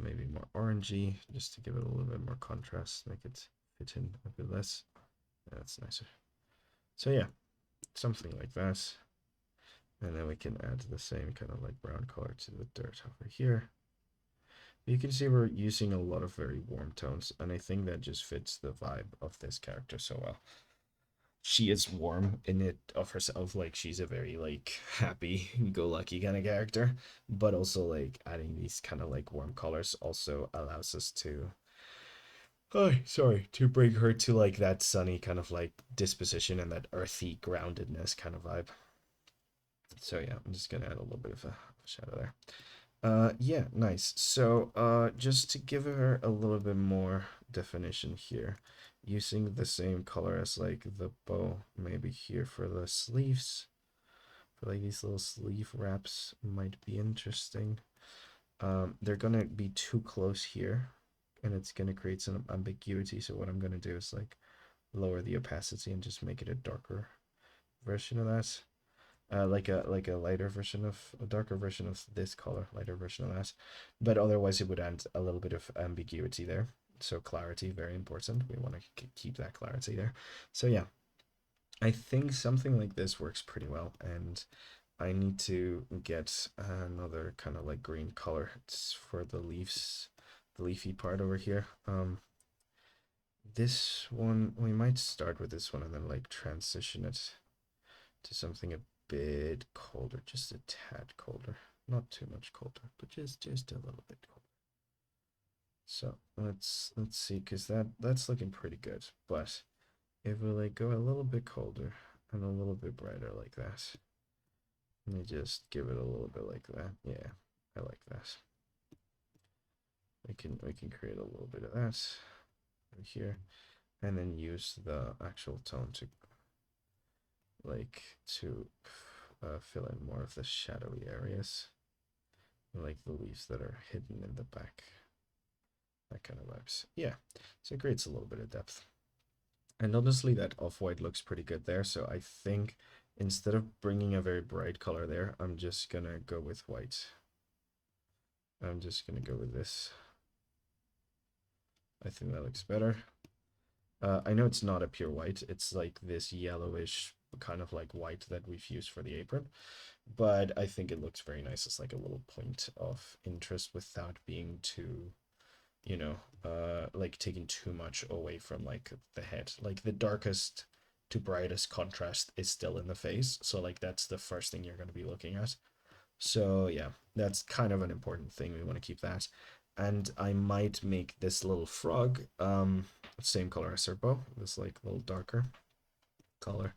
Maybe more orangey, just to give it a little bit more contrast, make it fit in a bit less. Yeah, that's nicer. So yeah, something like that. And then we can add the same kind of like brown color to the dirt over here. You can see we're using a lot of very warm tones, and I think that just fits the vibe of this character so well. She is warm in it of herself, like she's a very like happy go lucky kind of character, but also like adding these kind of like warm colors also allows us to, oh sorry, to bring her to like that sunny kind of like disposition and that earthy groundedness kind of vibe. So yeah, I'm just gonna add a little bit of a shadow there. Yeah, nice. So just to give her a little bit more definition here, using the same color as like the bow, maybe here for the sleeves, for like these little sleeve wraps might be interesting. They're gonna be too close here, and it's gonna create some ambiguity. So what I'm gonna do is like lower the opacity and just make it a darker version of that, like a lighter version of a darker version of this color, lighter version of that. But otherwise, it would add a little bit of ambiguity there. So clarity, very important. We want to keep that clarity there. So yeah, I think something like this works pretty well, and I need to get another kind of like green color. It's for the leaves the leafy part over here. This one, we might start with this one and then like transition it to something a bit colder, just a tad colder. Not too much colder, but just a little bit colder. So let's see, because that's looking pretty good. But if we like go a little bit colder and a little bit brighter like that, let me just give it a little bit like that. Yeah, I like that. We can create a little bit of that over here, and then use the actual tone to like to fill in more of the shadowy areas, like the leaves that are hidden in the back. That kind of vibes. Yeah, so it creates a little bit of depth. And honestly, that off-white looks pretty good there. So I think instead of bringing a very bright color there, I'm just gonna go with white. I'm just gonna go with this. I think that looks better. I know it's not a pure white. It's like this yellowish kind of like white that we've used for the apron. But I think it looks very nice. It's like a little point of interest without being too, like taking too much away from like the head. Like the darkest to brightest contrast is still in the face. So like that's the first thing you're going to be looking at. So yeah, that's kind of an important thing. We want to keep that. And I might make this little frog same color as Serpo, this like little darker color.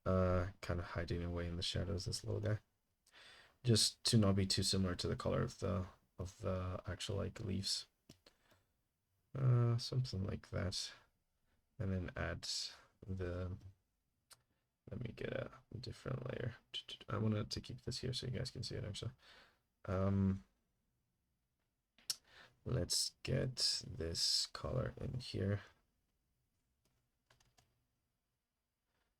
Kind of hiding away in the shadows, this little guy. Just to not be too similar to the color of the actual like leaves. Something like that. And then add the, let me get a different layer. I wanted to keep this here so you guys can see it actually. Let's get this color in here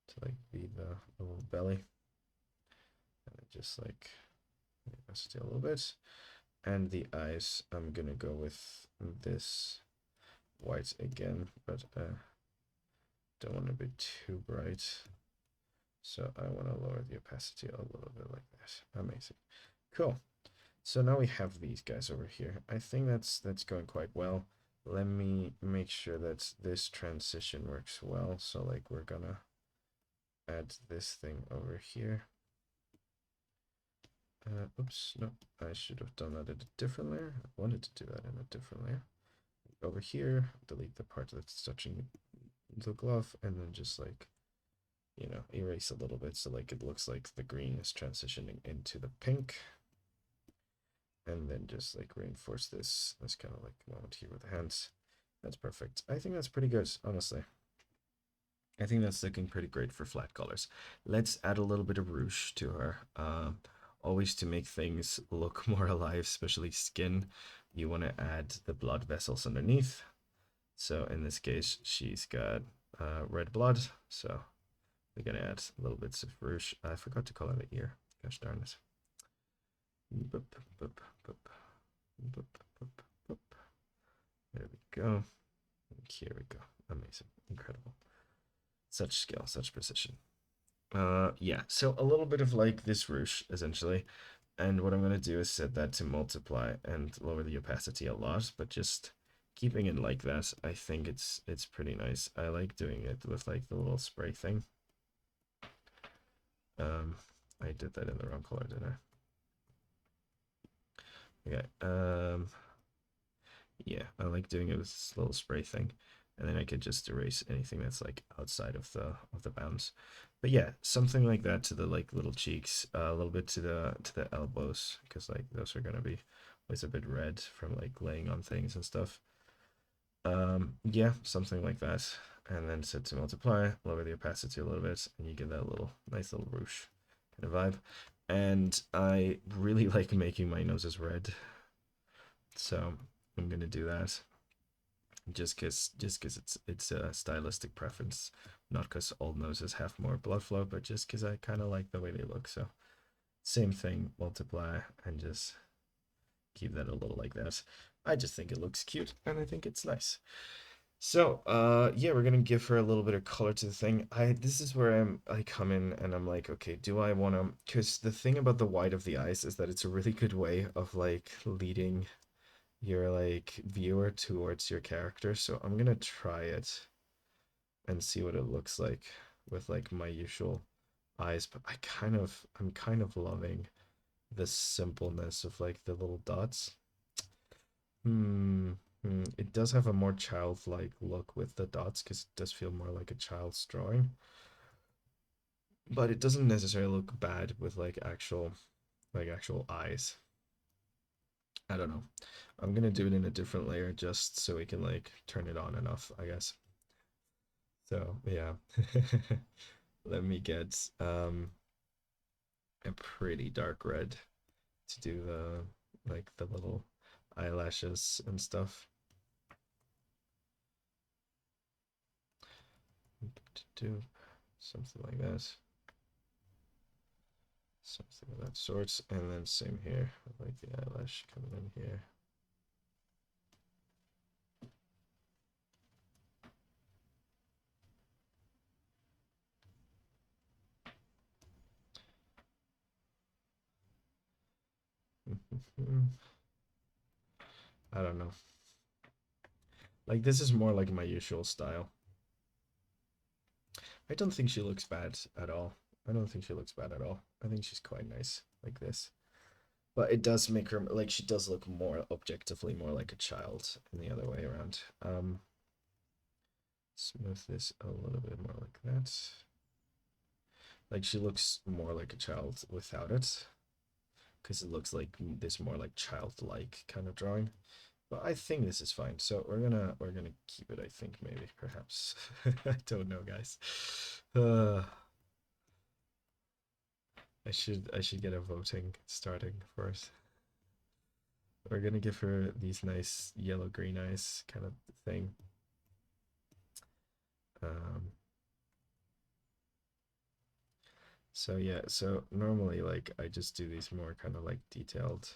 to like be the little belly. And then just like opacity a little bit. And the eyes, I'm gonna go with this white again, but don't want to be too bright. So I want to lower the opacity a little bit like that. Amazing. Cool. So now we have these guys over here. I think that's going quite well. Let me make sure that this transition works well. So like we're gonna add this thing over here. Oops, no, I should have done that in a different layer. I wanted to do that in a different layer. Over here, delete the part that's touching the glove, and then just like, erase a little bit so like it looks like the green is transitioning into the pink. And then just like reinforce this kind of like moment here with the hands. That's perfect. I think that's pretty good, honestly. I think that's looking pretty great for flat colors. Let's add a little bit of rouge to her. Always to make things look more alive, especially skin, you want to add the blood vessels underneath. So in this case, she's got red blood. So we're going to add little bits of rouge. I forgot to color the ear. Gosh darn it. Boop, boop, boop, boop, boop, boop. There we go. Here we go. Amazing. Incredible. Such skill, such precision. Yeah, so a little bit of like this rouge, essentially. And what I'm going to do is set that to multiply and lower the opacity a lot, but just keeping it like that, I think it's pretty nice. I like doing it with like the little spray thing. I did that in the wrong color, didn't I? Okay. Yeah, I like doing it with this little spray thing, and then I could just erase anything that's like outside of the bounds. But yeah, something like that to the like little cheeks, a little bit to the elbows, because like those are gonna be always a bit red from like laying on things and stuff. Yeah, something like that, and then set to multiply, lower the opacity a little bit, and you get that little nice little rouge kind of vibe. And I really like making my noses red, so I'm gonna do that just cause it's a stylistic preference, not cause all noses have more blood flow, but just cause I kind of like the way they look. So same thing, multiply and just keep that a little like that. I just think it looks cute and I think it's nice. So yeah, we're gonna give her a little bit of color to the thing. This is where I come in and I'm like, okay, do I want to? Because the thing about the white of the eyes is that it's a really good way of like leading your like viewer towards your character. So I'm gonna try it and see what it looks like with like my usual eyes. But I'm kind of loving the simpleness of like the little dots. It does have a more childlike look with the dots because it does feel more like a child's drawing, but it doesn't necessarily look bad with like actual eyes. I don't know. I'm gonna do it in a different layer just so we can like turn it on and off, I guess. So yeah. Let me get a pretty dark red to do the like the little eyelashes and stuff. Do something like that. Something of that sort. And then same here, like the eyelash coming in here. I don't know. Like this is more like my usual style. I don't think she looks bad at all. I don't think she looks bad at all. I think she's quite nice like this. But it does make her like she does look more objectively more like a child in the other way around. Smooth this a little bit more like that. Like she looks more like a child without it, because it looks like this more like childlike kind of drawing. But I think this is fine. So we're gonna keep it. I think maybe perhaps I don't know, guys. Uh, I should get a voting starting first. We're gonna give her these nice yellow green eyes kind of thing. Um, so yeah, so normally like I just do these more kind of like detailed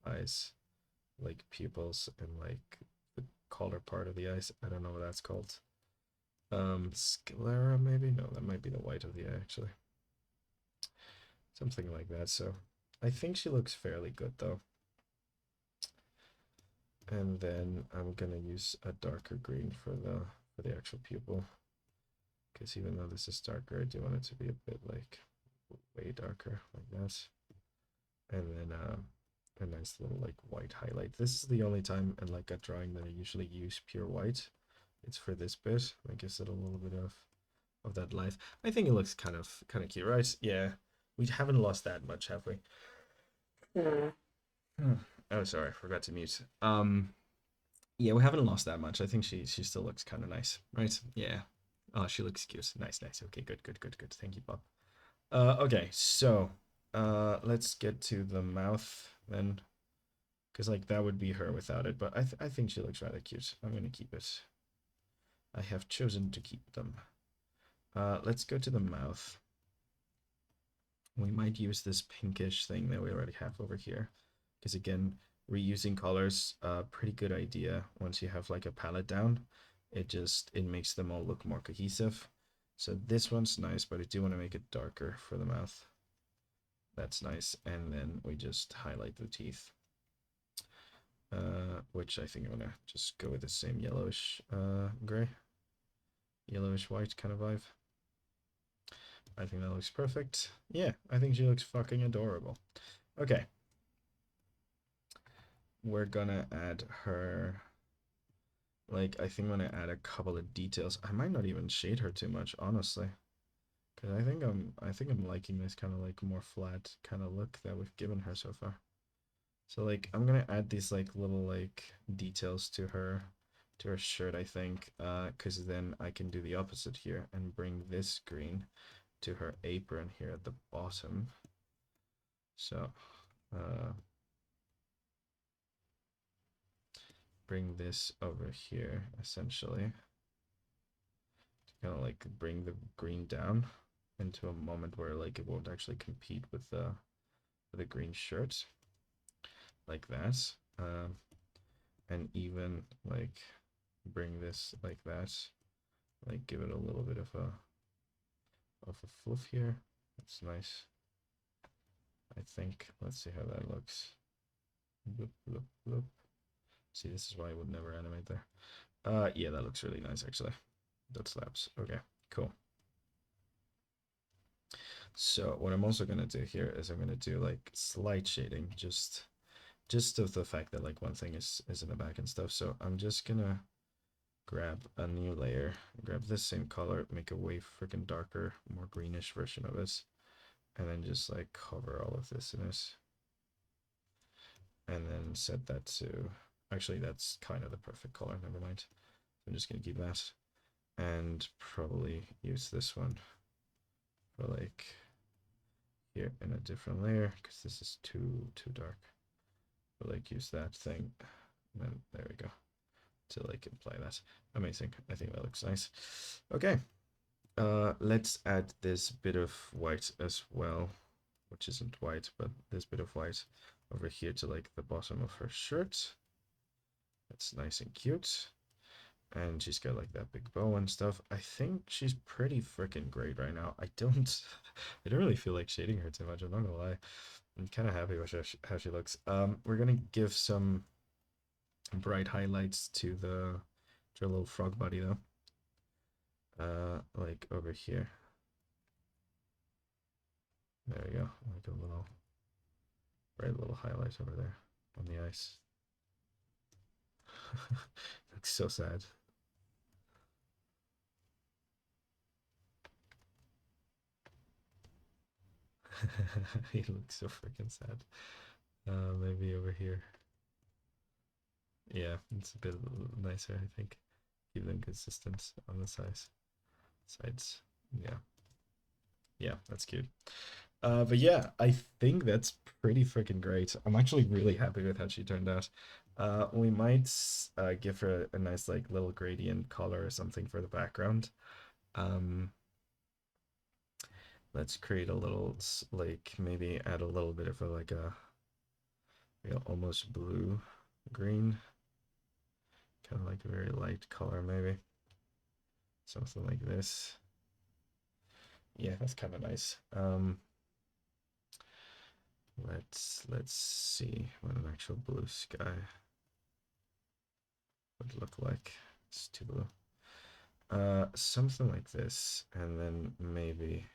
eyes, like pupils and like the collar part of the eyes. I don't know what that's called. Sclera maybe? No, that might be the white of the eye actually. Something like that. So I think she looks fairly good though. And then I'm gonna use a darker green for the actual pupil. Because even though this is darker, I do want it to be a bit like way darker like that. And then a nice little like white highlight. This is the only time in like a drawing that I usually use pure white. It's for this bit. I gives it a little bit of that life. I think it looks kind of cute, right? Yeah. We haven't lost that much, have we? Mm. Oh, sorry, I forgot to mute. Yeah, we haven't lost that much. I think she still looks kind of nice, right? Yeah. Oh, she looks cute. Nice, nice. Okay, good, good, good, good. Thank you, Bob. Okay, so let's get to the mouth then, because like that would be her without it, but I think she looks rather cute. I'm gonna keep it. I have chosen to keep them. Let's go to the mouth. We might use this pinkish thing that we already have over here, because again, reusing colors, pretty good idea. Once you have like a palette down, it makes them all look more cohesive. So this one's nice, but I do want to make it darker for the mouth. That's nice. And then we just highlight the teeth, which I think I'm gonna just go with the same yellowish gray, yellowish white kind of vibe. I think that looks perfect. Yeah, I think she looks fucking adorable. Okay. We're gonna add her, like, I think I'm gonna add a couple of details. I might not even shade her too much, honestly. Because I think I'm liking this kind of like more flat kind of look that we've given her so far. So like I'm gonna add these like little like details to her shirt, I think, because then I can do the opposite here and bring this green to her apron here at the bottom. So bring this over here essentially to kind of like bring the green down into a moment where like it won't actually compete with the green shirt like that. And even like bring this like that, like give it a little bit of a fluff here. That's nice. I think. Let's see how that looks. Bloop, bloop, bloop. See, this is why I would never animate there. Yeah, that looks really nice actually. That slaps. Okay, cool. So what I'm also gonna do here is I'm gonna do like slight shading, just of the fact that like one thing is in the back and stuff. So I'm just gonna grab a new layer, grab this same color, make a way freaking darker, more greenish version of it, and then just like cover all of this in it, and then set that to, actually that's kind of the perfect color, never mind. I'm just gonna keep that, and probably use this one for like here in a different layer, because this is too dark. But like use that thing, and then there we go, to like imply that. Amazing. I think that looks nice. Okay. Let's add this bit of white as well, which isn't white, but this bit of white over here to like the bottom of her shirt. That's nice and cute. And she's got like that big bow and stuff. I think she's pretty freaking great right now. I don't I don't really feel like shading her too much, I'm not gonna lie. I'm kind of happy with how she looks. We're gonna give some bright highlights to her little frog body though. Like over here. There we go. Like a little bright little highlight over there on the ice. Looks so sad. He looks so freaking sad. Maybe over here. Yeah, it's a bit nicer, I think. Keep them consistent on the sides. Yeah. Yeah, that's cute. But yeah, I think that's pretty freaking great. I'm actually really happy with how she turned out. We might give her a nice like little gradient color or something for the background. Um, let's create a little like maybe add a little bit of a like a almost blue green, kind of like a very light color maybe, something like this. Yeah, that's kind of nice. Let's see what an actual blue sky would look like. It's too blue. Something like this, and then maybe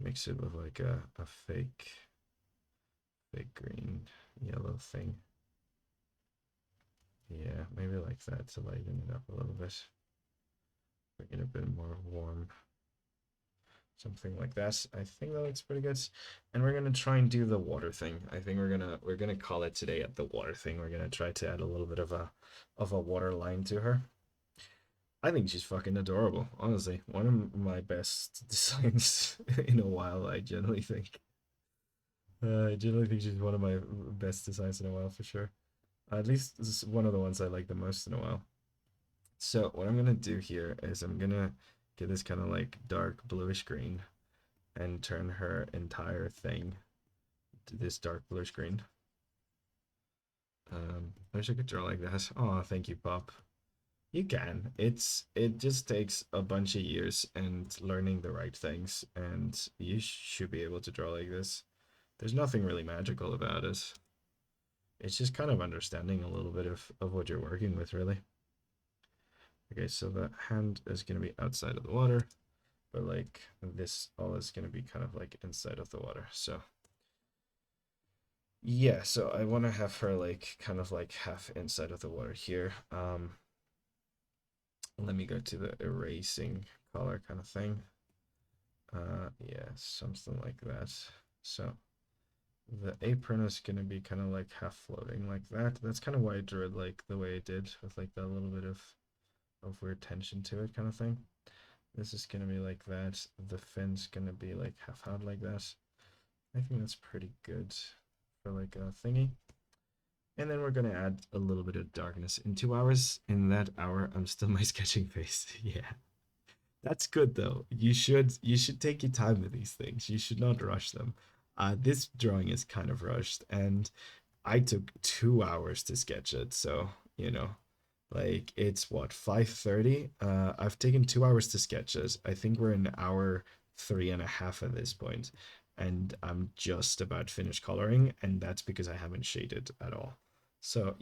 mix it with like a fake green yellow thing. Yeah, maybe like that to lighten it up a little bit. Make it a bit more warm. Something like that. I think that looks pretty good. And we're gonna try and do the water thing. I think we're gonna call it today at the water thing. We're gonna try to add a little bit of a water line to her. I think she's fucking adorable, honestly. One of my best designs in a while, I generally think. I generally think she's one of my best designs in a while for sure. At least this is one of the ones I like the most in a while. So what I'm gonna do here is I'm gonna get this kind of like dark bluish green and turn her entire thing to this dark bluish green. I wish I could draw like that. Oh, thank you, Pop. You can. It just takes a bunch of years and learning the right things, and you should be able to draw like this. There's nothing really magical about it. It's just kind of understanding a little bit of what you're working with, really. Okay, so the hand is going to be outside of the water, but like this all is going to be kind of like inside of the water. So yeah, so I want to have her like kind of like half inside of the water here. Let me go to the erasing color kind of thing. Yeah, something like that. So the apron is gonna be kind of like half floating like that. That's kind of why I drew it like the way I did, with like that little bit of weird tension to it kind of thing. This is gonna be like that. The fin's gonna be like half out like that. I think that's pretty good for like a thingy. And then we're gonna add a little bit of darkness in 2 hours. In that hour, I'm still my sketching face. Yeah. That's good though. You should take your time with these things. You should not rush them. This drawing is kind of rushed, and I took 2 hours to sketch it. So like it's what 5:30. I've taken 2 hours to sketch it. I think we're in hour three and a half at this point, and I'm just about finished coloring, and that's because I haven't shaded at all. So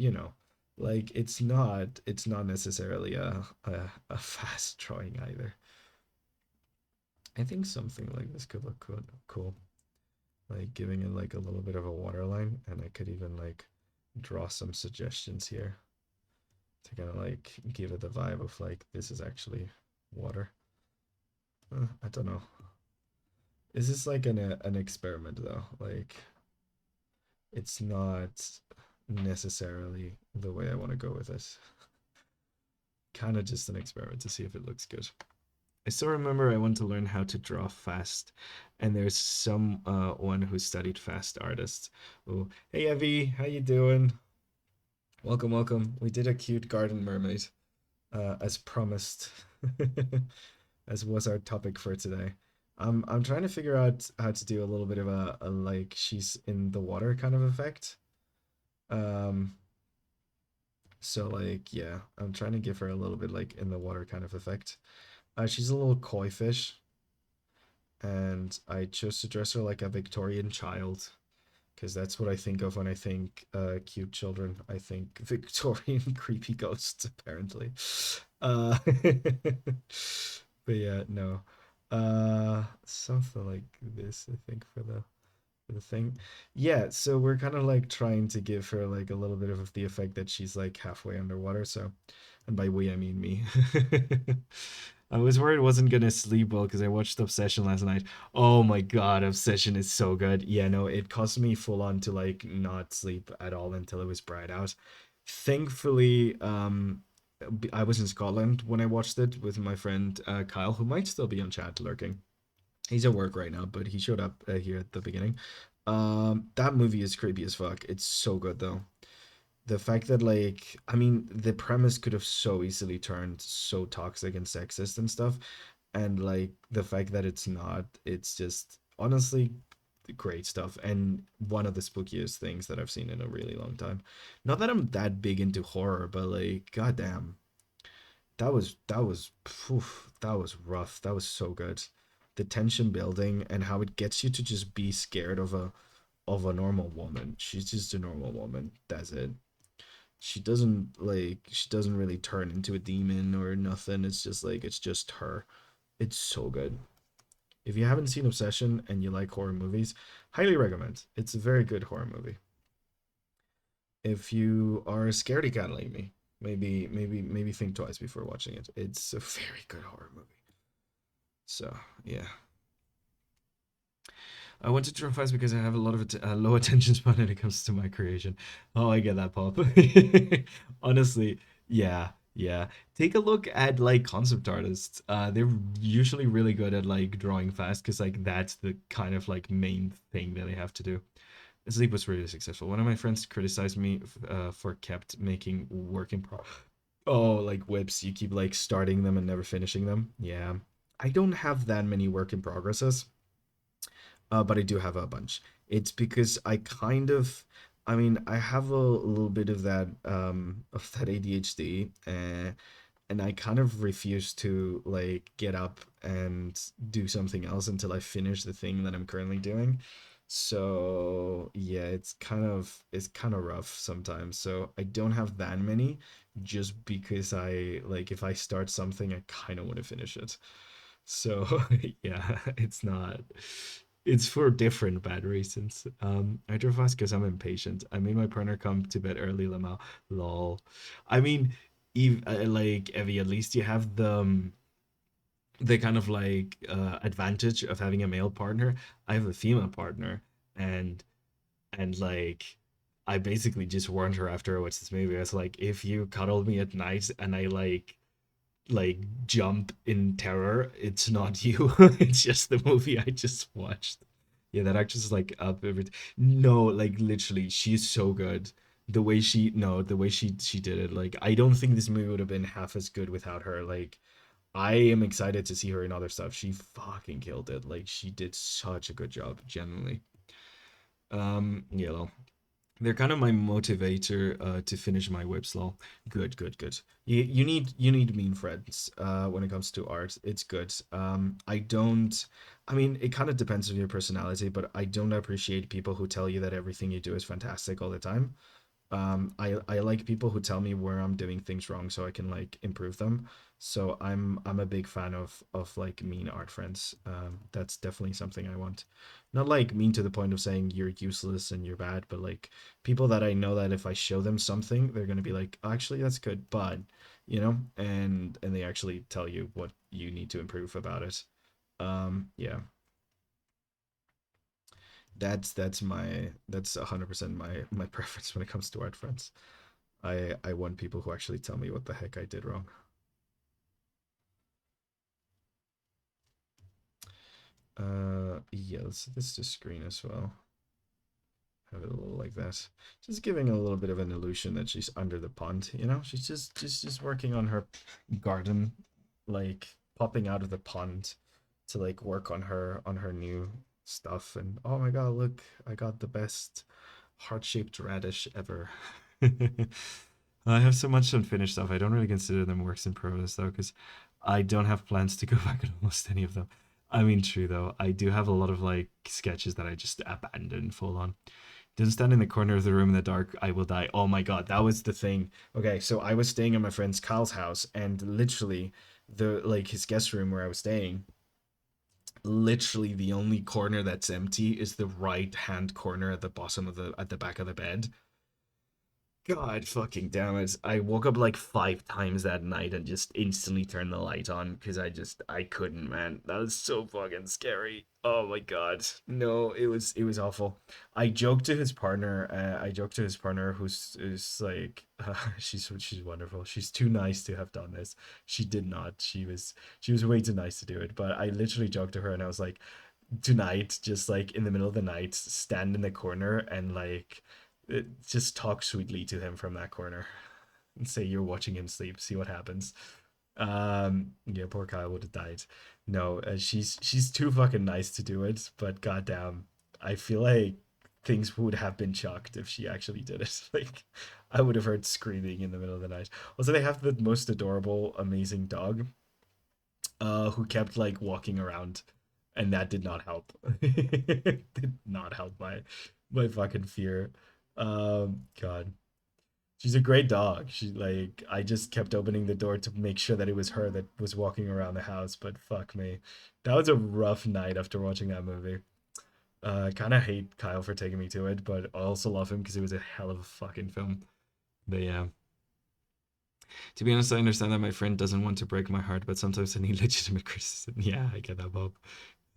Like it's not necessarily a fast drawing either. I think something like this could look cool. Like giving it like a little bit of a waterline, and I could even like draw some suggestions here to kind of like give it the vibe of like this is actually water. I don't know. Is this like an experiment though? Like it's not necessarily the way I want to go with this. Kind of just an experiment to see if it looks good. I still remember I wanted to learn how to draw fast, and there's some one who studied fast artists. Oh, hey Evie, how you doing? Welcome, welcome. We did a cute garden mermaid, as promised, as was our topic for today. I'm trying to figure out how to do a little bit of a like she's in the water kind of effect. Um, so like yeah, I'm trying to give her a little bit like in the water kind of effect. She's a little koi fish, and I chose to dress her like a Victorian child because that's what I think of when I think cute children. I think Victorian creepy ghosts, apparently. But yeah, no. Something like this, I think, for the thing. Yeah, so we're kind of like trying to give her like a little bit of the effect that she's like halfway underwater. So, and by we I mean me. I was worried I wasn't gonna sleep well because I watched Obsession last night. Oh my god, Obsession is so good. Yeah, no, it caused me full on to like not sleep at all until it was bright out. Thankfully, I was in Scotland when I watched it with my friend Kyle, who might still be on chat lurking. He's at work right now, but he showed up here at the beginning. That movie is creepy as fuck. It's so good though. The fact that like I mean the premise could have so easily turned so toxic and sexist and stuff, and like the fact that it's not, it's just honestly great stuff and one of the spookiest things that I've seen in a really long time. Not that I'm that big into horror, but like goddamn, that was rough. That was so good. The tension building and how it gets you to just be scared of a normal woman. She's just a normal woman. That's it. She doesn't really turn into a demon or nothing. It's just like it's just her. It's so good. If you haven't seen Obsession and you like horror movies, highly recommend. It's a very good horror movie. If you are a scaredy cat like me, maybe think twice before watching it. It's a very good horror movie. So yeah, I wanted to draw fast because I have a lot of low attention span when it comes to my creation. Oh, I get that, Pop. Honestly, yeah, yeah. Take a look at like concept artists. They're usually really good at like drawing fast because like that's the kind of like main thing that they have to do. Sleep was really successful. One of my friends criticized me for kept making work in pro. Oh, like whips. You keep like starting them and never finishing them. Yeah, I don't have that many work in progresses, but I do have a bunch. It's because I kind of, I mean, I have a little bit of that ADHD, and I kind of refuse to like get up and do something else until I finish the thing that I'm currently doing. So yeah, it's kind of rough sometimes. So I don't have that many, just because I like if I start something, I kind of want to finish it. So yeah, it's not. It's for different bad reasons. I drove fast because I'm impatient. I made my partner come to bed early, Lama. Lol. I mean, like Evie, at least you have the kind of like advantage of having a male partner. I have a female partner, and like I basically just warned her after I watched this movie. I was like, if you cuddle me at night and I like jump in terror, it's not you. It's just the movie I just watched. Yeah, that actress is like up every no, like literally, she's so good. The way she no, the way she did it, like I don't think this movie would have been half as good without her. Like I am excited to see her in other stuff. She fucking killed it. Like she did such a good job, genuinely. You know, they're kind of my motivator to finish my whip slow. Good, good, good. You need mean friends when it comes to art. It's good. I don't. I mean, it kind of depends on your personality, but I don't appreciate people who tell you that everything you do is fantastic all the time. I like people who tell me where I'm doing things wrong so I can like improve them. So I'm a big fan of like mean art friends. That's definitely something I want. Not like mean to the point of saying you're useless and you're bad, but like people that I know that if I show them something, they're gonna be like, actually that's good, but you know, and they actually tell you what you need to improve about it. Yeah, that's 100% my preference when it comes to art friends. I want people who actually tell me what the heck I did wrong. Yeah, let's set this to screen as well. Have it a little like that. Just giving a little bit of an illusion that she's under the pond. You know, she's just working on her garden, like popping out of the pond to like work on her new stuff. And oh my god, look, I got the best heart-shaped radish ever. I have so much unfinished stuff. I don't really consider them works in progress though, because I don't have plans to go back at almost any of them. I mean, true though, I do have a lot of like sketches that I just abandoned full on. Don't stand in the corner of the room in the dark, I will die. Oh my god, that was the thing. Okay, so I was staying at my friend's Kyle's house, and literally, the like his guest room where I was staying, literally the only corner that's empty is the right hand corner at the bottom of the at the back of the bed. God fucking damn it. I woke up like 5 times that night and just instantly turned the light on because I couldn't, man. That was so fucking scary. Oh my god. No, it was awful. I joked to his partner who's like she's wonderful. She's too nice to have done this. She did not. She was way too nice to do it. But I literally joked to her and I was like, tonight, just like in the middle of the night, stand in the corner and like just talk sweetly to him from that corner and say you're watching him sleep. See what happens. Yeah, poor Kyle would have died. No, she's too fucking nice to do it. But goddamn, I feel like things would have been chucked if she actually did it. Like, I would have heard screaming in the middle of the night. Also, they have the most adorable, amazing dog who kept like walking around, and that did not help. Did not help my fucking fear. God, she's a great dog. She like I just kept opening the door to make sure that it was her that was walking around the house, but fuck me, that was a rough night after watching that movie. I kind of hate Kyle for taking me to it, but I also love him because it was a hell of a fucking film. But yeah, to be honest, I understand that my friend doesn't want to break my heart, but sometimes I need legitimate criticism. Yeah, I get that, Bob.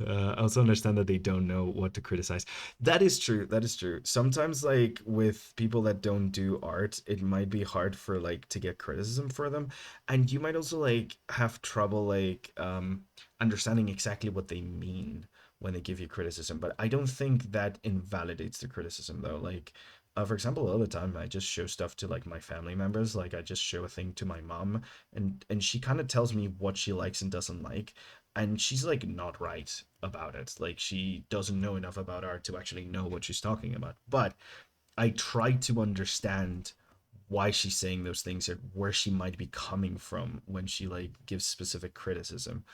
I also understand that they don't know what to criticize. That is true. That is true. Sometimes, like with people that don't do art, it might be hard for like to get criticism for them, and you might also like have trouble like understanding exactly what they mean when they give you criticism. But I don't think that invalidates the criticism though. Like, for example, all the time I just show stuff to like my family members. Like I just show a thing to my mom, and she kind of tells me what she likes and doesn't like, and she's like not right about it. Like she doesn't know enough about art to actually know what she's talking about. But I try to understand why she's saying those things or where she might be coming from when she like gives specific criticism.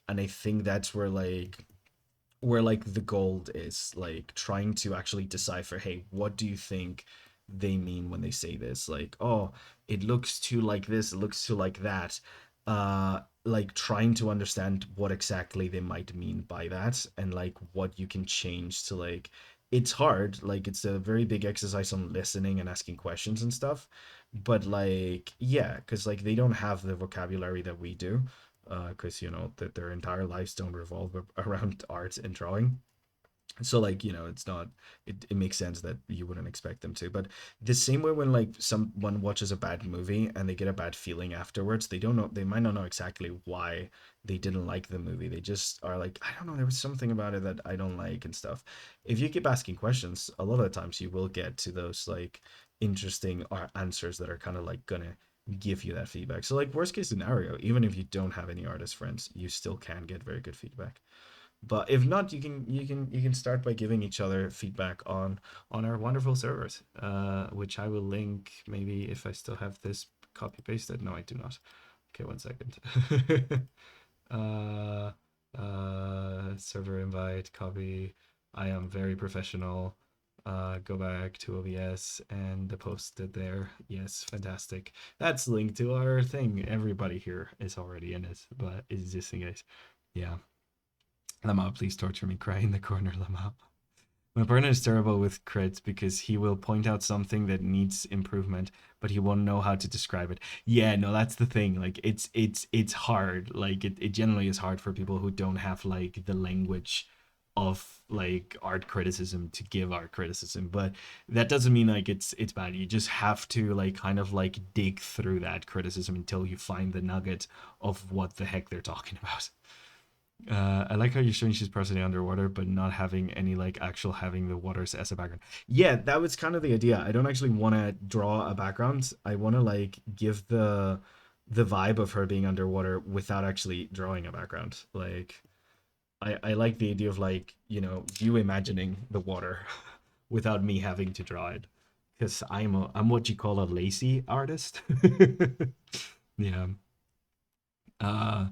And I think that's where like the gold is, like trying to actually decipher, hey, what do you think they mean when they say this? Like, oh, it looks too like this, it looks too like that. Like trying to understand what exactly they might mean by that, and like what you can change to like, it's hard, like it's a very big exercise on listening and asking questions and stuff, but like yeah, because like they don't have the vocabulary that we do, because you know that their entire lives don't revolve around art and drawing. So like you know it's not, it makes sense that you wouldn't expect them to. But the same way when like someone watches a bad movie and they get a bad feeling afterwards, they don't know, they might not know exactly why they didn't like the movie. They just are like, I don't know, there was something about it that I don't like and stuff. If you keep asking questions, a lot of the times you will get to those like interesting answers that are kind of like gonna give you that feedback. So like worst case scenario, even if you don't have any artist friends, you still can get very good feedback. But if not, you can start by giving each other feedback on our wonderful servers, which I will link maybe if I still have this copy pasted. No, I do not. Okay, 1 second. uh, server invite copy. I am very professional. Go back to OBS and post it there. Yes, fantastic. That's linked to our thing. Everybody here is already in it, but it's just in case. Yeah. Lama, please torture me. Cry in the corner, Lama. My partner is terrible with crits because he will point out something that needs improvement, but he won't know how to describe it. Yeah, no, that's the thing. Like it's hard. Like it generally is hard for people who don't have like the language of like art criticism to give art criticism. But that doesn't mean like it's bad. You just have to like kind of like dig through that criticism until you find the nugget of what the heck they're talking about. I like how you're showing she's partially underwater, but not having any like actual having the waters as a background. Yeah, that was kind of the idea. I don't actually want to draw a background. I want to like give the vibe of her being underwater without actually drawing a background. Like I like the idea of like, you know, you imagining the water without me having to draw it. Because I'm what you call a lazy artist. Yeah. Uh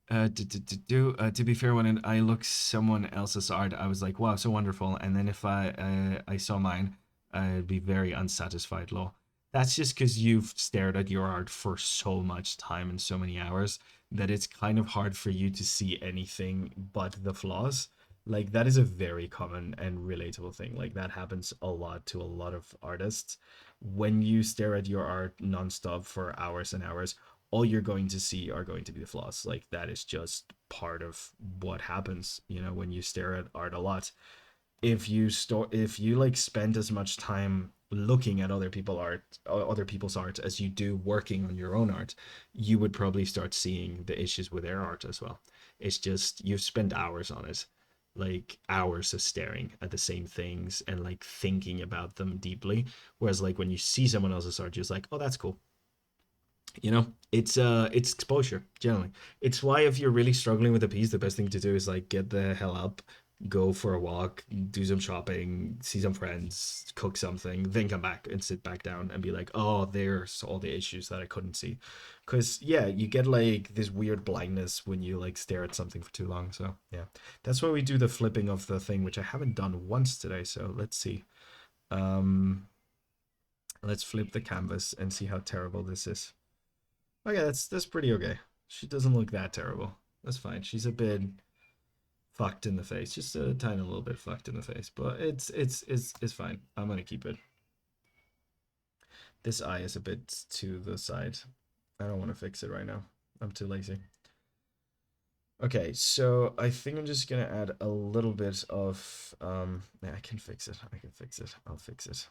to be fair, when I look someone else's art, I was like, wow, so wonderful. And then if I saw mine, I'd be very unsatisfied. Lol. That's just because you've stared at your art for so much time and so many hours that it's kind of hard for you to see anything but the flaws. Like that is a very common and relatable thing. Like that happens a lot to a lot of artists. When you stare at your art nonstop for hours and hours, all you're going to see are going to be the flaws. Like that is just part of what happens, you know, when you stare at art a lot. If you like spend as much time looking at other people's art as you do working on your own art, you would probably start seeing the issues with their art as well. It's just you've spent hours on it, like hours of staring at the same things and like thinking about them deeply, whereas like when you see someone else's art, you're just like, oh, that's cool. You know, it's exposure generally. It's why if you're really struggling with a piece, the best thing to do is like get the hell up, go for a walk, do some shopping, see some friends, cook something, then come back and sit back down and be like, oh, there's all the issues that I couldn't see. Because yeah, you get like this weird blindness when you like stare at something for too long. So yeah, that's why we do the flipping of the thing, which I haven't done once today. So let's see. um let's flip the canvas and see how terrible this is. Okay, that's pretty okay. She doesn't look that terrible. That's fine. She's a bit fucked in the face, just a tiny little bit fucked in the face, but it's fine. I'm gonna keep it. This eye is a bit to the side. I don't want to fix it right now. I'm too lazy. Okay, so I think I'm just gonna add a little bit of yeah, I can fix it. I can fix it. I'll fix it.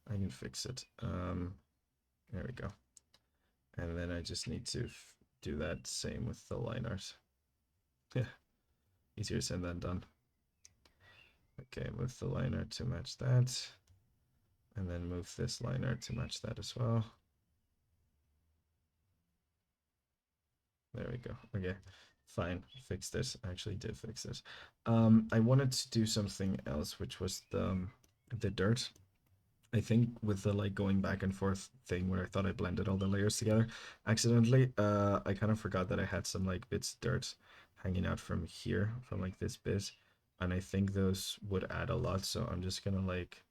I can fix it. There we go. And then I just need to do that same with the line art. Yeah, easier said than done. Okay, move the line art to match that. And then move this line art to match that as well. There we go. Okay, fine. Fixed it. I actually did fix it. I wanted to do something else, which was the dirt. I think with the like going back and forth thing where I thought I blended all the layers together accidentally, I kind of forgot that I had some like bits of dirt hanging out from here, from like this bit, and I think those would add a lot. So I'm just gonna like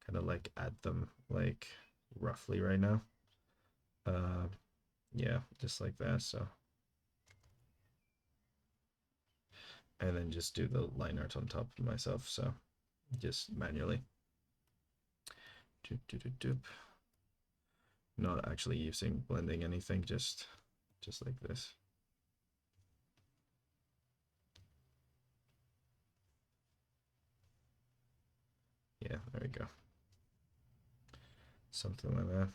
kind of like add them like roughly right now. Uh, yeah, just like that. So, and then just do the line art on top of myself. So just manually. Doop, doop, doop, doop. Not actually using blending anything, just like this. Yeah, there we go. Something like that.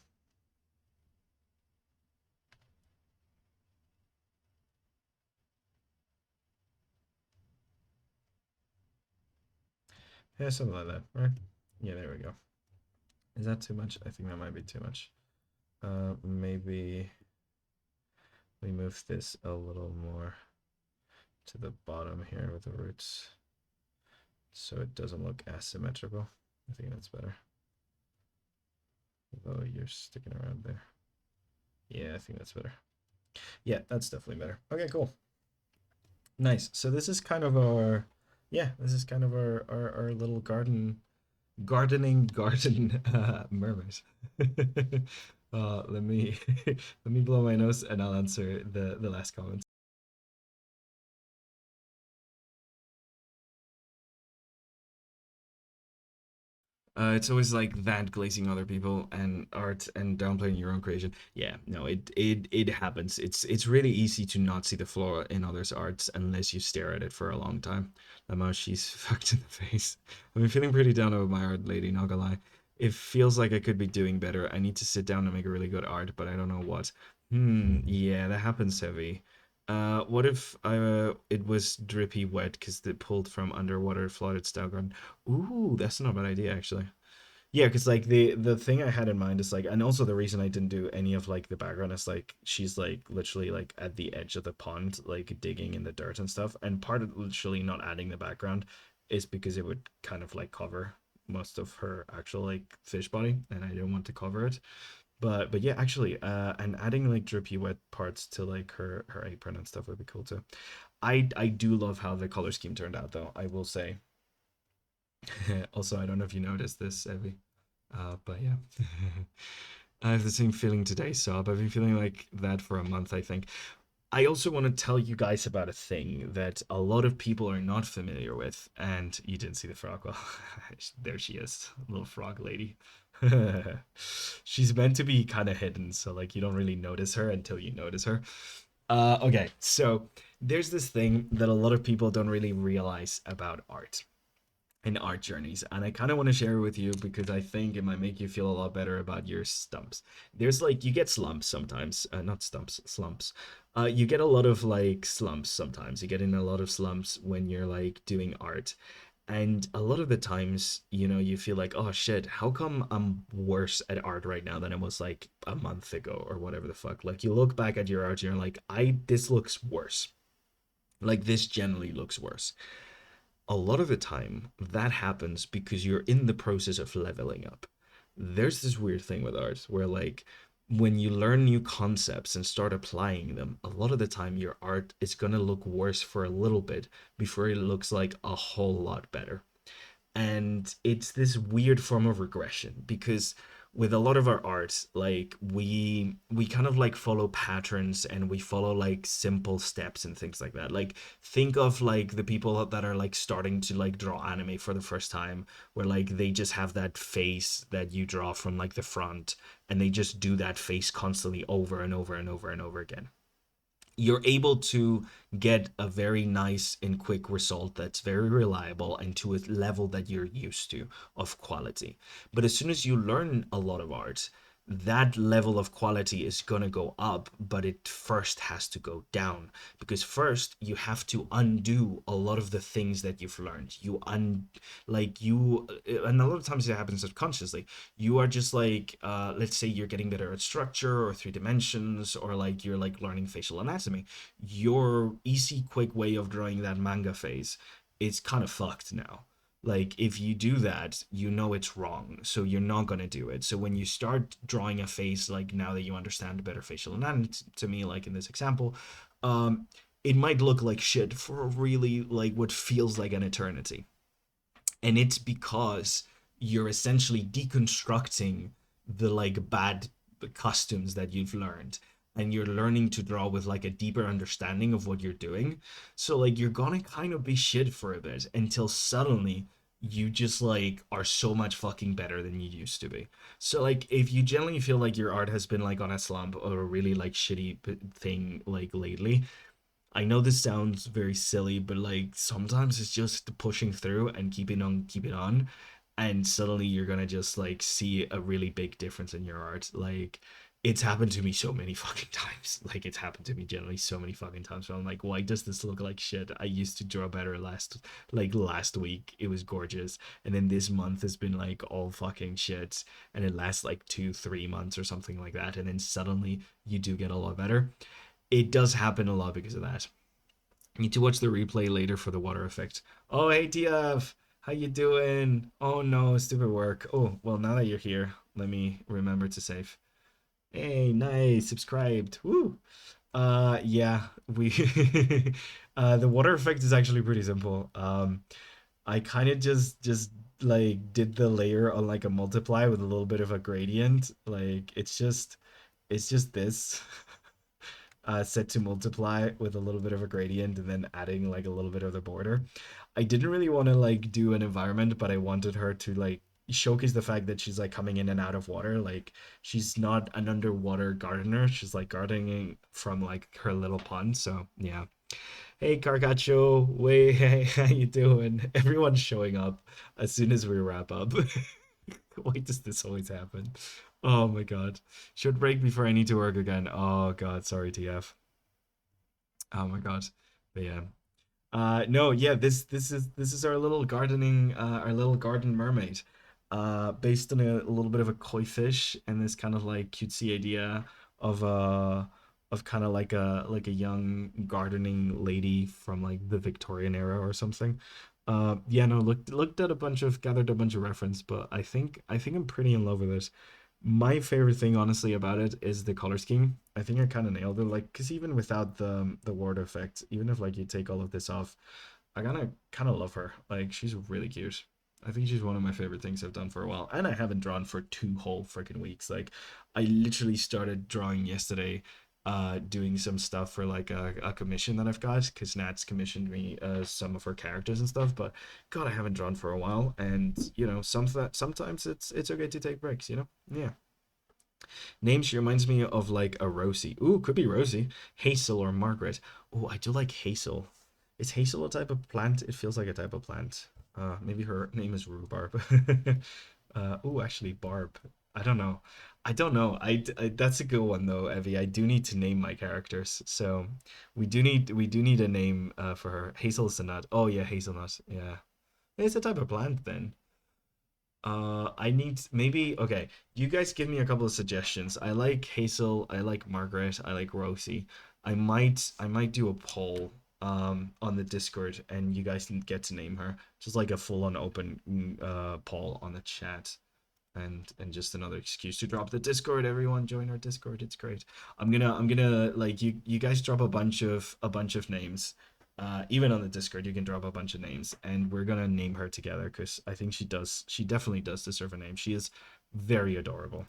Yeah, something like that, right? Yeah, there we go. Is that too much? I think that might be too much. Maybe we move this a little more to the bottom here with the roots so it doesn't look as symmetrical. I think that's better. Although you're sticking around there. Yeah, I think that's better. Yeah, that's definitely better. Okay, cool. Nice. So this is kind of our yeah, this is kind of our little gardening garden mermaid. Let me let me blow my nose and I'll answer the last comment. It's always like that glazing other people and art and downplaying your own creation. Yeah, no, it happens. It's really easy to not see the flaw in others' arts unless you stare at it for a long time. The she's fucked in the face. I've been feeling pretty down about my art lately, not gonna lie. It feels like I could be doing better. I need to sit down and make a really good art, but I don't know what. Yeah, that happens, Heavy. What if it was drippy wet because it pulled from underwater flooded style garden? Ooh, that's not a bad idea actually. Yeah, because like the thing I had in mind is like, and also the reason I didn't do any of like the background is like she's like literally like at the edge of the pond, like digging in the dirt and stuff. And part of literally not adding the background is because it would kind of like cover most of her actual like fish body, and I didn't want to cover it. But yeah, actually, and adding like drippy wet parts to like her apron and stuff would be cool too. I do love how the color scheme turned out though, I will say. Also, I don't know if you noticed this, Evie. But yeah, I have the same feeling today, Sob. I've been feeling like that for a month, I think. I also want to tell you guys about a thing that a lot of people are not familiar with, and you didn't see the frog. Well, there she is, little frog lady. She's meant to be kind of hidden, so like you don't really notice her until you notice her. Okay, so there's this thing that a lot of people don't really realize about art and art journeys, and I kind of want to share it with you because I think it might make you feel a lot better about your stumps. There's like you get slumps sometimes, not stumps, slumps. You get a lot of like slumps sometimes. You get in a lot of slumps when you're like doing art. And a lot of the times, you know, you feel like, oh shit, how come I'm worse at art right now than I was like a month ago or whatever the fuck? Like you look back at your art and you're like, this looks worse. Like this generally looks worse. A lot of the time that happens because you're in the process of leveling up. There's this weird thing with art where like when you learn new concepts and start applying them, a lot of the time your art is going to look worse for a little bit before it looks like a whole lot better. And it's this weird form of regression because with a lot of our art, like we kind of like follow patterns and we follow like simple steps and things like that. Like think of like the people that are like starting to like draw anime for the first time, where like they just have that face that you draw from like the front, and they just do that face constantly over and over and over and over again. You're able to get a very nice and quick result that's very reliable and to a level that you're used to of quality. But as soon as you learn a lot of art, that level of quality is going to go up, but it first has to go down because first you have to undo a lot of the things that you've learned. Like you, and a lot of times it happens subconsciously. You are just like, let's say you're getting better at structure or three dimensions, or like you're like learning facial anatomy. Your easy, quick way of drawing that manga face is kind of fucked now. Like if you do that, you know it's wrong, so you're not gonna do it. So when you start drawing a face, like now that you understand better facial anatomy, like in this example, um, it might look like shit for a really like what feels like an eternity, and it's because you're essentially deconstructing the like bad customs that you've learned, and you're learning to draw with like a deeper understanding of what you're doing. So like you're gonna kind of be shit for a bit until suddenly you just like are so much fucking better than you used to be. So like if you generally feel like your art has been like on a slump or a really like shitty thing like lately, I know this sounds very silly, but like sometimes it's just pushing through and keeping on, and suddenly you're gonna just like see a really big difference in your art. Like it's happened to me so many fucking times. Like it's happened to me generally so many fucking times. Where I'm like, why does this look like shit? I used to draw better last week. It was gorgeous, and then this month has been like all fucking shit, and it lasts like 2 3 months or something like that, and then suddenly you do get a lot better. It does happen a lot because of that. I need to watch the replay later for the water effect. Oh, hey TF, how you doing? Oh no, stupid work. Oh, well, now that you're here, let me remember to save. Hey, nice, subscribed. Woo. Yeah, we the water effect is actually pretty simple. I kind of just like did the layer on like a multiply with a little bit of a gradient. Like it's just this set to multiply with a little bit of a gradient and then adding like a little bit of the border. I didn't really want to like do an environment, but I wanted her to like showcase the fact that she's like coming in and out of water. Like she's not an underwater gardener. She's like gardening from like her little pond. So yeah. Hey Carcaccio, way hey, how you doing? Everyone's showing up as soon as we wrap up. Why does this always happen? Oh my god. Should break before I need to work again. Oh god, sorry TF. Oh my god. But yeah. No, yeah, this is our little gardening, our little garden mermaid, based on a little bit of a koi fish and this kind of like cutesy idea of kind of like a young gardening lady from like the Victorian era or something. Yeah, no, looked at a bunch of gathered a bunch of reference, but I think I'm pretty in love with it. My favorite thing, honestly, about it is the color scheme. I think I kind of nailed it. Like, cause even without the ward effect, even if like you take all of this off, I kind of love her. Like, she's really cute. I think she's one of my favorite things I've done for a while, and I haven't drawn for 2 whole freaking weeks. Like, I literally started drawing yesterday, doing some stuff for like a commission that I've got, because Nat's commissioned me some of her characters and stuff. But God, I haven't drawn for a while, and sometimes it's okay to take breaks. Yeah. Name, she reminds me of like a Rosie. Ooh, could be Rosie. Hazel or Margaret. Oh, I do like Hazel. Is Hazel a type of plant? It feels like a type of plant. Maybe her name is Rhubarb. Actually, Barb. I don't know. I don't know. That's a good one though, Evie. I do need to name my characters. So we do need a name for her. Hazel is a nut. Oh yeah, hazelnut. Yeah. It's a type of plant then. I need maybe okay. You guys give me a couple of suggestions. I like Hazel. I like Margaret. I like Rosie. I might do a poll on the Discord, and you guys can get to name her. Just like a full on open poll on the chat, and just another excuse to drop the Discord. Everyone join our Discord. It's great. I'm gonna like you guys drop a bunch of names. Even on the Discord, you can drop a bunch of names, and we're gonna name her together because I think she definitely does deserve a name. She is very adorable.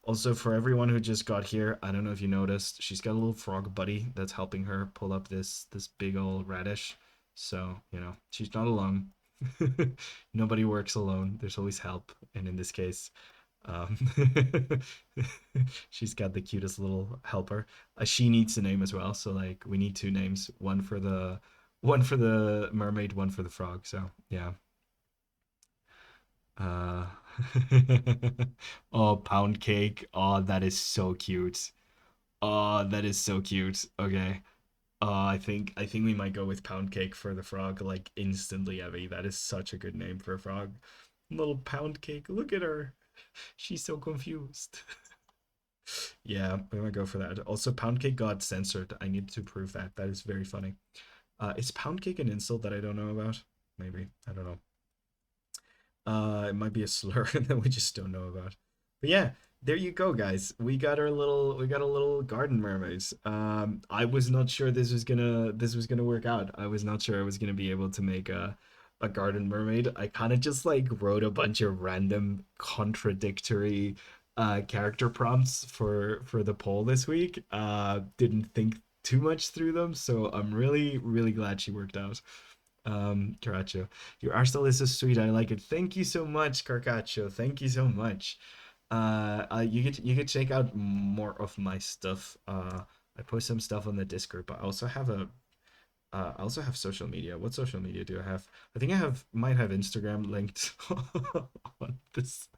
Also, for everyone who just got here, I don't know if you noticed, she's got a little frog buddy that's helping her pull up this big old radish. So, she's not alone. Nobody works alone. There's always help, and in this case, um, she's got the cutest little helper. She needs a name as well, so like we need two names, one for the mermaid, one for the frog. So yeah. Uh, oh, pound cake. Oh, that is so cute. Oh, that is so cute. Okay. I think we might go with pound cake for the frog like instantly, Evie. That is such a good name for a frog. Little pound cake. Look at her. She's so confused. Yeah, we might go for that. Also, pound cake got censored. I need to prove that. That is very funny. Is pound cake an insult that I don't know about? Maybe. I don't know. It might be a slur that we just don't know about. But yeah, there you go, guys. We got a little garden mermaids. I was not sure this was gonna work out. I was not sure I was gonna be able to make a garden mermaid. I kind of just like wrote a bunch of random contradictory character prompts for the poll this week. Didn't think too much through them, so I'm really really glad she worked out. Caraccio, your art style is so sweet. I like it. Thank you so much, Carcaccio. Thank you so much. You could check out more of my stuff. I post some stuff on the Discord, but I also have social media. What social media do I have? I think might have Instagram linked on this.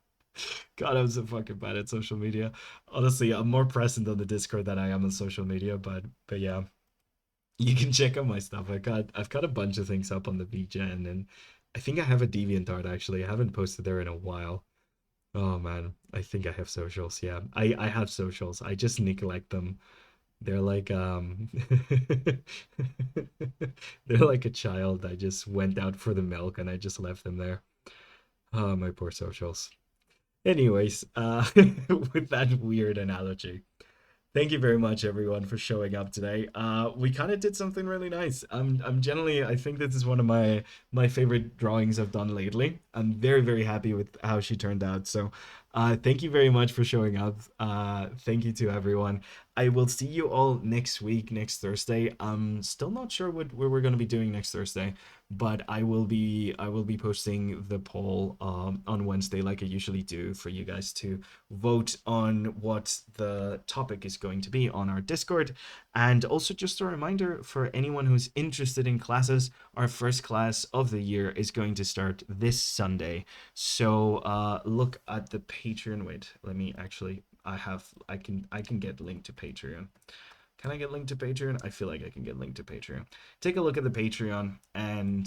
God, I'm so fucking bad at social media. Honestly, I'm more present on the Discord than I am on social media, but yeah. You can check out my stuff. I've got a bunch of things up on the VGen, and I think I have a DeviantArt actually. I haven't posted there in a while. Oh man, I think I have socials. Yeah, I have socials. I just neglect them. They're like they're like a child. I just went out for the milk and I just left them there. Oh, my poor socials. Anyways, with that weird analogy, Thank you very much, everyone, for showing up today. We kind of did something really nice. I'm generally, I think this is one of my favorite drawings I've done lately. I'm very, very happy with how she turned out. So, thank you very much for showing up. Thank you to everyone. I will see you all next week, next Thursday. I'm still not sure what we're going to be doing next Thursday, but I will be posting the poll on Wednesday like I usually do for you guys to vote on what the topic is going to be on our Discord. And also, just a reminder for anyone who's interested in classes, our first class of the year is going to start this Sunday. So look at the Patreon. Wait, let me actually. I can get linked to Patreon. Can I get linked to Patreon? I feel like I can get linked to Patreon. Take a look at the Patreon and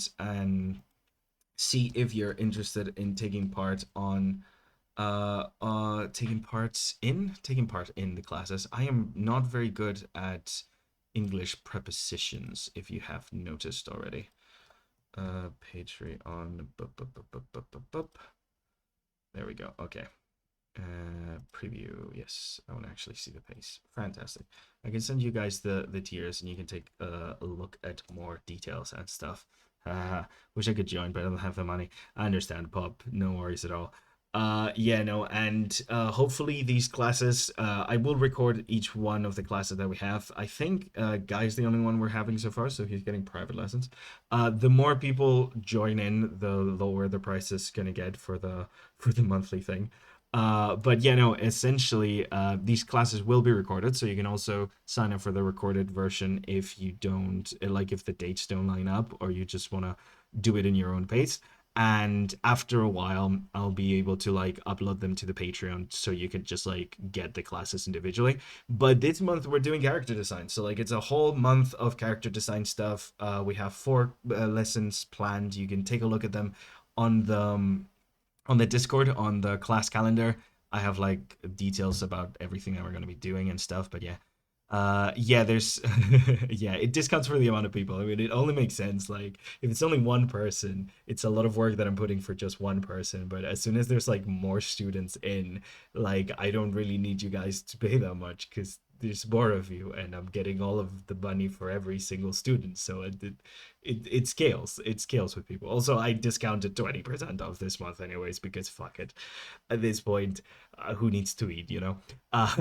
see if you're interested in taking part in the classes. I am not very good at English prepositions, if you have noticed already. Patreon. There we go. Okay. Preview. Yes, I want to actually see the pace. Fantastic. I can send you guys the tiers, and you can take a look at more details and stuff. Wish I could join, but I don't have the money. I understand, Pop. No worries at all. Yeah, no, and hopefully these classes, I will record each one of the classes that we have. I think Guy's the only one we're having so far, so he's getting private lessons. The more people join in, the lower the price is gonna get for the monthly thing. But yeah, no, essentially, these classes will be recorded, so you can also sign up for the recorded version if you don't like if the dates don't line up or you just want to do it in your own pace. And after a while, I'll be able to like upload them to the Patreon so you can just like get the classes individually. But this month we're doing character design, so like it's a whole month of character design stuff. We have four lessons planned. You can take a look at them on the Discord on the class calendar. I have like details about everything that we're going to be doing and stuff. But yeah, yeah, there's yeah, it discounts for the amount of people. I mean, it only makes sense. Like if it's only one person, it's a lot of work that I'm putting for just one person. But as soon as there's like more students in, like I don't really need you guys to pay that much because there's more of you and I'm getting all of the money for every single student. So it scales. It scales with people. Also, I discounted 20% off this month anyways because fuck it. At this point, who needs to eat, you know? Uh,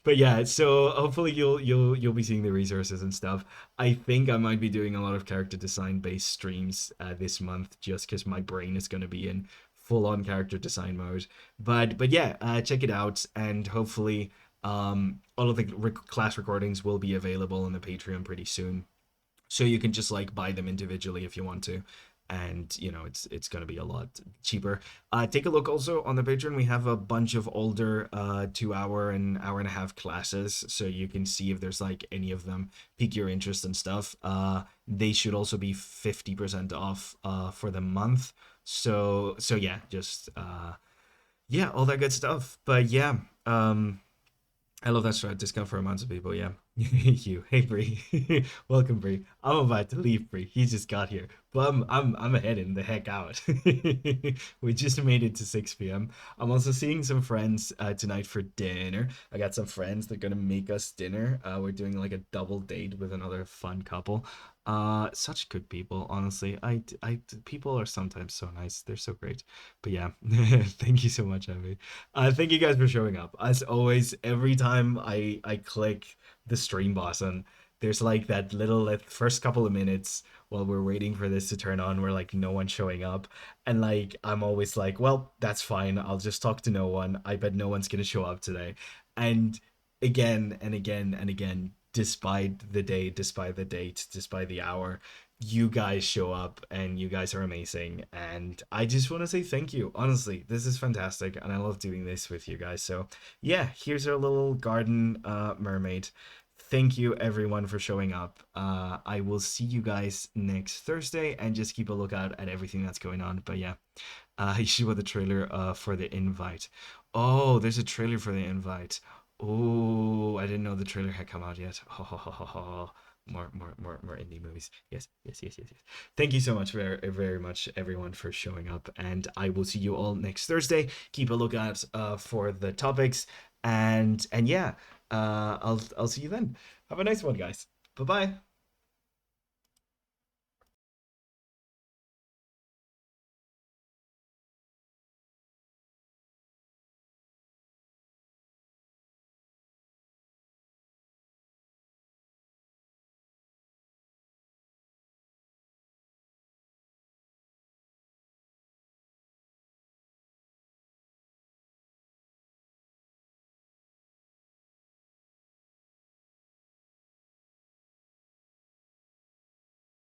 but yeah, so hopefully you'll be seeing the resources and stuff. I think I might be doing a lot of character design based streams this month just because my brain is going to be in full on character design mode. But yeah, check it out and hopefully all of the class recordings will be available on the Patreon pretty soon, so you can just like buy them individually if you want to, and you know it's going to be a lot cheaper. Take a look also on the Patreon. We have a bunch of older 2 hour and hour and a half classes, so you can see if there's like any of them pique your interest and stuff. They should also be 50% off for the month. So yeah, just yeah, all that good stuff. But yeah, I love that strat discount for amounts of people. Yeah, you. Hey, Bree. Welcome, Bree. I'm about to leave, Bree. He just got here, but I'm heading the heck out. We just made it to 6 p.m. I'm also seeing some friends tonight for dinner. I got some friends that are gonna make us dinner. We're doing like a double date with another fun couple. Such good people, honestly. People are sometimes so nice. They're so great. But yeah, thank you so much, Abby. Thank you guys for showing up. As always, every time I click the stream button, there's like that little like, first couple of minutes while we're waiting for this to turn on where like no one's showing up. And like I'm always like, well, that's fine. I'll just talk to no one. I bet no one's gonna show up today. And again and again and again, despite the day, despite the date, despite the hour, you guys show up and you guys are amazing, and I just want to say thank you. Honestly, this is fantastic and I love doing this with you guys. So yeah, here's our little garden mermaid. Thank you everyone for showing up. I will see you guys next Thursday, and just keep a lookout at everything that's going on. But yeah, you should watch the trailer for the invite. Oh, there's a trailer for the invite. Oh, I didn't know the trailer had come out yet. Oh, more indie movies. Yes, yes, yes, yes, yes. Thank you so much very, very much, everyone, for showing up. And I will see you all next Thursday. Keep a lookout for the topics. And yeah, I'll see you then. Have a nice one, guys. Bye bye.